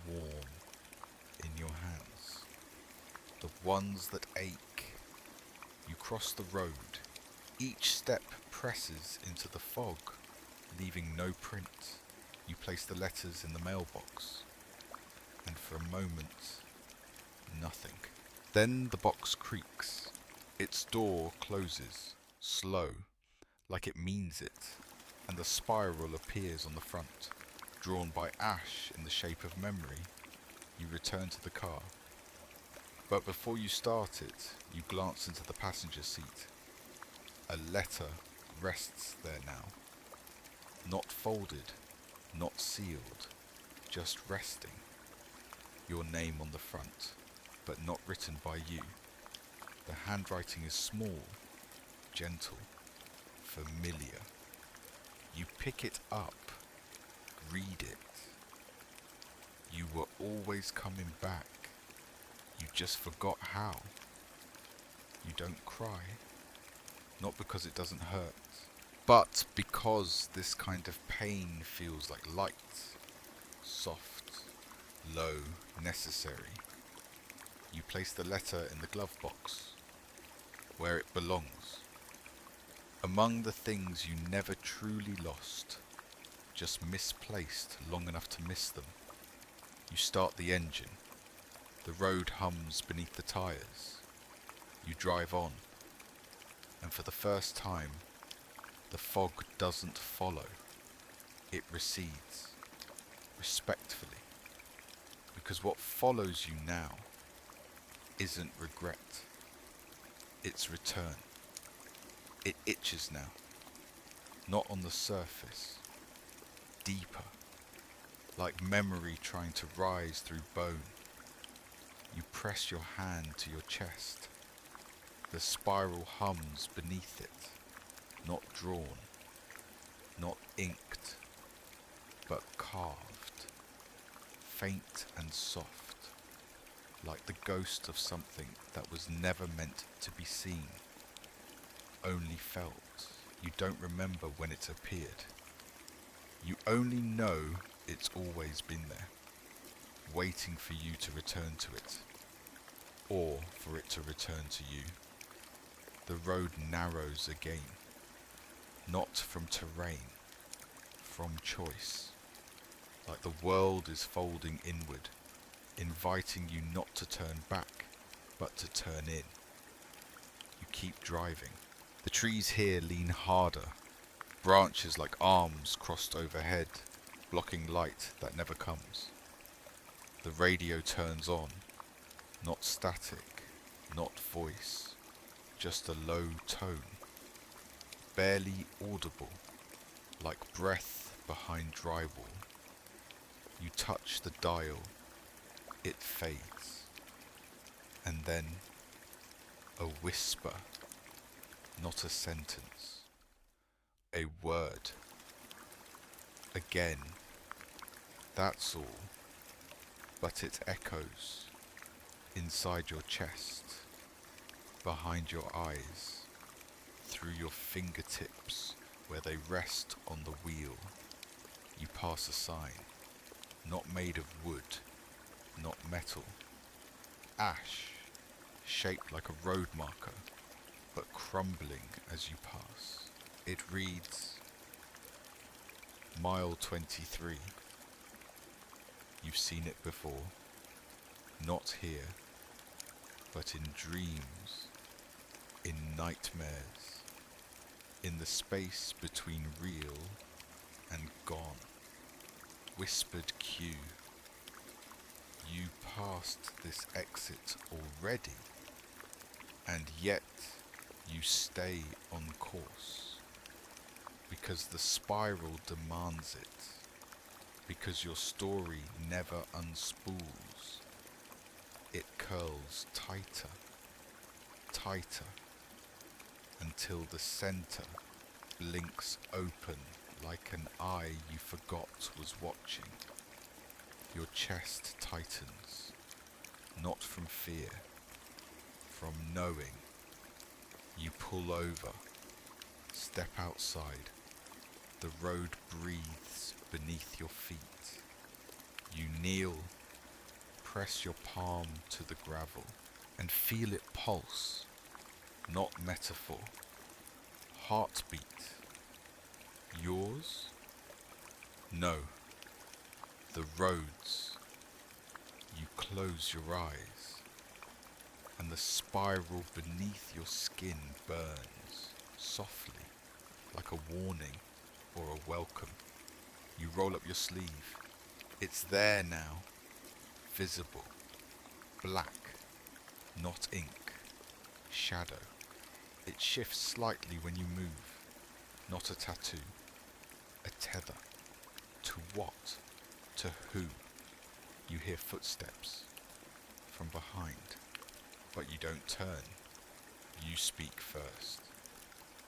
warm in your hands, the ones that ache. You cross the road, each step presses into the fog, leaving no print. You place the letters in the mailbox, and for a moment, nothing. Then the box creaks. Its door closes, slow, like it means it, and the spiral appears on the front, drawn by ash in the shape of memory. You return to the car. But before you start it, you glance into the passenger seat. A letter rests there now. Not folded, not sealed, just resting. Your name on the front, but not written by you. The handwriting is small, gentle, familiar. You pick it up, read it. You were always coming back. You just forgot how. You don't cry, not because it doesn't hurt, but because this kind of pain feels like light, soft, low, necessary. You place the letter in the glove box, where it belongs. Among the things you never truly lost, just misplaced long enough to miss them. You start the engine. The road hums beneath the tires. You drive on. And for the first time, the fog doesn't follow. It recedes, respectfully. Because what follows you now isn't regret. It's return. It itches now. Not on the surface. Deeper. Like memory trying to rise through bone. You press your hand to your chest. The spiral hums beneath it. Not drawn. Not inked. But carved. Faint and soft. Like the ghost of something that was never meant to be seen, only felt. You don't remember when it appeared. You only know it's always been there. waiting for you to return to it, or for it to return to you. The road narrows again, not from terrain, from choice, like the world is folding inward, inviting you not to turn back, but to turn in. You keep driving. The trees here lean harder, branches like arms crossed overhead, blocking light that never comes. The radio turns on, not static, not voice, just a low tone, barely audible, like breath behind drywall. You touch the dial, it fades, and then a whisper, not a sentence, a word. Again, that's all, but it echoes inside your chest, behind your eyes, through your fingertips where they rest on the wheel. You pass a sign, not made of wood, not metal, ash, shaped like a road marker, but crumbling as you pass. It reads, Mile 23. You've seen it before, not here, but in dreams, in nightmares, in the space between real and gone. Whispered cue. You passed this exit already, and yet you stay on course, because the spiral demands it, because your story never unspools. It curls tighter, tighter, until the center blinks open like an eye you forgot was watching. Your chest tightens, not from fear, from knowing. You pull over, step outside. The road breathes beneath your feet. You kneel, press your palm to the gravel, and feel it pulse, not metaphor. Heartbeat. Yours? No. The road's. You close your eyes, and the spiral beneath your skin burns, softly, like a warning or a welcome. You roll up your sleeve. It's there now, visible, black, not ink, shadow. It shifts slightly when you move, not a tattoo, a tether. To what? To who? You hear footsteps from behind, but you don't turn. You speak first,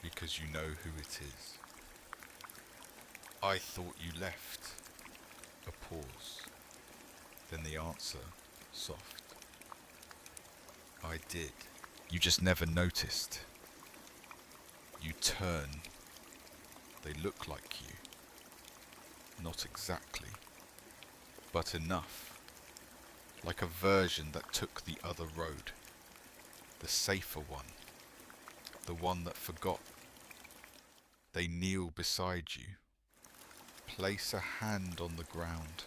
because you know who it is. I thought you left. A pause. Then the answer, soft. I did. You just never noticed. You turn. They look like you. Not exactly, but enough. Like a version that took the other road. The safer one. The one that forgot. They kneel beside you. Place a hand on the ground.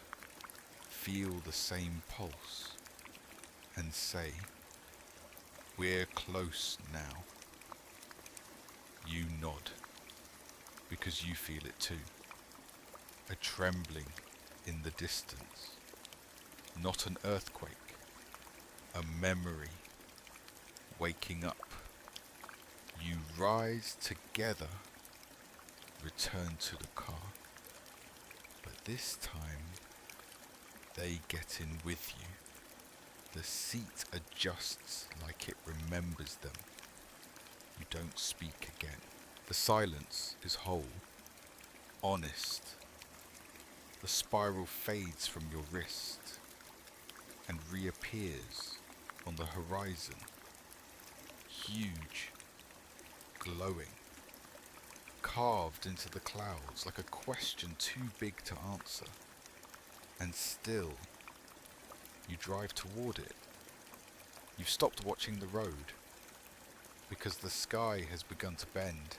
Feel the same pulse. And say, we're close now. You nod, because you feel it too. A trembling in the distance. Not an earthquake, a memory. Waking up. You rise together, return to the car. But this time, they get in with you. The seat adjusts like it remembers them. You don't speak again. The silence is whole, honest. The spiral fades from your wrist and reappears on the horizon, huge, glowing, carved into the clouds like a question too big to answer. And still, You drive toward it. You've stopped watching the road because the sky has begun to bend.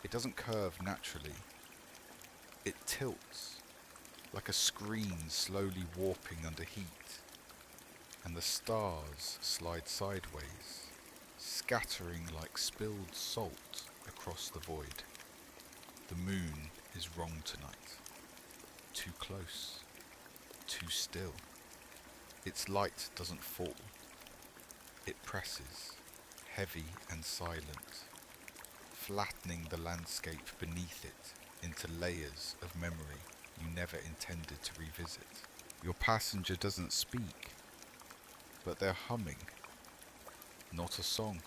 It doesn't curve naturally. It tilts like a screen slowly warping under heat, and the stars slide sideways, scattering like spilled salt across the void. The moon is wrong tonight. Too close. Too still. Its light doesn't fall. It presses, heavy and silent, flattening the landscape beneath it into layers of memory you never intended to revisit. Your passenger doesn't speak, but they're humming. Not a song.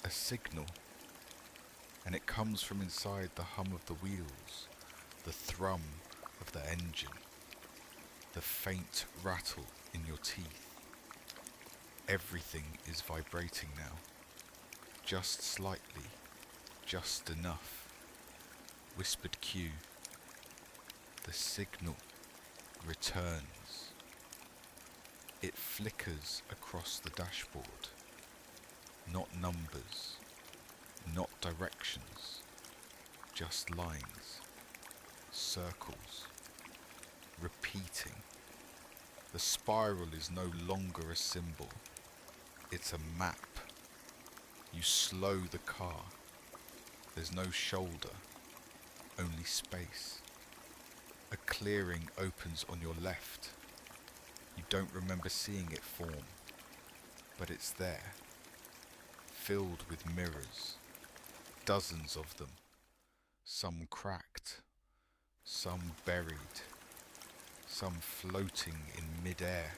A signal. And it comes from inside the hum of the wheels, the thrum of the engine, the faint rattle in your teeth. Everything is vibrating now, just slightly, just enough. Whispered cue. The signal returns. It flickers across the dashboard. Not numbers, not directions, just lines, circles, repeating. The spiral is no longer a symbol, it's a map. You slow the car. There's no shoulder, only space. A clearing opens on your left. You don't remember seeing it form, but it's there, filled with mirrors, dozens of them, some cracked, some buried, some floating in mid-air,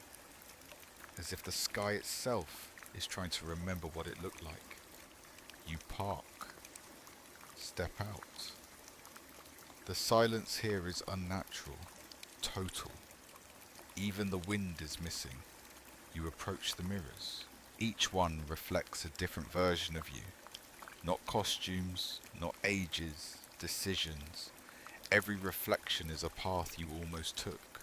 as if the sky itself is trying to remember what it looked like. You park, step out. The silence here is unnatural, total. Even the wind is missing. You approach the mirrors. Each one reflects a different version of you. Not costumes, not ages, decisions. Every reflection is a path you almost took.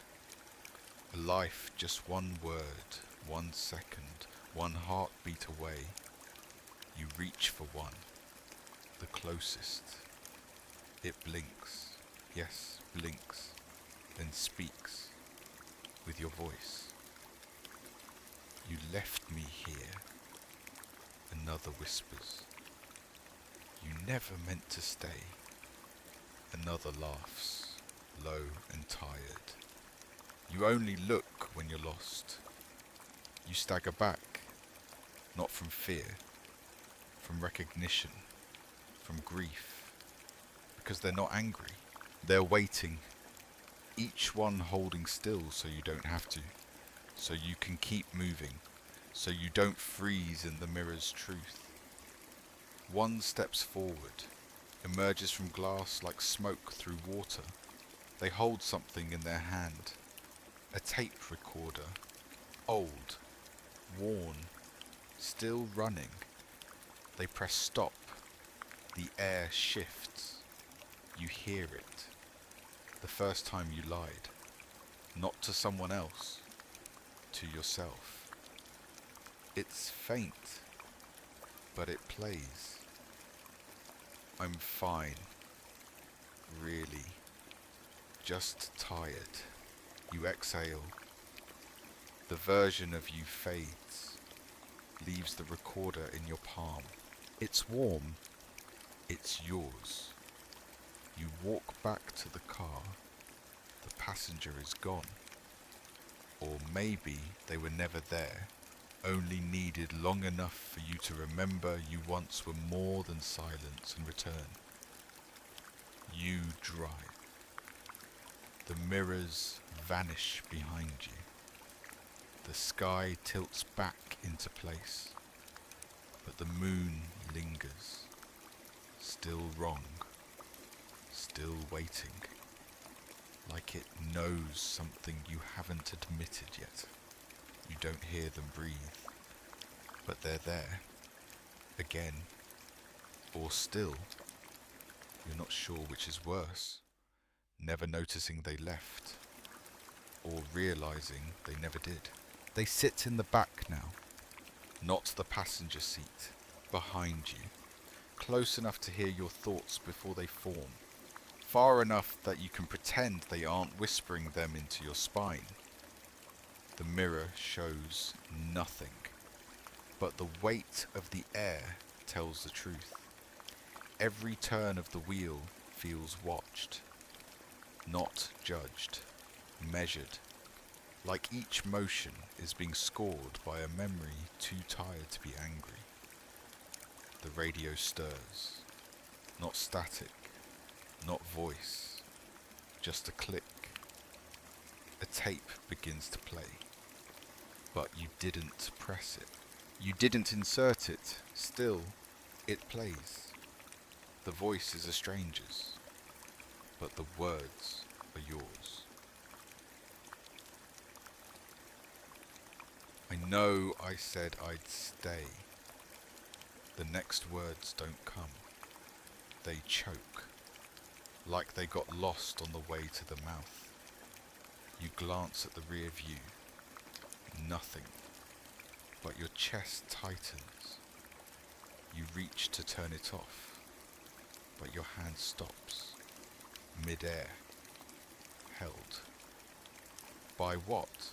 A life just one word, 1 second, one heartbeat away. You reach for one, the closest. It blinks, yes, blinks, then speaks with your voice. You left me here, another whispers. You never meant to stay. Another laughs, low and tired. You only look when you're lost. You stagger back, not from fear, from recognition, from grief, because they're not angry. They're waiting, each one holding still so you don't have to, so you can keep moving, so you don't freeze in the mirror's truth. One steps forward, emerges from glass like smoke through water. They hold something in their hand, a tape recorder, old, worn, still running. They press stop. The air shifts. You hear it. The first time you lied. Not to someone else. To yourself. It's faint, but it plays. I'm fine. Really. Just tired. You exhale. The version of you fades. Leaves the recorder in your palm. It's warm. It's yours. You walk back to the car. The passenger is gone. Or maybe they were never there, only needed long enough for you to remember you once were more than silence and return. You drive. The mirrors vanish behind you. The sky tilts back into place, but the moon lingers, still wrong, still waiting, like it knows something you haven't admitted yet. You don't hear them breathe, but they're there, again, or still. You're not sure which is worse, never noticing they left, or realizing they never did. They sit in the back now, not the passenger seat, behind you, close enough to hear your thoughts before they form, far enough that you can pretend they aren't whispering them into your spine. The mirror shows nothing, but the weight of the air tells the truth. Every turn of the wheel feels watched, not judged, measured, like each motion is being scored by a memory too tired to be angry. The radio stirs, not static, not voice, just a click. A tape begins to play, but you didn't press it. You didn't insert it, still, it plays. The voice is a stranger's, but the words are yours. I know I said I'd stay. The next words don't come. They choke, like they got lost on the way to the mouth. You glance at the rear view. Nothing, but your chest tightens. You reach to turn it off, but your hand stops, mid-air, held. By what?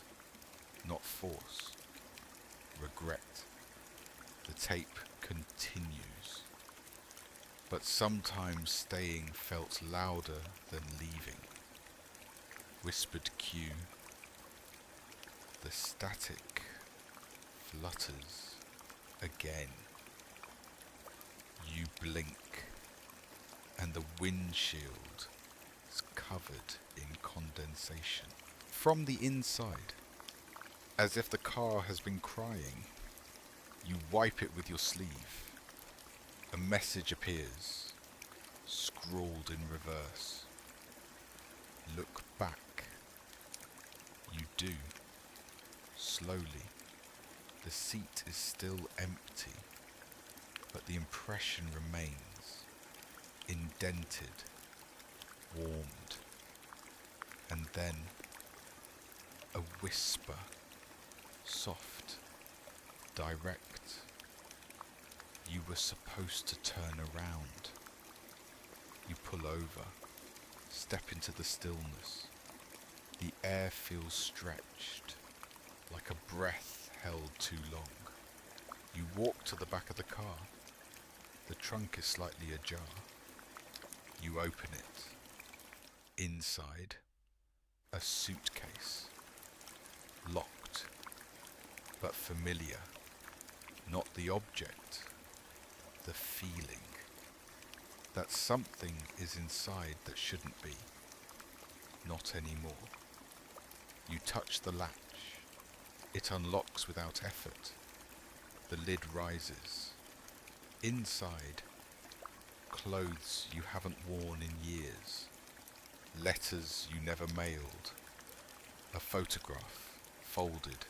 Not force. Regret. The tape continues. But sometimes staying felt louder than leaving. Whispered cue. The static flutters again. You blink, and the windshield is covered in condensation. From the inside, as if the car has been crying, you wipe it with your sleeve. A message appears, scrawled in reverse. Look back. You do. Slowly. The seat is still empty, but the impression remains, indented, warmed. And then a whisper, soft, direct. You were supposed to turn around. You pull over, step into the stillness. The air feels stretched, like a breath held too long. You walk to the back of the car. The trunk is slightly ajar. You open it. Inside, a suitcase. Locked, but familiar. Not the object, the feeling. That something is inside that shouldn't be. Not anymore. You touch the latch. It unlocks without effort. The lid rises. Inside, clothes you haven't worn in years. Letters you never mailed. A photograph, folded.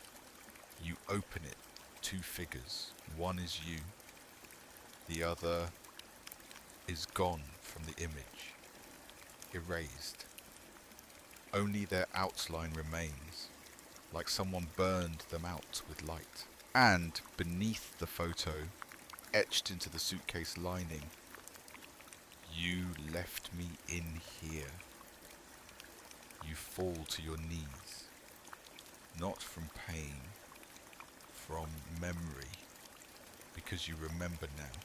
You open it, 2 figures. One is you. The other is gone from the image. Erased. Only their outline remains, like someone burned them out with light. And beneath the photo, etched into the suitcase lining, you left me in here. You fall to your knees, not from pain, from memory, because you remember now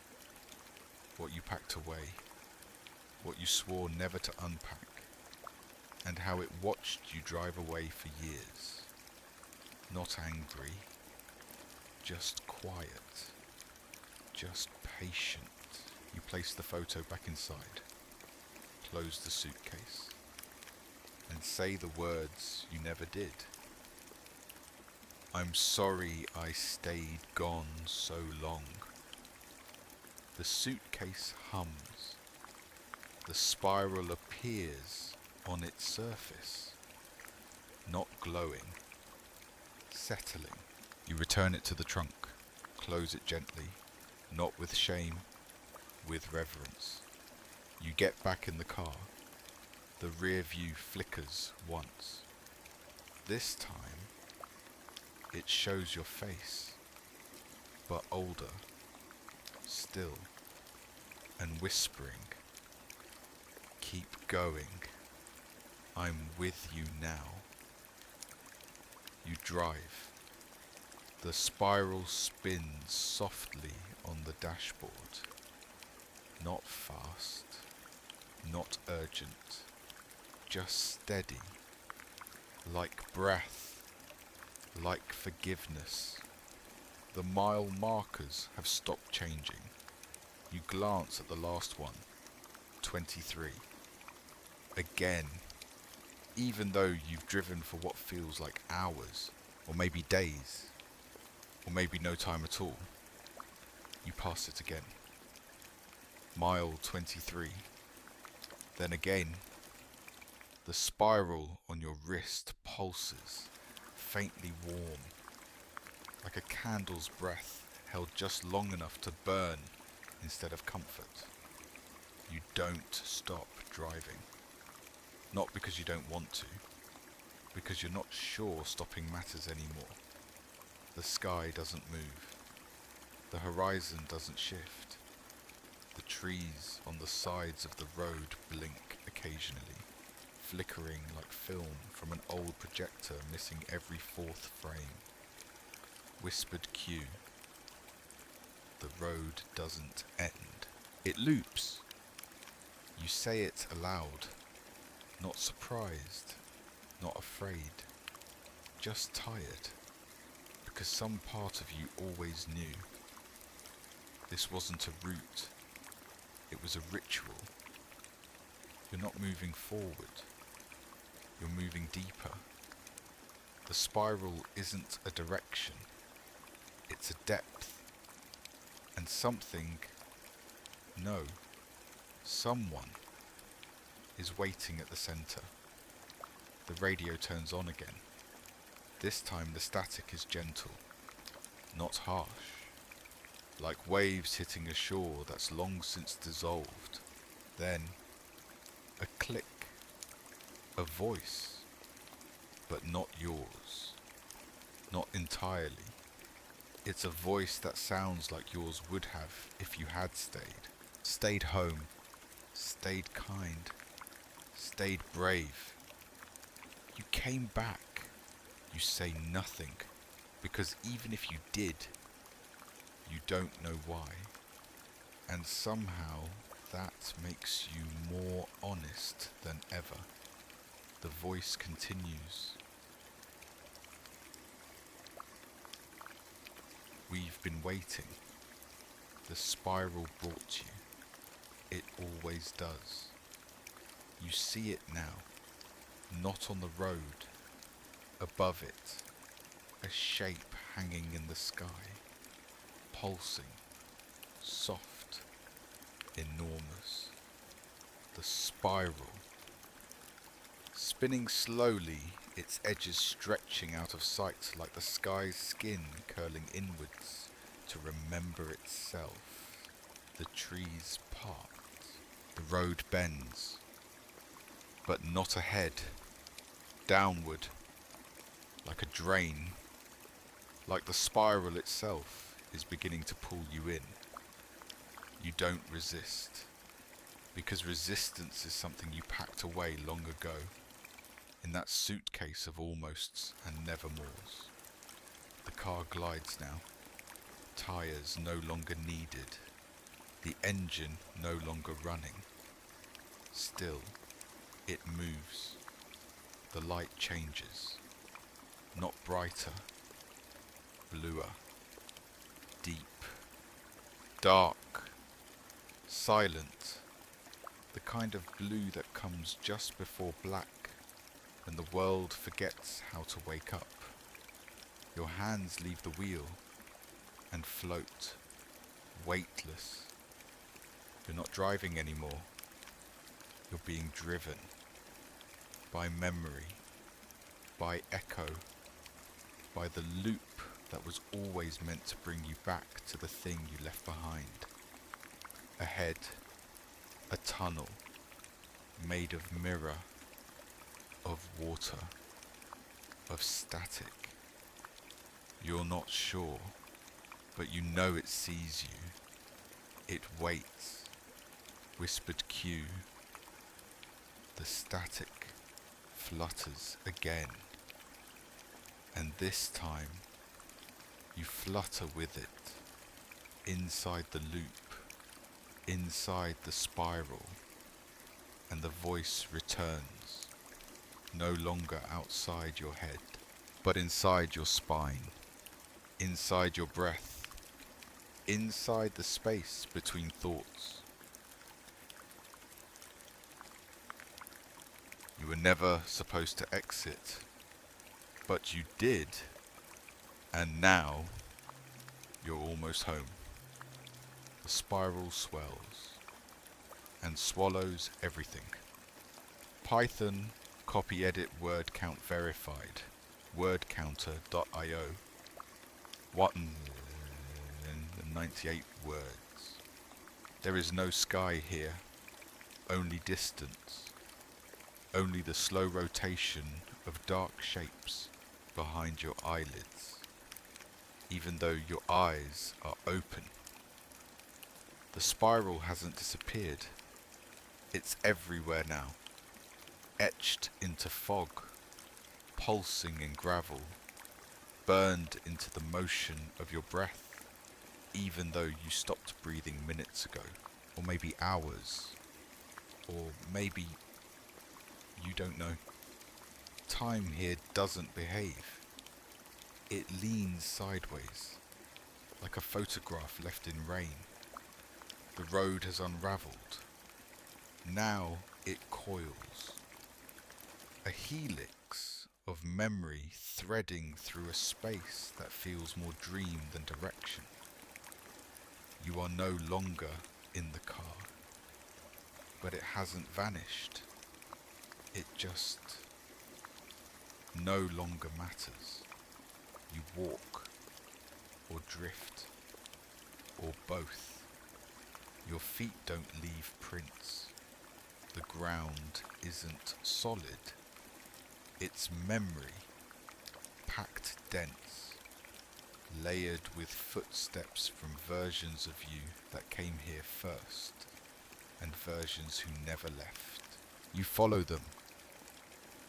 what you packed away, what you swore never to unpack, and how it watched you drive away for years. Not angry, just quiet, just patient. You place the photo back inside, close the suitcase, and say the words you never did. I'm sorry I stayed gone so long. The suitcase hums. The spiral appears on its surface, not glowing, settling. You return it to the trunk, close it gently, not with shame, with reverence. You get back in the car. The rear view flickers once. This time, it shows your face, but older, still, and whispering, "Keep going, I'm with you now." You drive. The spiral spins softly on the dashboard. Not fast, not urgent, just steady, like breath, like forgiveness. The mile markers have stopped changing. You glance at the last one, 23. Again, even though you've driven for what feels like hours, or maybe days, or maybe no time at all, you pass it again. Mile 23. Then again, the spiral on your wrist pulses, faintly warm, like a candle's breath held just long enough to burn instead of comfort. You don't stop driving. Not because you don't want to, because you're not sure stopping matters anymore. The sky doesn't move. The horizon doesn't shift. The trees on the sides of the road blink occasionally, flickering like film from an old projector missing every fourth frame. Whispered cue. The road doesn't end. It loops. You say it aloud, not surprised, not afraid, just tired, because some part of you always knew. This wasn't a route, it was a ritual. You're not moving forward, you're moving deeper. The spiral isn't a direction, it's a depth. And something, no, someone is waiting at the centre. The radio turns on again. This time the static is gentle, not harsh, like waves hitting a shore that's long since dissolved. Then, a click, a voice, but not yours, not entirely. It's a voice that sounds like yours would have if you had stayed. Stayed home, stayed kind, stayed brave. You came back. You say nothing, because even if you did, you don't know why. And somehow that makes you more honest than ever. The voice continues. We've been waiting. The spiral brought you. It always does. You see it now, not on the road. Above it, a shape hanging in the sky, pulsing, soft, enormous. The spiral. Spinning slowly, its edges stretching out of sight like the sky's skin curling inwards to remember itself. The trees part. The road bends. But not ahead. Downward. Like a drain. Like the spiral itself is beginning to pull you in. You don't resist. Because resistance is something you packed away long ago. In that suitcase of almosts and nevermores. The car glides now. Tyres no longer needed. The engine no longer running. Still, it moves. The light changes. Not brighter. Bluer. Deep. Dark. Silent. The kind of blue that comes just before black. When the world forgets how to wake up. Your hands leave the wheel and float, weightless. You're not driving anymore. You're being driven by memory, by echo, by the loop that was always meant to bring you back to the thing you left behind. Ahead, a tunnel made of mirror, of water. of static. You're not sure, but you know it sees you. It waits. Whispered Q. The static flutters again, and this time you flutter with it, inside the loop, inside the spiral, and the voice returns, no longer outside your head, but inside your spine, inside your breath, inside the space between thoughts. You were never supposed to exit, but you did, and now you're almost home. The spiral swells and swallows everything. Python copy edit word count verified. Wordcounter.io. 198 words. There is no sky here, only distance. Only the slow rotation of dark shapes behind your eyelids, even though your eyes are open. The spiral hasn't disappeared. It's everywhere now, etched into fog, pulsing in gravel, burned into the motion of your breath, even though you stopped breathing minutes ago, or maybe hours, or maybe you don't know. Time here doesn't behave. It leans sideways, like a photograph left in rain. The road has unravelled. Now it coils. A helix of memory threading through a space that feels more dream than direction. You are no longer in the car, but it hasn't vanished. It just no longer matters. You walk, or drift, or both. Your feet don't leave prints. The ground isn't solid. It's memory, packed dense, layered with footsteps from versions of you that came here first, and versions who never left. You follow them.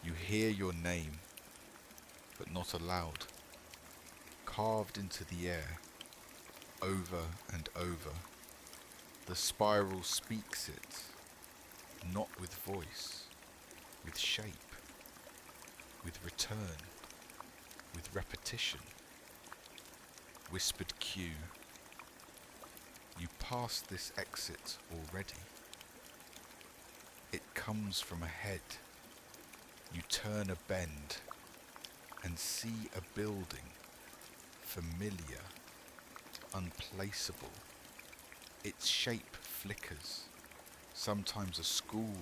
You hear your name, but not aloud, carved into the air, over and over. The spiral speaks it, not with voice, with shape, with return, with repetition. Whispered Q. You passed this exit already. It comes from ahead. You turn a bend and see a building, familiar, unplaceable. Its shape flickers, sometimes a school,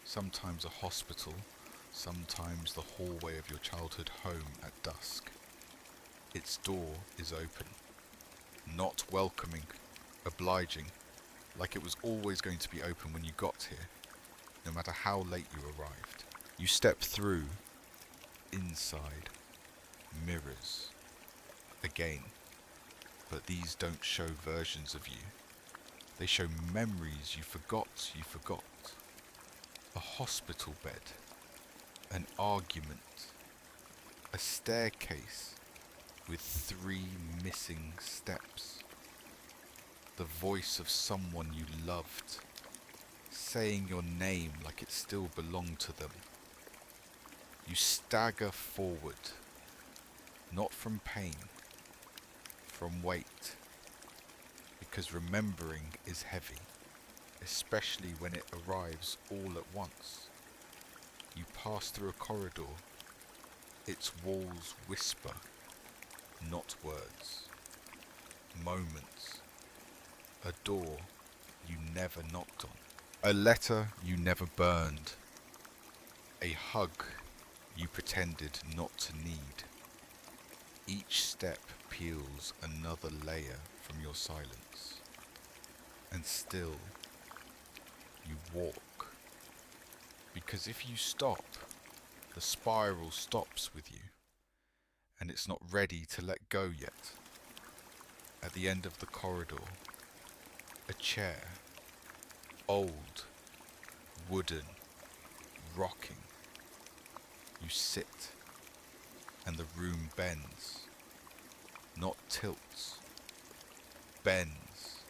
sometimes a hospital, sometimes the hallway of your childhood home at dusk. Its door is open, not welcoming, obliging, like it was always going to be open when you got here, no matter how late you arrived. You step through, inside, mirrors, again, but these don't show versions of you. They show memories you forgot. A hospital bed, an argument, a staircase with 3 missing steps. The voice of someone you loved, saying your name like it still belonged to them. You stagger forward, not from pain, from weight, because remembering is heavy, especially when it arrives all at once. You pass through a corridor, its walls whisper, not words. Moments, a door you never knocked on, a letter you never burned, a hug you pretended not to need. Each step peels another layer from your silence, and still you walk, because if you stop, the spiral stops with you. and it's not ready to let go yet. At the end of the corridor, a chair, old, wooden, rocking. You sit, and the room bends, not tilts, bends,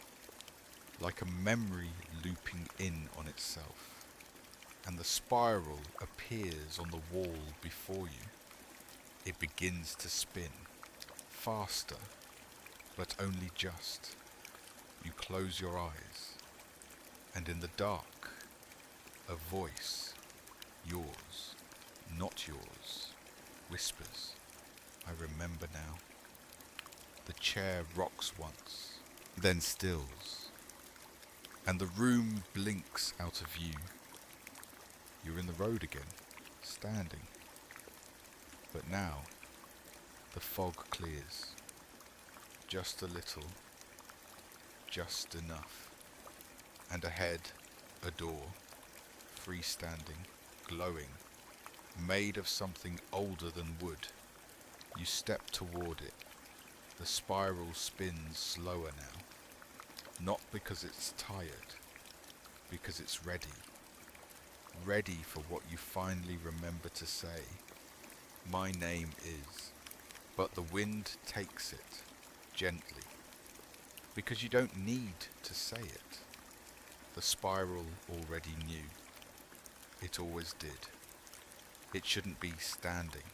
like a memory looping in on itself, and the spiral appears on the wall before you. It begins to spin, faster, but only just. You close your eyes, and in the dark, a voice, yours, not yours, whispers, I remember now. The chair rocks once, then stills, and the room blinks out of view. You're in the road again, standing. But now, the fog clears. Just a little, just enough. And ahead, a door, freestanding, glowing, made of something older than wood. You step toward it. The spiral spins slower now. Not because it's tired, because it's ready. Ready for what you finally remember to say. My name is. But the wind takes it, gently. Because you don't need to say it. The spiral already knew. It always did. It shouldn't be standing.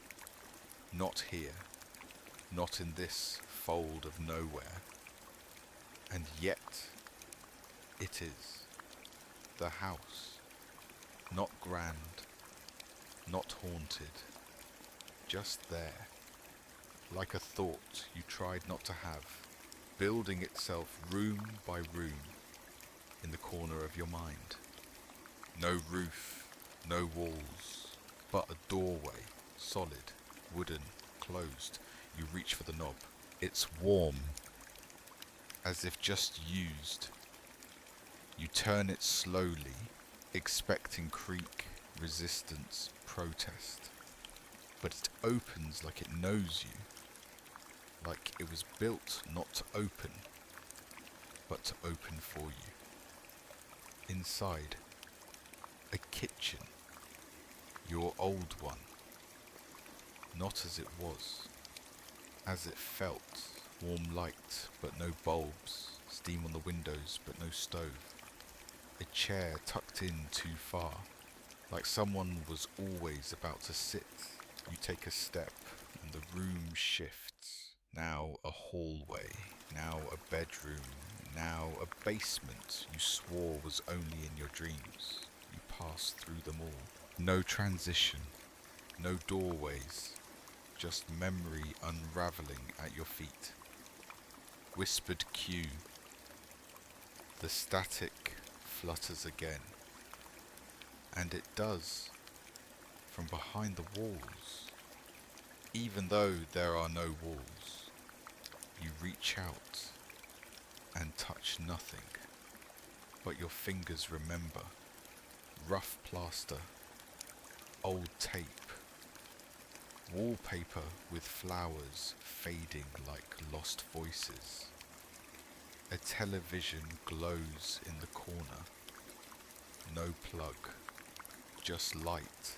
Not here. Not in this fold of nowhere. And yet, it is. The house. Not grand. Not haunted. Just there. Like a thought you tried not to have. Building itself room by room in the corner of your mind. No roof, no walls, but a doorway, solid, wooden, closed. You reach for the knob. It's warm, as if just used. You turn it slowly, expecting creak, resistance, protest. But it opens like it knows you. Like it was built not to open, but to open for you. Inside, a kitchen, your old one. Not as it was, as it felt, warm light but no bulbs, steam on the windows but no stove. A chair tucked in too far, like someone was always about to sit. You take a step and the room shifts. Now a hallway, now a bedroom, now a basement you swore was only in your dreams. You pass through them all. No transition, no doorways, just memory unraveling at your feet. Whispered cue. The static flutters again. And it does, from behind the walls. Even though there are no walls, you reach out and touch nothing, but your fingers remember. Rough plaster, old tape, wallpaper with flowers fading like lost voices. A television glows in the corner. No plug, just light.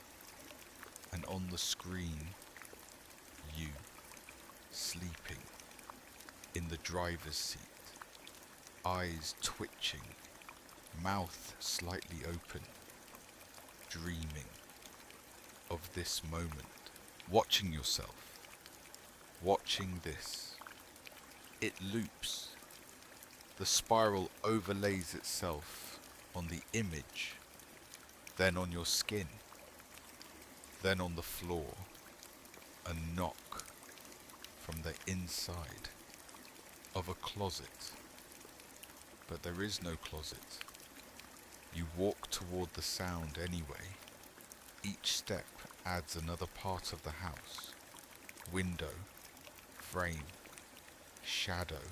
And on the screen, you, sleeping, in the driver's seat, eyes twitching, mouth slightly open, dreaming of this moment, watching yourself, watching this. It loops. The spiral overlays itself on the image, then on your skin, then on the floor. A knock from the inside of a closet. But there is no closet. You walk toward the sound anyway. Each step adds another part of the house. Window, frame, shadow.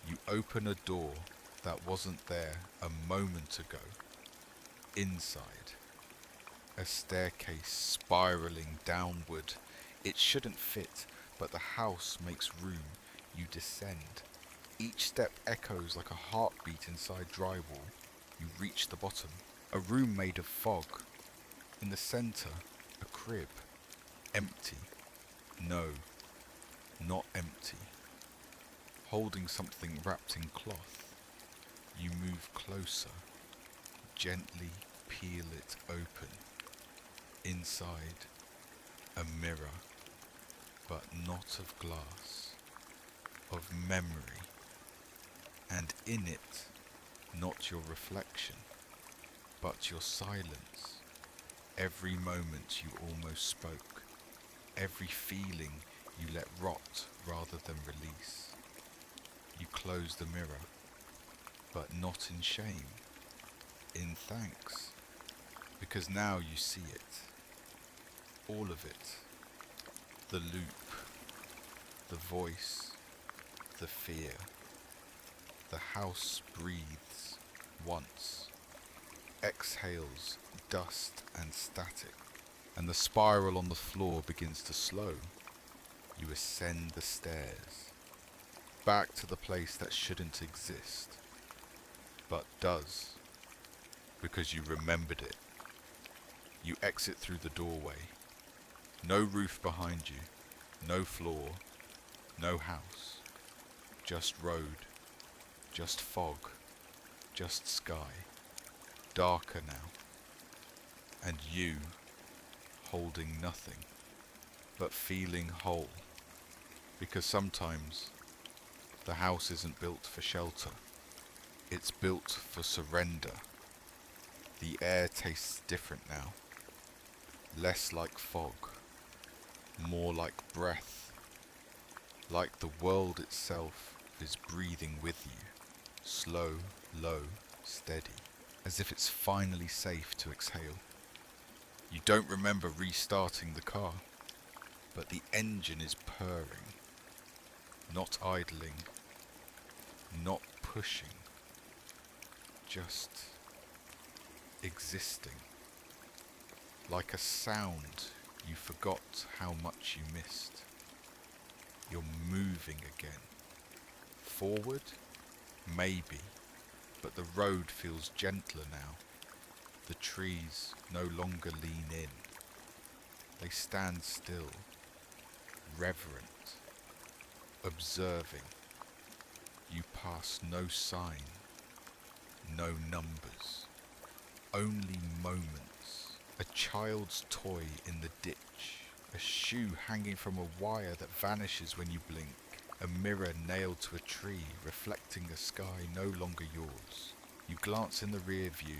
You open a door that wasn't there a moment ago. Inside, a staircase spiraling downward. It shouldn't fit, but the house makes room. You descend. Each step echoes like a heartbeat inside drywall. You reach the bottom. A room made of fog. In the center, a crib. Empty. No, not empty. Holding something wrapped in cloth. You move closer. Gently peel it open. Inside, a mirror, but not of glass, of memory. And in it, not your reflection, but your silence. Every moment you almost spoke, every feeling you let rot rather than release. You close the mirror, but not in shame, in thanks, because now you see it, all of it, the loop, the voice, the fear. The house breathes once, exhales dust and static, and the spiral on the floor begins to slow. You ascend the stairs, back to the place that shouldn't exist, but does, because you remembered it. You exit through the doorway. No roof behind you, no floor, no house, just road, just fog, just sky, darker now, and you holding nothing, but feeling whole, because sometimes the house isn't built for shelter, it's built for surrender. The air tastes different now, less like fog, more like breath, like the world itself is breathing with you, slow, low, steady, as if it's finally safe to exhale. You don't remember restarting the car, but the engine is purring, not idling, not pushing, just existing, like a sound you forgot how much you missed. You're moving again. Forward? Maybe, but the road feels gentler now. The trees no longer lean in. They stand still, reverent, observing. You pass no sign, no numbers, only moments. A child's toy in the ditch, a shoe hanging from a wire that vanishes when you blink, a mirror nailed to a tree reflecting a sky no longer yours. You glance in the rear view,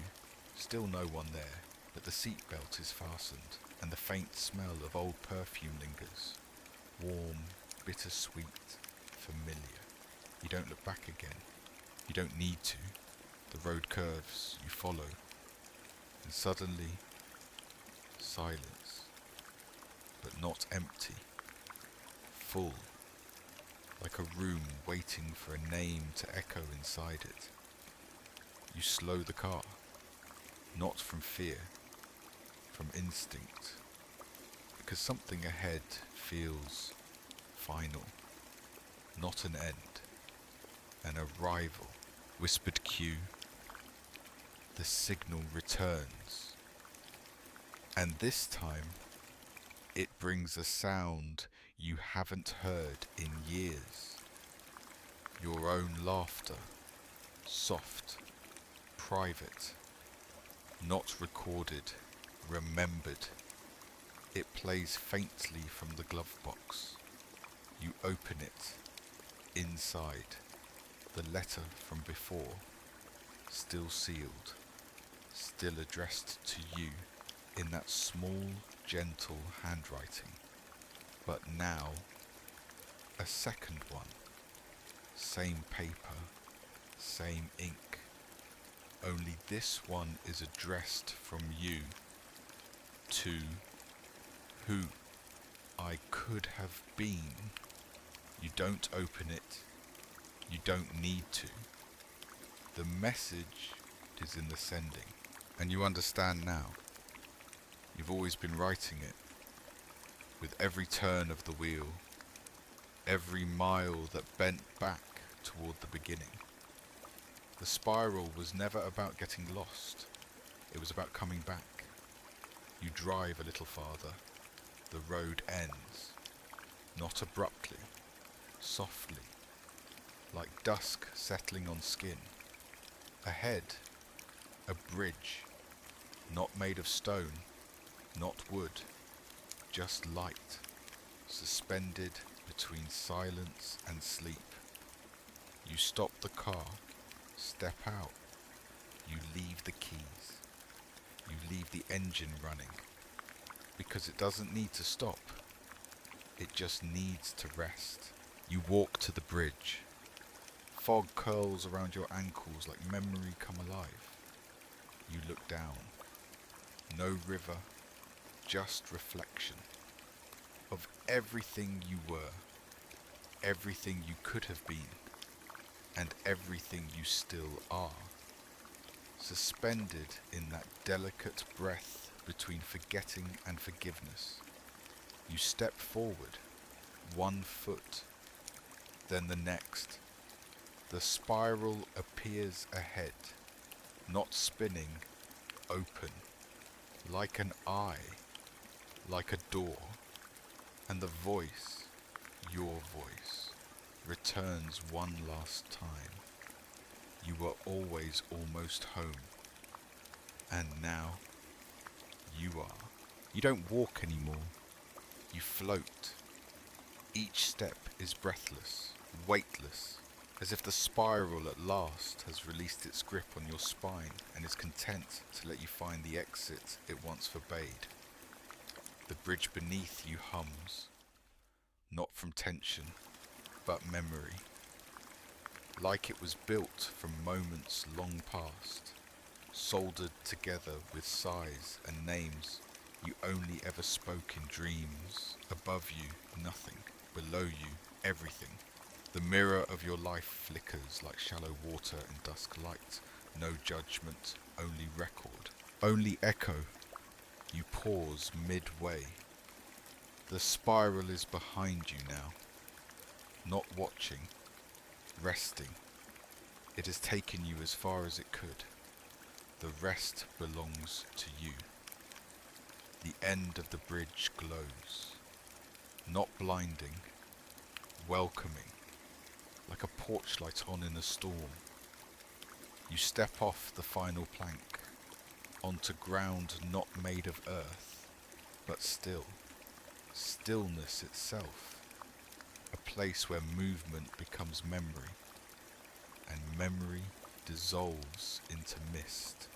still no one there, but the seatbelt is fastened and the faint smell of old perfume lingers. Warm, bittersweet, familiar. You don't look back again. You don't need to. The road curves, you follow. And suddenly, silence. But not empty. Full. Like a room waiting for a name to echo inside it. You slow the car. Not from fear. From instinct. Because something ahead feels final. Not an end. An arrival. Whispered cue. The signal returns. And this time, it brings a sound you haven't heard in years. Your own laughter. Soft. Private. Not recorded. Remembered. It plays faintly from the glove box. You open it. Inside. The letter from before. Still sealed. Still addressed to you. In that small, gentle handwriting. But now, a second one. Same paper, same ink. Only this one is addressed from you to who I could have been. You don't open it. You don't need to. The message is in the sending, and you understand now. You've always been writing it, with every turn of the wheel, every mile that bent back toward the beginning. The spiral was never about getting lost, it was about coming back. You drive a little farther, the road ends, not abruptly, softly, like dusk settling on skin. Ahead, a bridge, not made of stone, not wood, just light, suspended between silence and sleep. You stop the car, step out, you leave the keys, you leave the engine running, because it doesn't need to stop, it just needs to rest. You walk to the bridge. Fog curls around your ankles like memory come alive. You look down. No river, just reflection of everything you were, everything you could have been, and everything you still are. Suspended in that delicate breath between forgetting and forgiveness. You step forward, 1 foot, then the next. The spiral appears ahead, not spinning, open, like an eye, like a door, and the voice, your voice, returns one last time. You were always almost home, and now you are. You don't walk anymore, you float. Each step is breathless, weightless, as if the spiral at last has released its grip on your spine and is content to let you find the exit it once forbade. The bridge beneath you hums, not from tension, but memory, like it was built from moments long past, soldered together with sighs and names you only ever spoke in dreams. Above you, nothing. Below you, everything. The mirror of your life flickers like shallow water in dusk light. No judgment, only record, only echo. You pause midway. The spiral is behind you now, not watching, resting. It has taken you as far as it could. The rest belongs to you. The end of the bridge glows, not blinding, welcoming, like a porch light on in a storm. You step off the final plank, onto ground not made of earth, but still, stillness itself, a place where movement becomes memory, and memory dissolves into mist.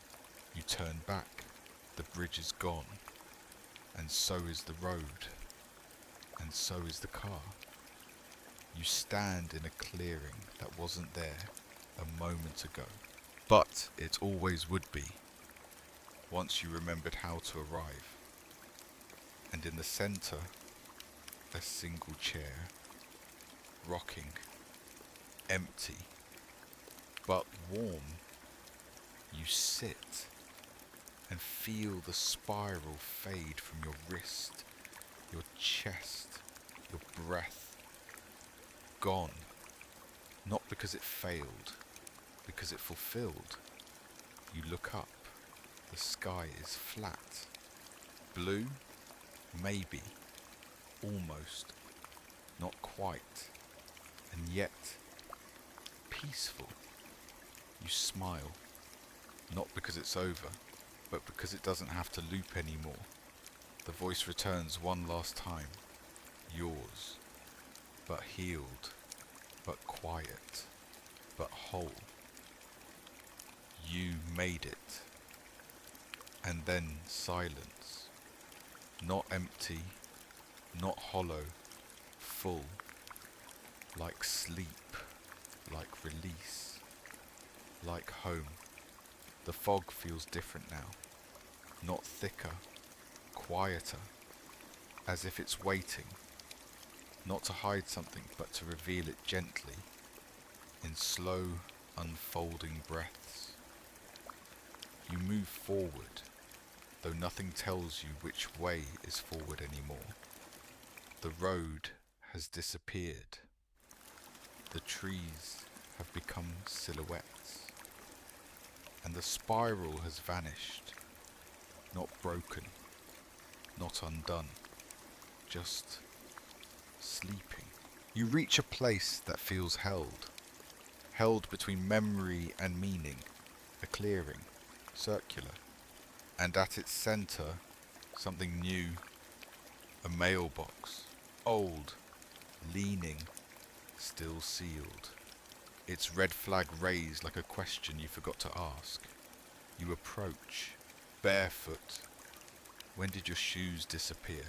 You turn back, the bridge is gone, and so is the road, and so is the car. You stand in a clearing that wasn't there a moment ago, but it always would be, once you remembered how to arrive. And in the centre, a single chair, rocking, empty, but warm. You sit and feel the spiral fade from your wrist, your chest, your breath. Gone. Not because it failed, because it fulfilled. You look up. The sky is flat. Blue? Maybe. Almost. Not quite. And yet, peaceful. You smile. Not because it's over, but because it doesn't have to loop anymore. The voice returns one last time. Yours. But healed. But quiet. But whole. You made it. And then silence. Not empty. Not hollow. Full. Like sleep. Like release. Like home. The fog feels different now. Not thicker. Quieter. As if it's waiting. Not to hide something, but to reveal it gently. In slow, unfolding breaths. You move forward, though nothing tells you which way is forward anymore. The road has disappeared. The trees have become silhouettes, and the spiral has vanished, not broken, not undone, just sleeping. You reach a place that feels held between memory and meaning, a clearing, circular, and at its centre, something new, a mailbox, old, leaning, still sealed. Its red flag raised like a question you forgot to ask. You approach, barefoot. When did your shoes disappear?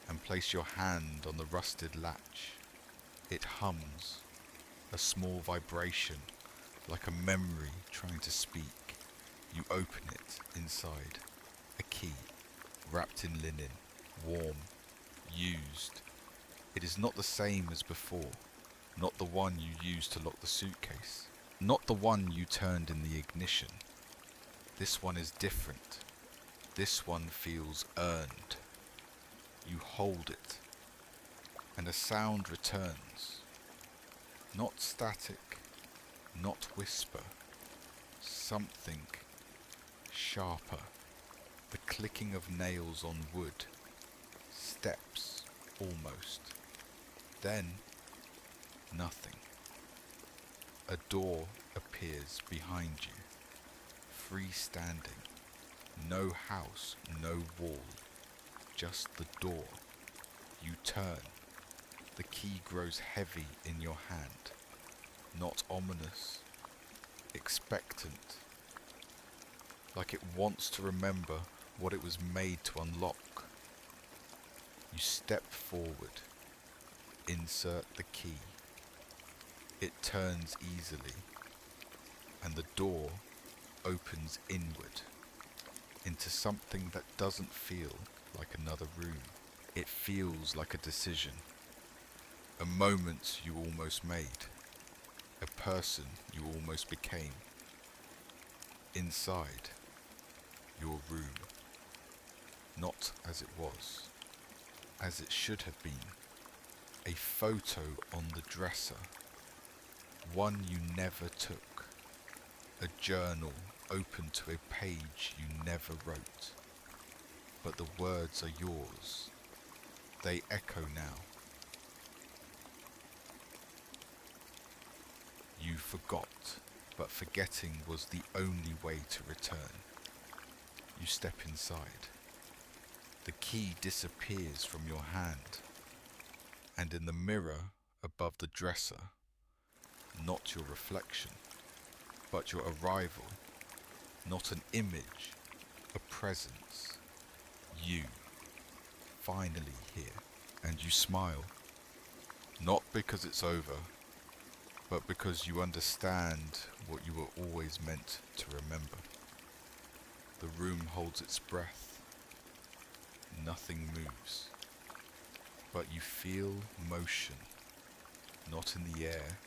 And place your hand on the rusted latch. It hums, a small vibration, like a memory trying to speak. You open it inside. A key, wrapped in linen, warm, used. It is not the same as before, not the one you used to lock the suitcase, not the one you turned in the ignition. This one is different. This one feels earned. You hold it, and a sound returns. Not static, not whisper, something sharper. The clicking of nails on wood, steps almost. Then, nothing. A door appears behind you, freestanding. No house, no wall, just the door. You turn. The key grows heavy in your hand, not ominous, expectant, like it wants to remember what it was made to unlock. You step forward, insert the key. It turns easily, and the door opens inward, into something that doesn't feel like another room. It feels like a decision, a moment you almost made, a person you almost became. Inside, your room, not as it was, as it should have been. A photo on the dresser, one you never took, a journal open to a page you never wrote. But the words are yours. They echo now. You forgot, but forgetting was the only way to return. You step inside. The key disappears from your hand, and in the mirror above the dresser, not your reflection, but your arrival, not an image, a presence. You, finally here, and you smile, not because it's over, but because you understand what you were always meant to remember. The room holds its breath. Nothing moves, but you feel motion, not in the air,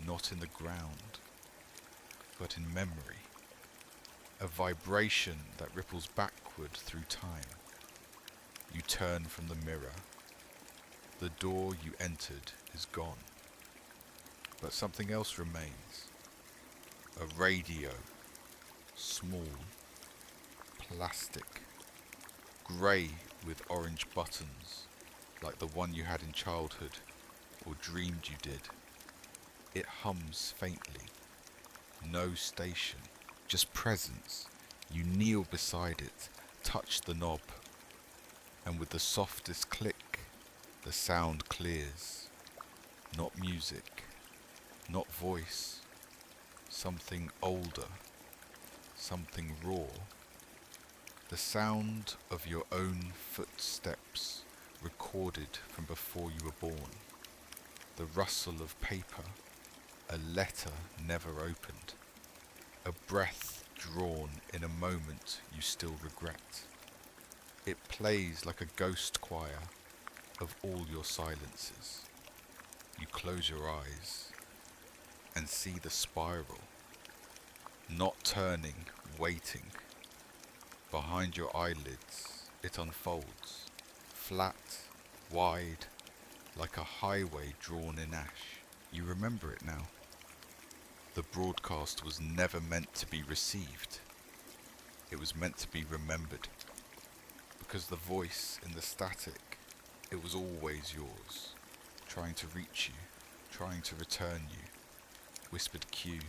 not in the ground, but in memory. A vibration that ripples backward through time. You turn from the mirror. The door you entered is gone, but something else remains. A radio, small, plastic, grey with orange buttons, like the one you had in childhood or dreamed you did. It hums faintly. No station, just presence. You kneel beside it, touch the knob, and with the softest click, the sound clears. Not music, not voice, something older, something raw. The sound of your own footsteps recorded from before you were born. The rustle of paper, a letter never opened, a breath drawn in a moment you still regret. It plays like a ghost choir of all your silences. You close your eyes and see the spiral, not turning, waiting. Behind your eyelids, it unfolds, flat, wide, like a highway drawn in ash. You remember it now. The broadcast was never meant to be received. It was meant to be remembered. Because the voice in the static, it was always yours, trying to reach you, trying to return you. Whispered Q.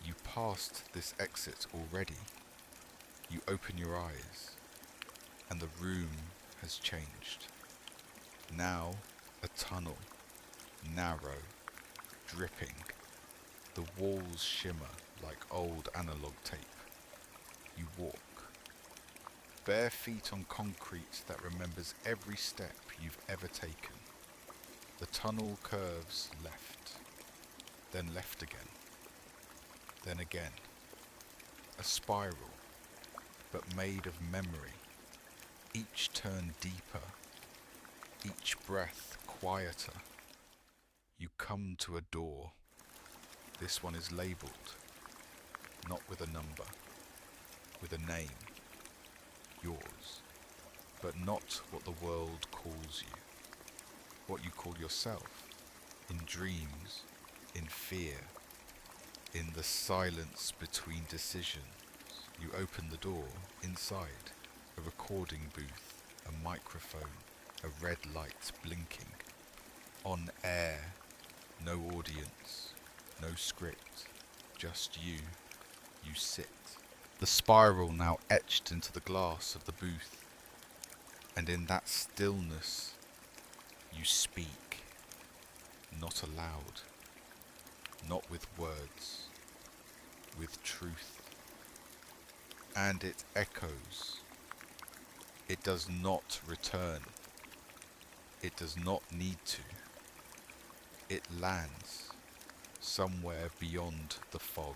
You passed this exit already. You open your eyes, and the room has changed. Now a tunnel, narrow, dripping. The walls shimmer like old analog tape. You walk, bare feet on concrete that remembers every step you've ever taken. The tunnel curves left, then left again, then again. A spiral, but made of memory. Each turn deeper, each breath quieter. You come to a door. This one is labelled, not with a number, with a name. Yours, but not what the world calls you. What you call yourself, in dreams, in fear, in the silence between decisions. You open the door. Inside, a recording booth, a microphone, a red light blinking. On air, no audience, no script, just you. You sit. The spiral now etched into the glass of the booth, and in that stillness, you speak, not aloud, not with words, with truth. And it echoes. It does not return. It does not need to. It lands somewhere beyond the fog,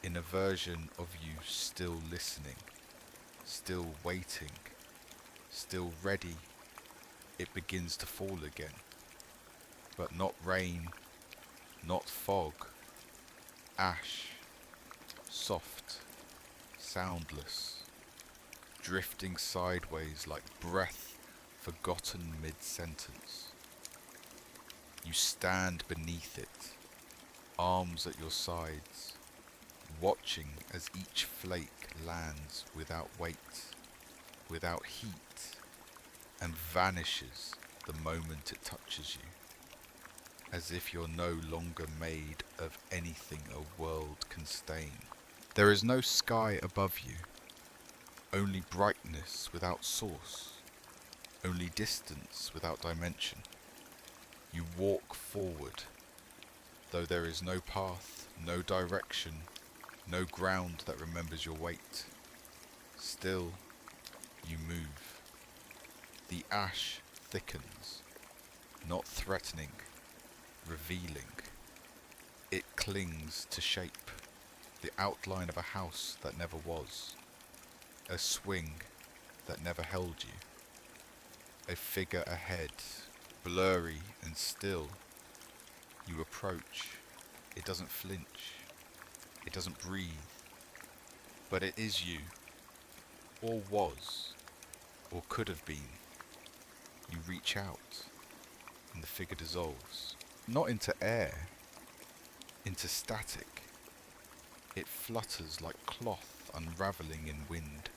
in a version of you still listening, still waiting, still ready. It begins to fall again, but not rain, not fog, ash, soft, soundless, drifting sideways like breath forgotten mid-sentence. You stand beneath it, arms at your sides, watching as each flake lands without weight, without heat, and vanishes the moment it touches you, as if you're no longer made of anything a world can stain. There is no sky above you, only brightness without source, only distance without dimension. You walk forward, though there is no path, no direction, no ground that remembers your weight. Still, you move. The ash thickens, not threatening, revealing. It clings to shape, the outline of a house that never was, a swing that never held you, a figure ahead, blurry and still. You approach. It doesn't flinch. It doesn't breathe. But it is you, or was, or could have been. You reach out, and the figure dissolves. Not into air, into static. It flutters like cloth unravelling in wind.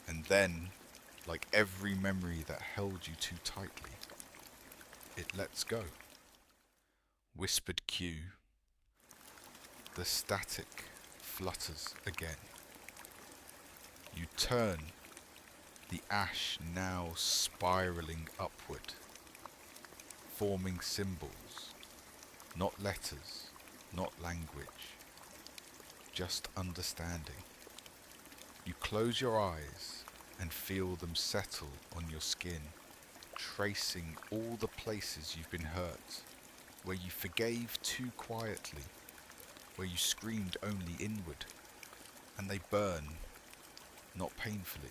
And then, like every memory that held you too tightly, it lets go. Whispered Q. The static flutters again. You turn, the ash now spiralling upward, forming symbols, not letters, not language, just understanding. You close your eyes and feel them settle on your skin, tracing all the places you've been hurt, where you forgave too quietly, where you screamed only inward, and they burn, not painfully,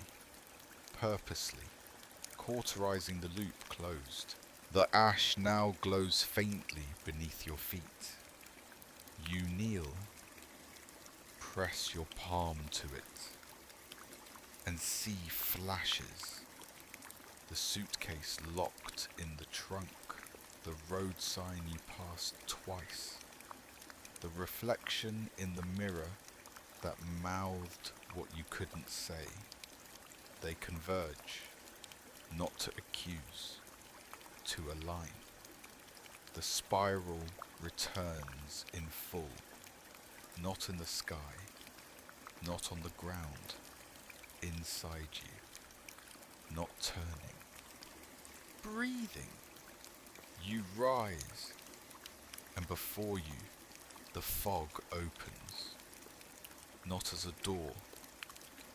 purposely, cauterizing the loop closed. The ash now glows faintly beneath your feet. You kneel, press your palm to it, and see flashes, the suitcase locked in the trunk, the road sign you passed twice, the reflection in the mirror that mouthed what you couldn't say. They converge, not to accuse, to align. The spiral returns in full, not in the sky, not on the ground, inside you, not turning. Breathing. You rise, and before you, the fog opens, not as a door,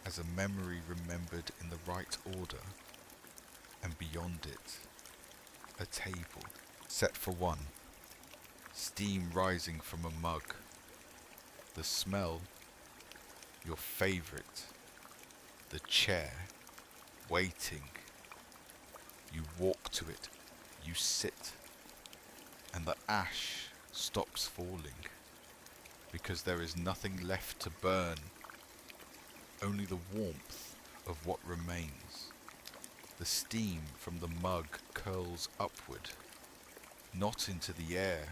as a memory remembered in the right order, and beyond it, a table set for one, steam rising from a mug, the smell, your favorite, the chair, waiting. You walk to it, you sit, and the ash stops falling, because there is nothing left to burn, only the warmth of what remains. The steam from the mug curls upward, not into the air,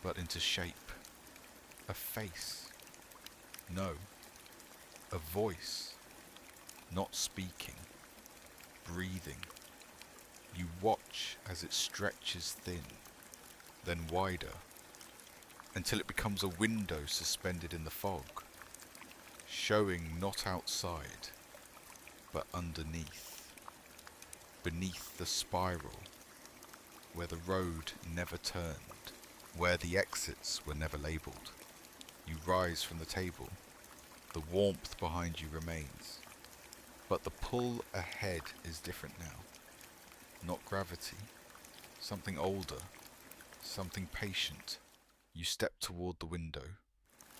but into shape. A face. No. A voice. Not speaking. Breathing. You watch as it stretches thin, then wider, until it becomes a window suspended in the fog, showing not outside, but underneath, beneath the spiral, where the road never turned, where the exits were never labelled. You rise from the table, the warmth behind you remains, but the pull ahead is different now. Not gravity, something older, something patient. You step toward the window,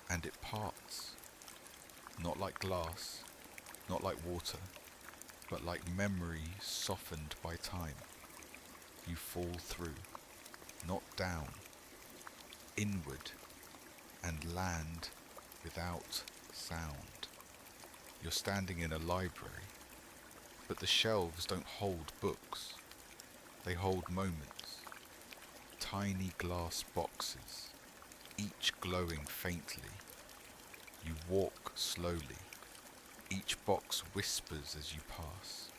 and it parts. Not like glass, not like water, but like memory softened by time. You fall through, not down, inward, and land without sound. You're standing in a library, but the shelves don't hold books. They hold moments, tiny glass boxes, each glowing faintly. You walk slowly. Each box whispers as you pass.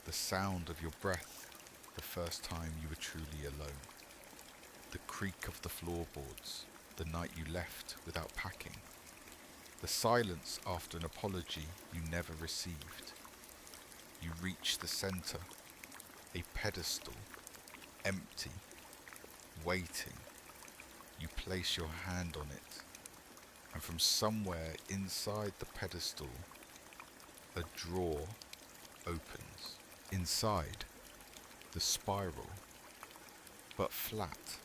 The sound of your breath the first time you were truly alone. The creak of the floorboards the night you left without packing. The silence after an apology you never received. You reach the center, a pedestal, empty, waiting. You place your hand on it, and from somewhere inside the pedestal, a drawer opens. Inside, the spiral, but flat,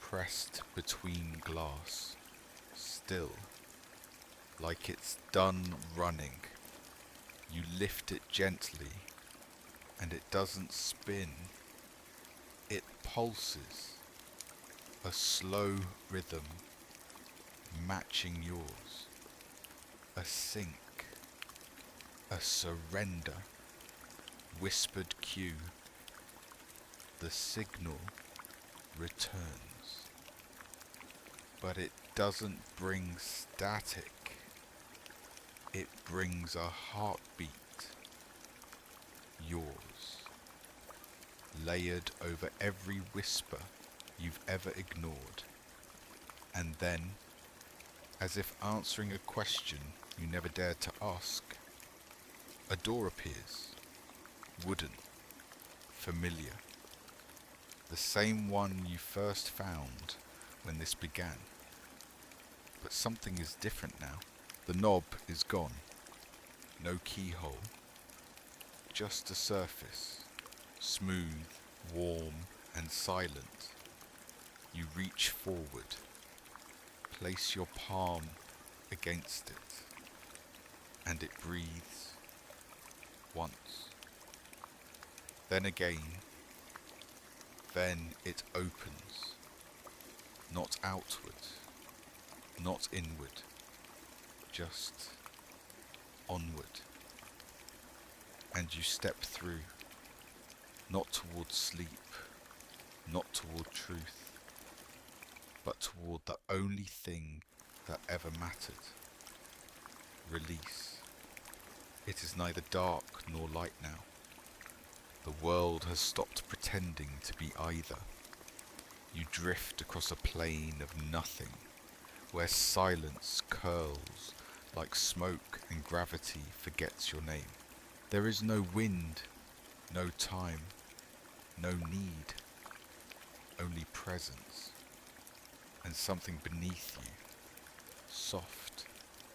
pressed between glass, still, like it's done running. You lift it gently, and it doesn't spin. It pulses, a slow rhythm, matching yours. A sink, a surrender, whispered cue. The signal returns, but it doesn't bring static. It brings a heartbeat, yours, layered over every whisper you've ever ignored. And then, as if answering a question you never dared to ask, a door appears, wooden, familiar, the same one you first found when this began. But something is different now. The knob is gone, no keyhole, just a surface, smooth, warm and silent. You reach forward, place your palm against it, and it breathes once, then again, then it opens, not outward, not inward, just onward, and you step through, Not toward sleep, not toward truth, but toward the only thing that ever mattered: release. It is neither dark nor light now. The world has stopped pretending to be either. You drift across a plain of nothing, where silence curls like smoke and gravity forgets your name. There is no wind, no time, no need, only presence, and something beneath you, soft,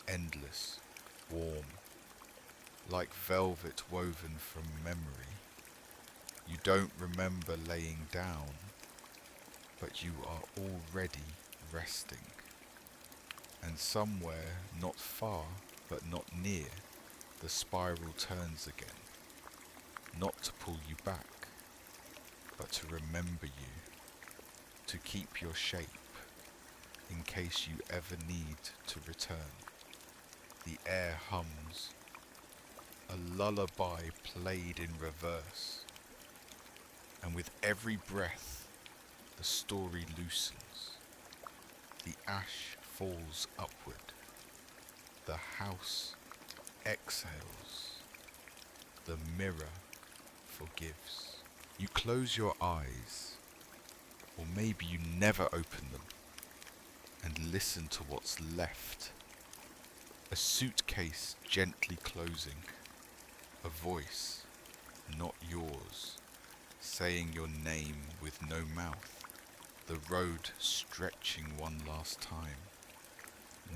endless, warm, like velvet woven from memory. You don't remember laying down, but you are already resting. And somewhere not far, but not near, the spiral turns again, not to pull you back, but to remember you, to keep your shape, in case you ever need to return. The air hums, a lullaby played in reverse, and with every breath, the story loosens. The ash falls upward, the house exhales, the mirror forgives. You close your eyes, or maybe you never open them, and listen to what's left. A suitcase gently closing, a voice, not yours, saying your name with no mouth. The road stretching one last time,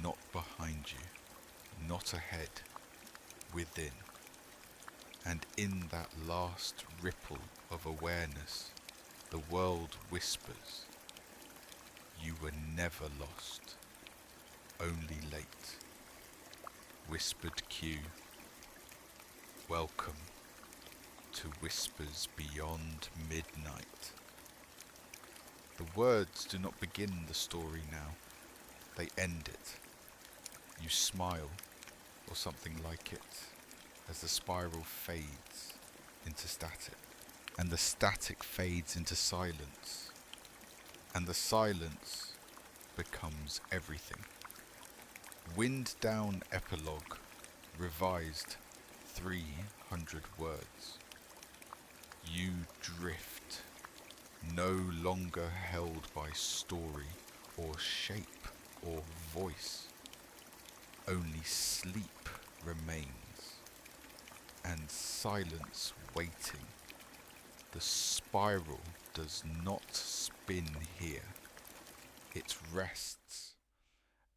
not behind you, not ahead, within. And in that last ripple of awareness, the world whispers, you were never lost, only late. Whispered Q, welcome to Whispers Beyond Midnight. The words do not begin the story now, they end it. You smile, or something like it, as the spiral fades into static, and the static fades into silence, and the silence becomes everything. Wind down epilogue, revised 300 words. You drift, no longer held by story or shape or voice. Only sleep remains, and silence waiting. The spiral does not spin here. It rests,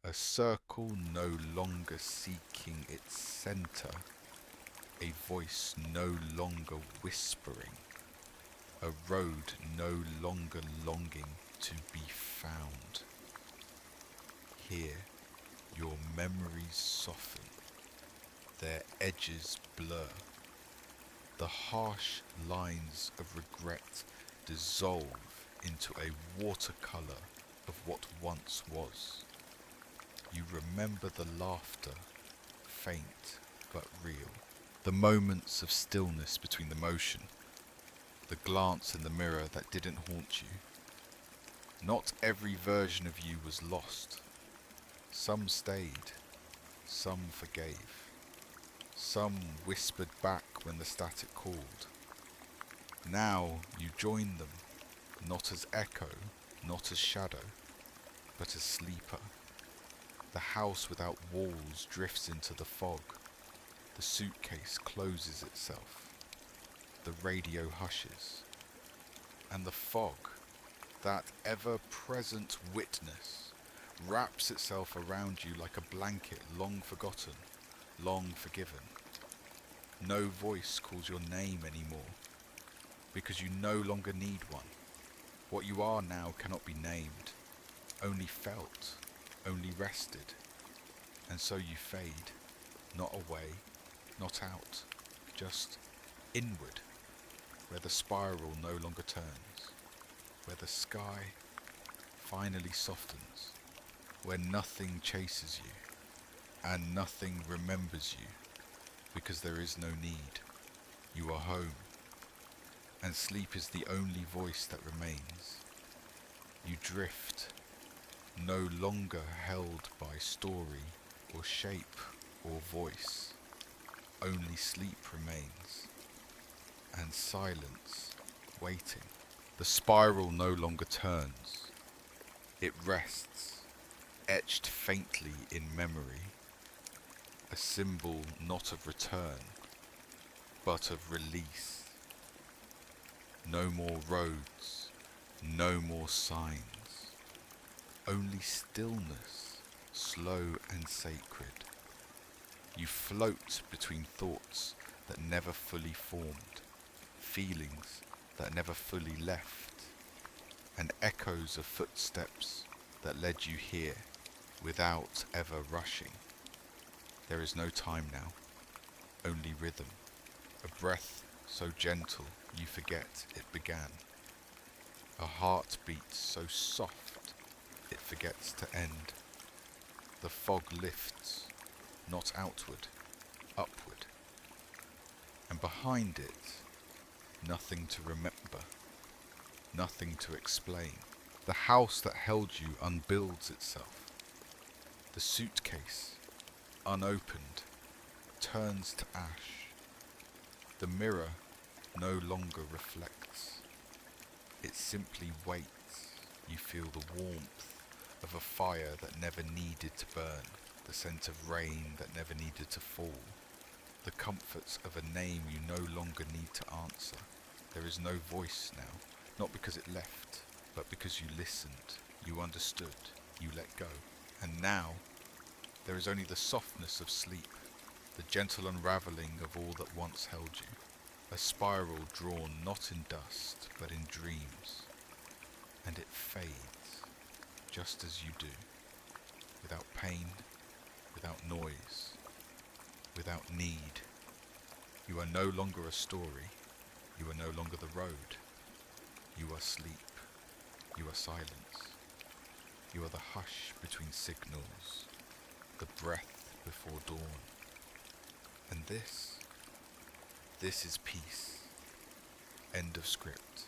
a circle no longer seeking its center, a voice no longer whispering, a road no longer longing to be found. Here, your memories soften, their edges blur. The harsh lines of regret dissolve into a watercolor of what once was. You remember the laughter, faint but real, the moments of stillness between the motion, the glance in the mirror that didn't haunt you. Not every version of you was lost. Some stayed, some forgave, some whispered back when the static called. Now you join them, not as echo, not as shadow, but as sleeper. The house without walls drifts into the fog. The suitcase closes itself. The radio hushes. And the fog, that ever-present witness, wraps itself around you like a blanket long forgotten, long forgiven. No voice calls your name anymore, because you no longer need one. What you are now cannot be named, only felt, only rested. And so you fade, not away, not out, just inward, where the spiral no longer turns, where the sky finally softens, where nothing chases you, and nothing remembers you, because there is no need. You are home, and sleep is the only voice that remains. You drift, no longer held by story or shape or voice. Only sleep remains, and silence waiting. The spiral no longer turns. It rests, etched faintly in memory, a symbol not of return, but of release. No more roads, no more signs, only stillness, slow and sacred. You float between thoughts that never fully formed, feelings that never fully left, and echoes of footsteps that led you here without ever rushing. There is no time now, only rhythm, a breath so gentle you forget it began, a heartbeat so soft it forgets to end. The fog lifts, not outward, upward, and behind it, nothing to remember, nothing to explain. The house that held you unbuilds itself. The suitcase, unopened, turns to ash. The mirror no longer reflects. It simply waits. You feel the warmth of a fire that never needed to burn, the scent of rain that never needed to fall, the comforts of a name you no longer need to answer. There is no voice now, not because it left, but because you listened, you understood, you let go. And now, there is only the softness of sleep, the gentle unravelling of all that once held you, a spiral drawn not in dust, but in dreams. And it fades, just as you do, without pain, without noise, without need. You are no longer a story, you are no longer the road. You are sleep, you are silence, you are the hush between signals, the breath before dawn. And this is peace. End of script.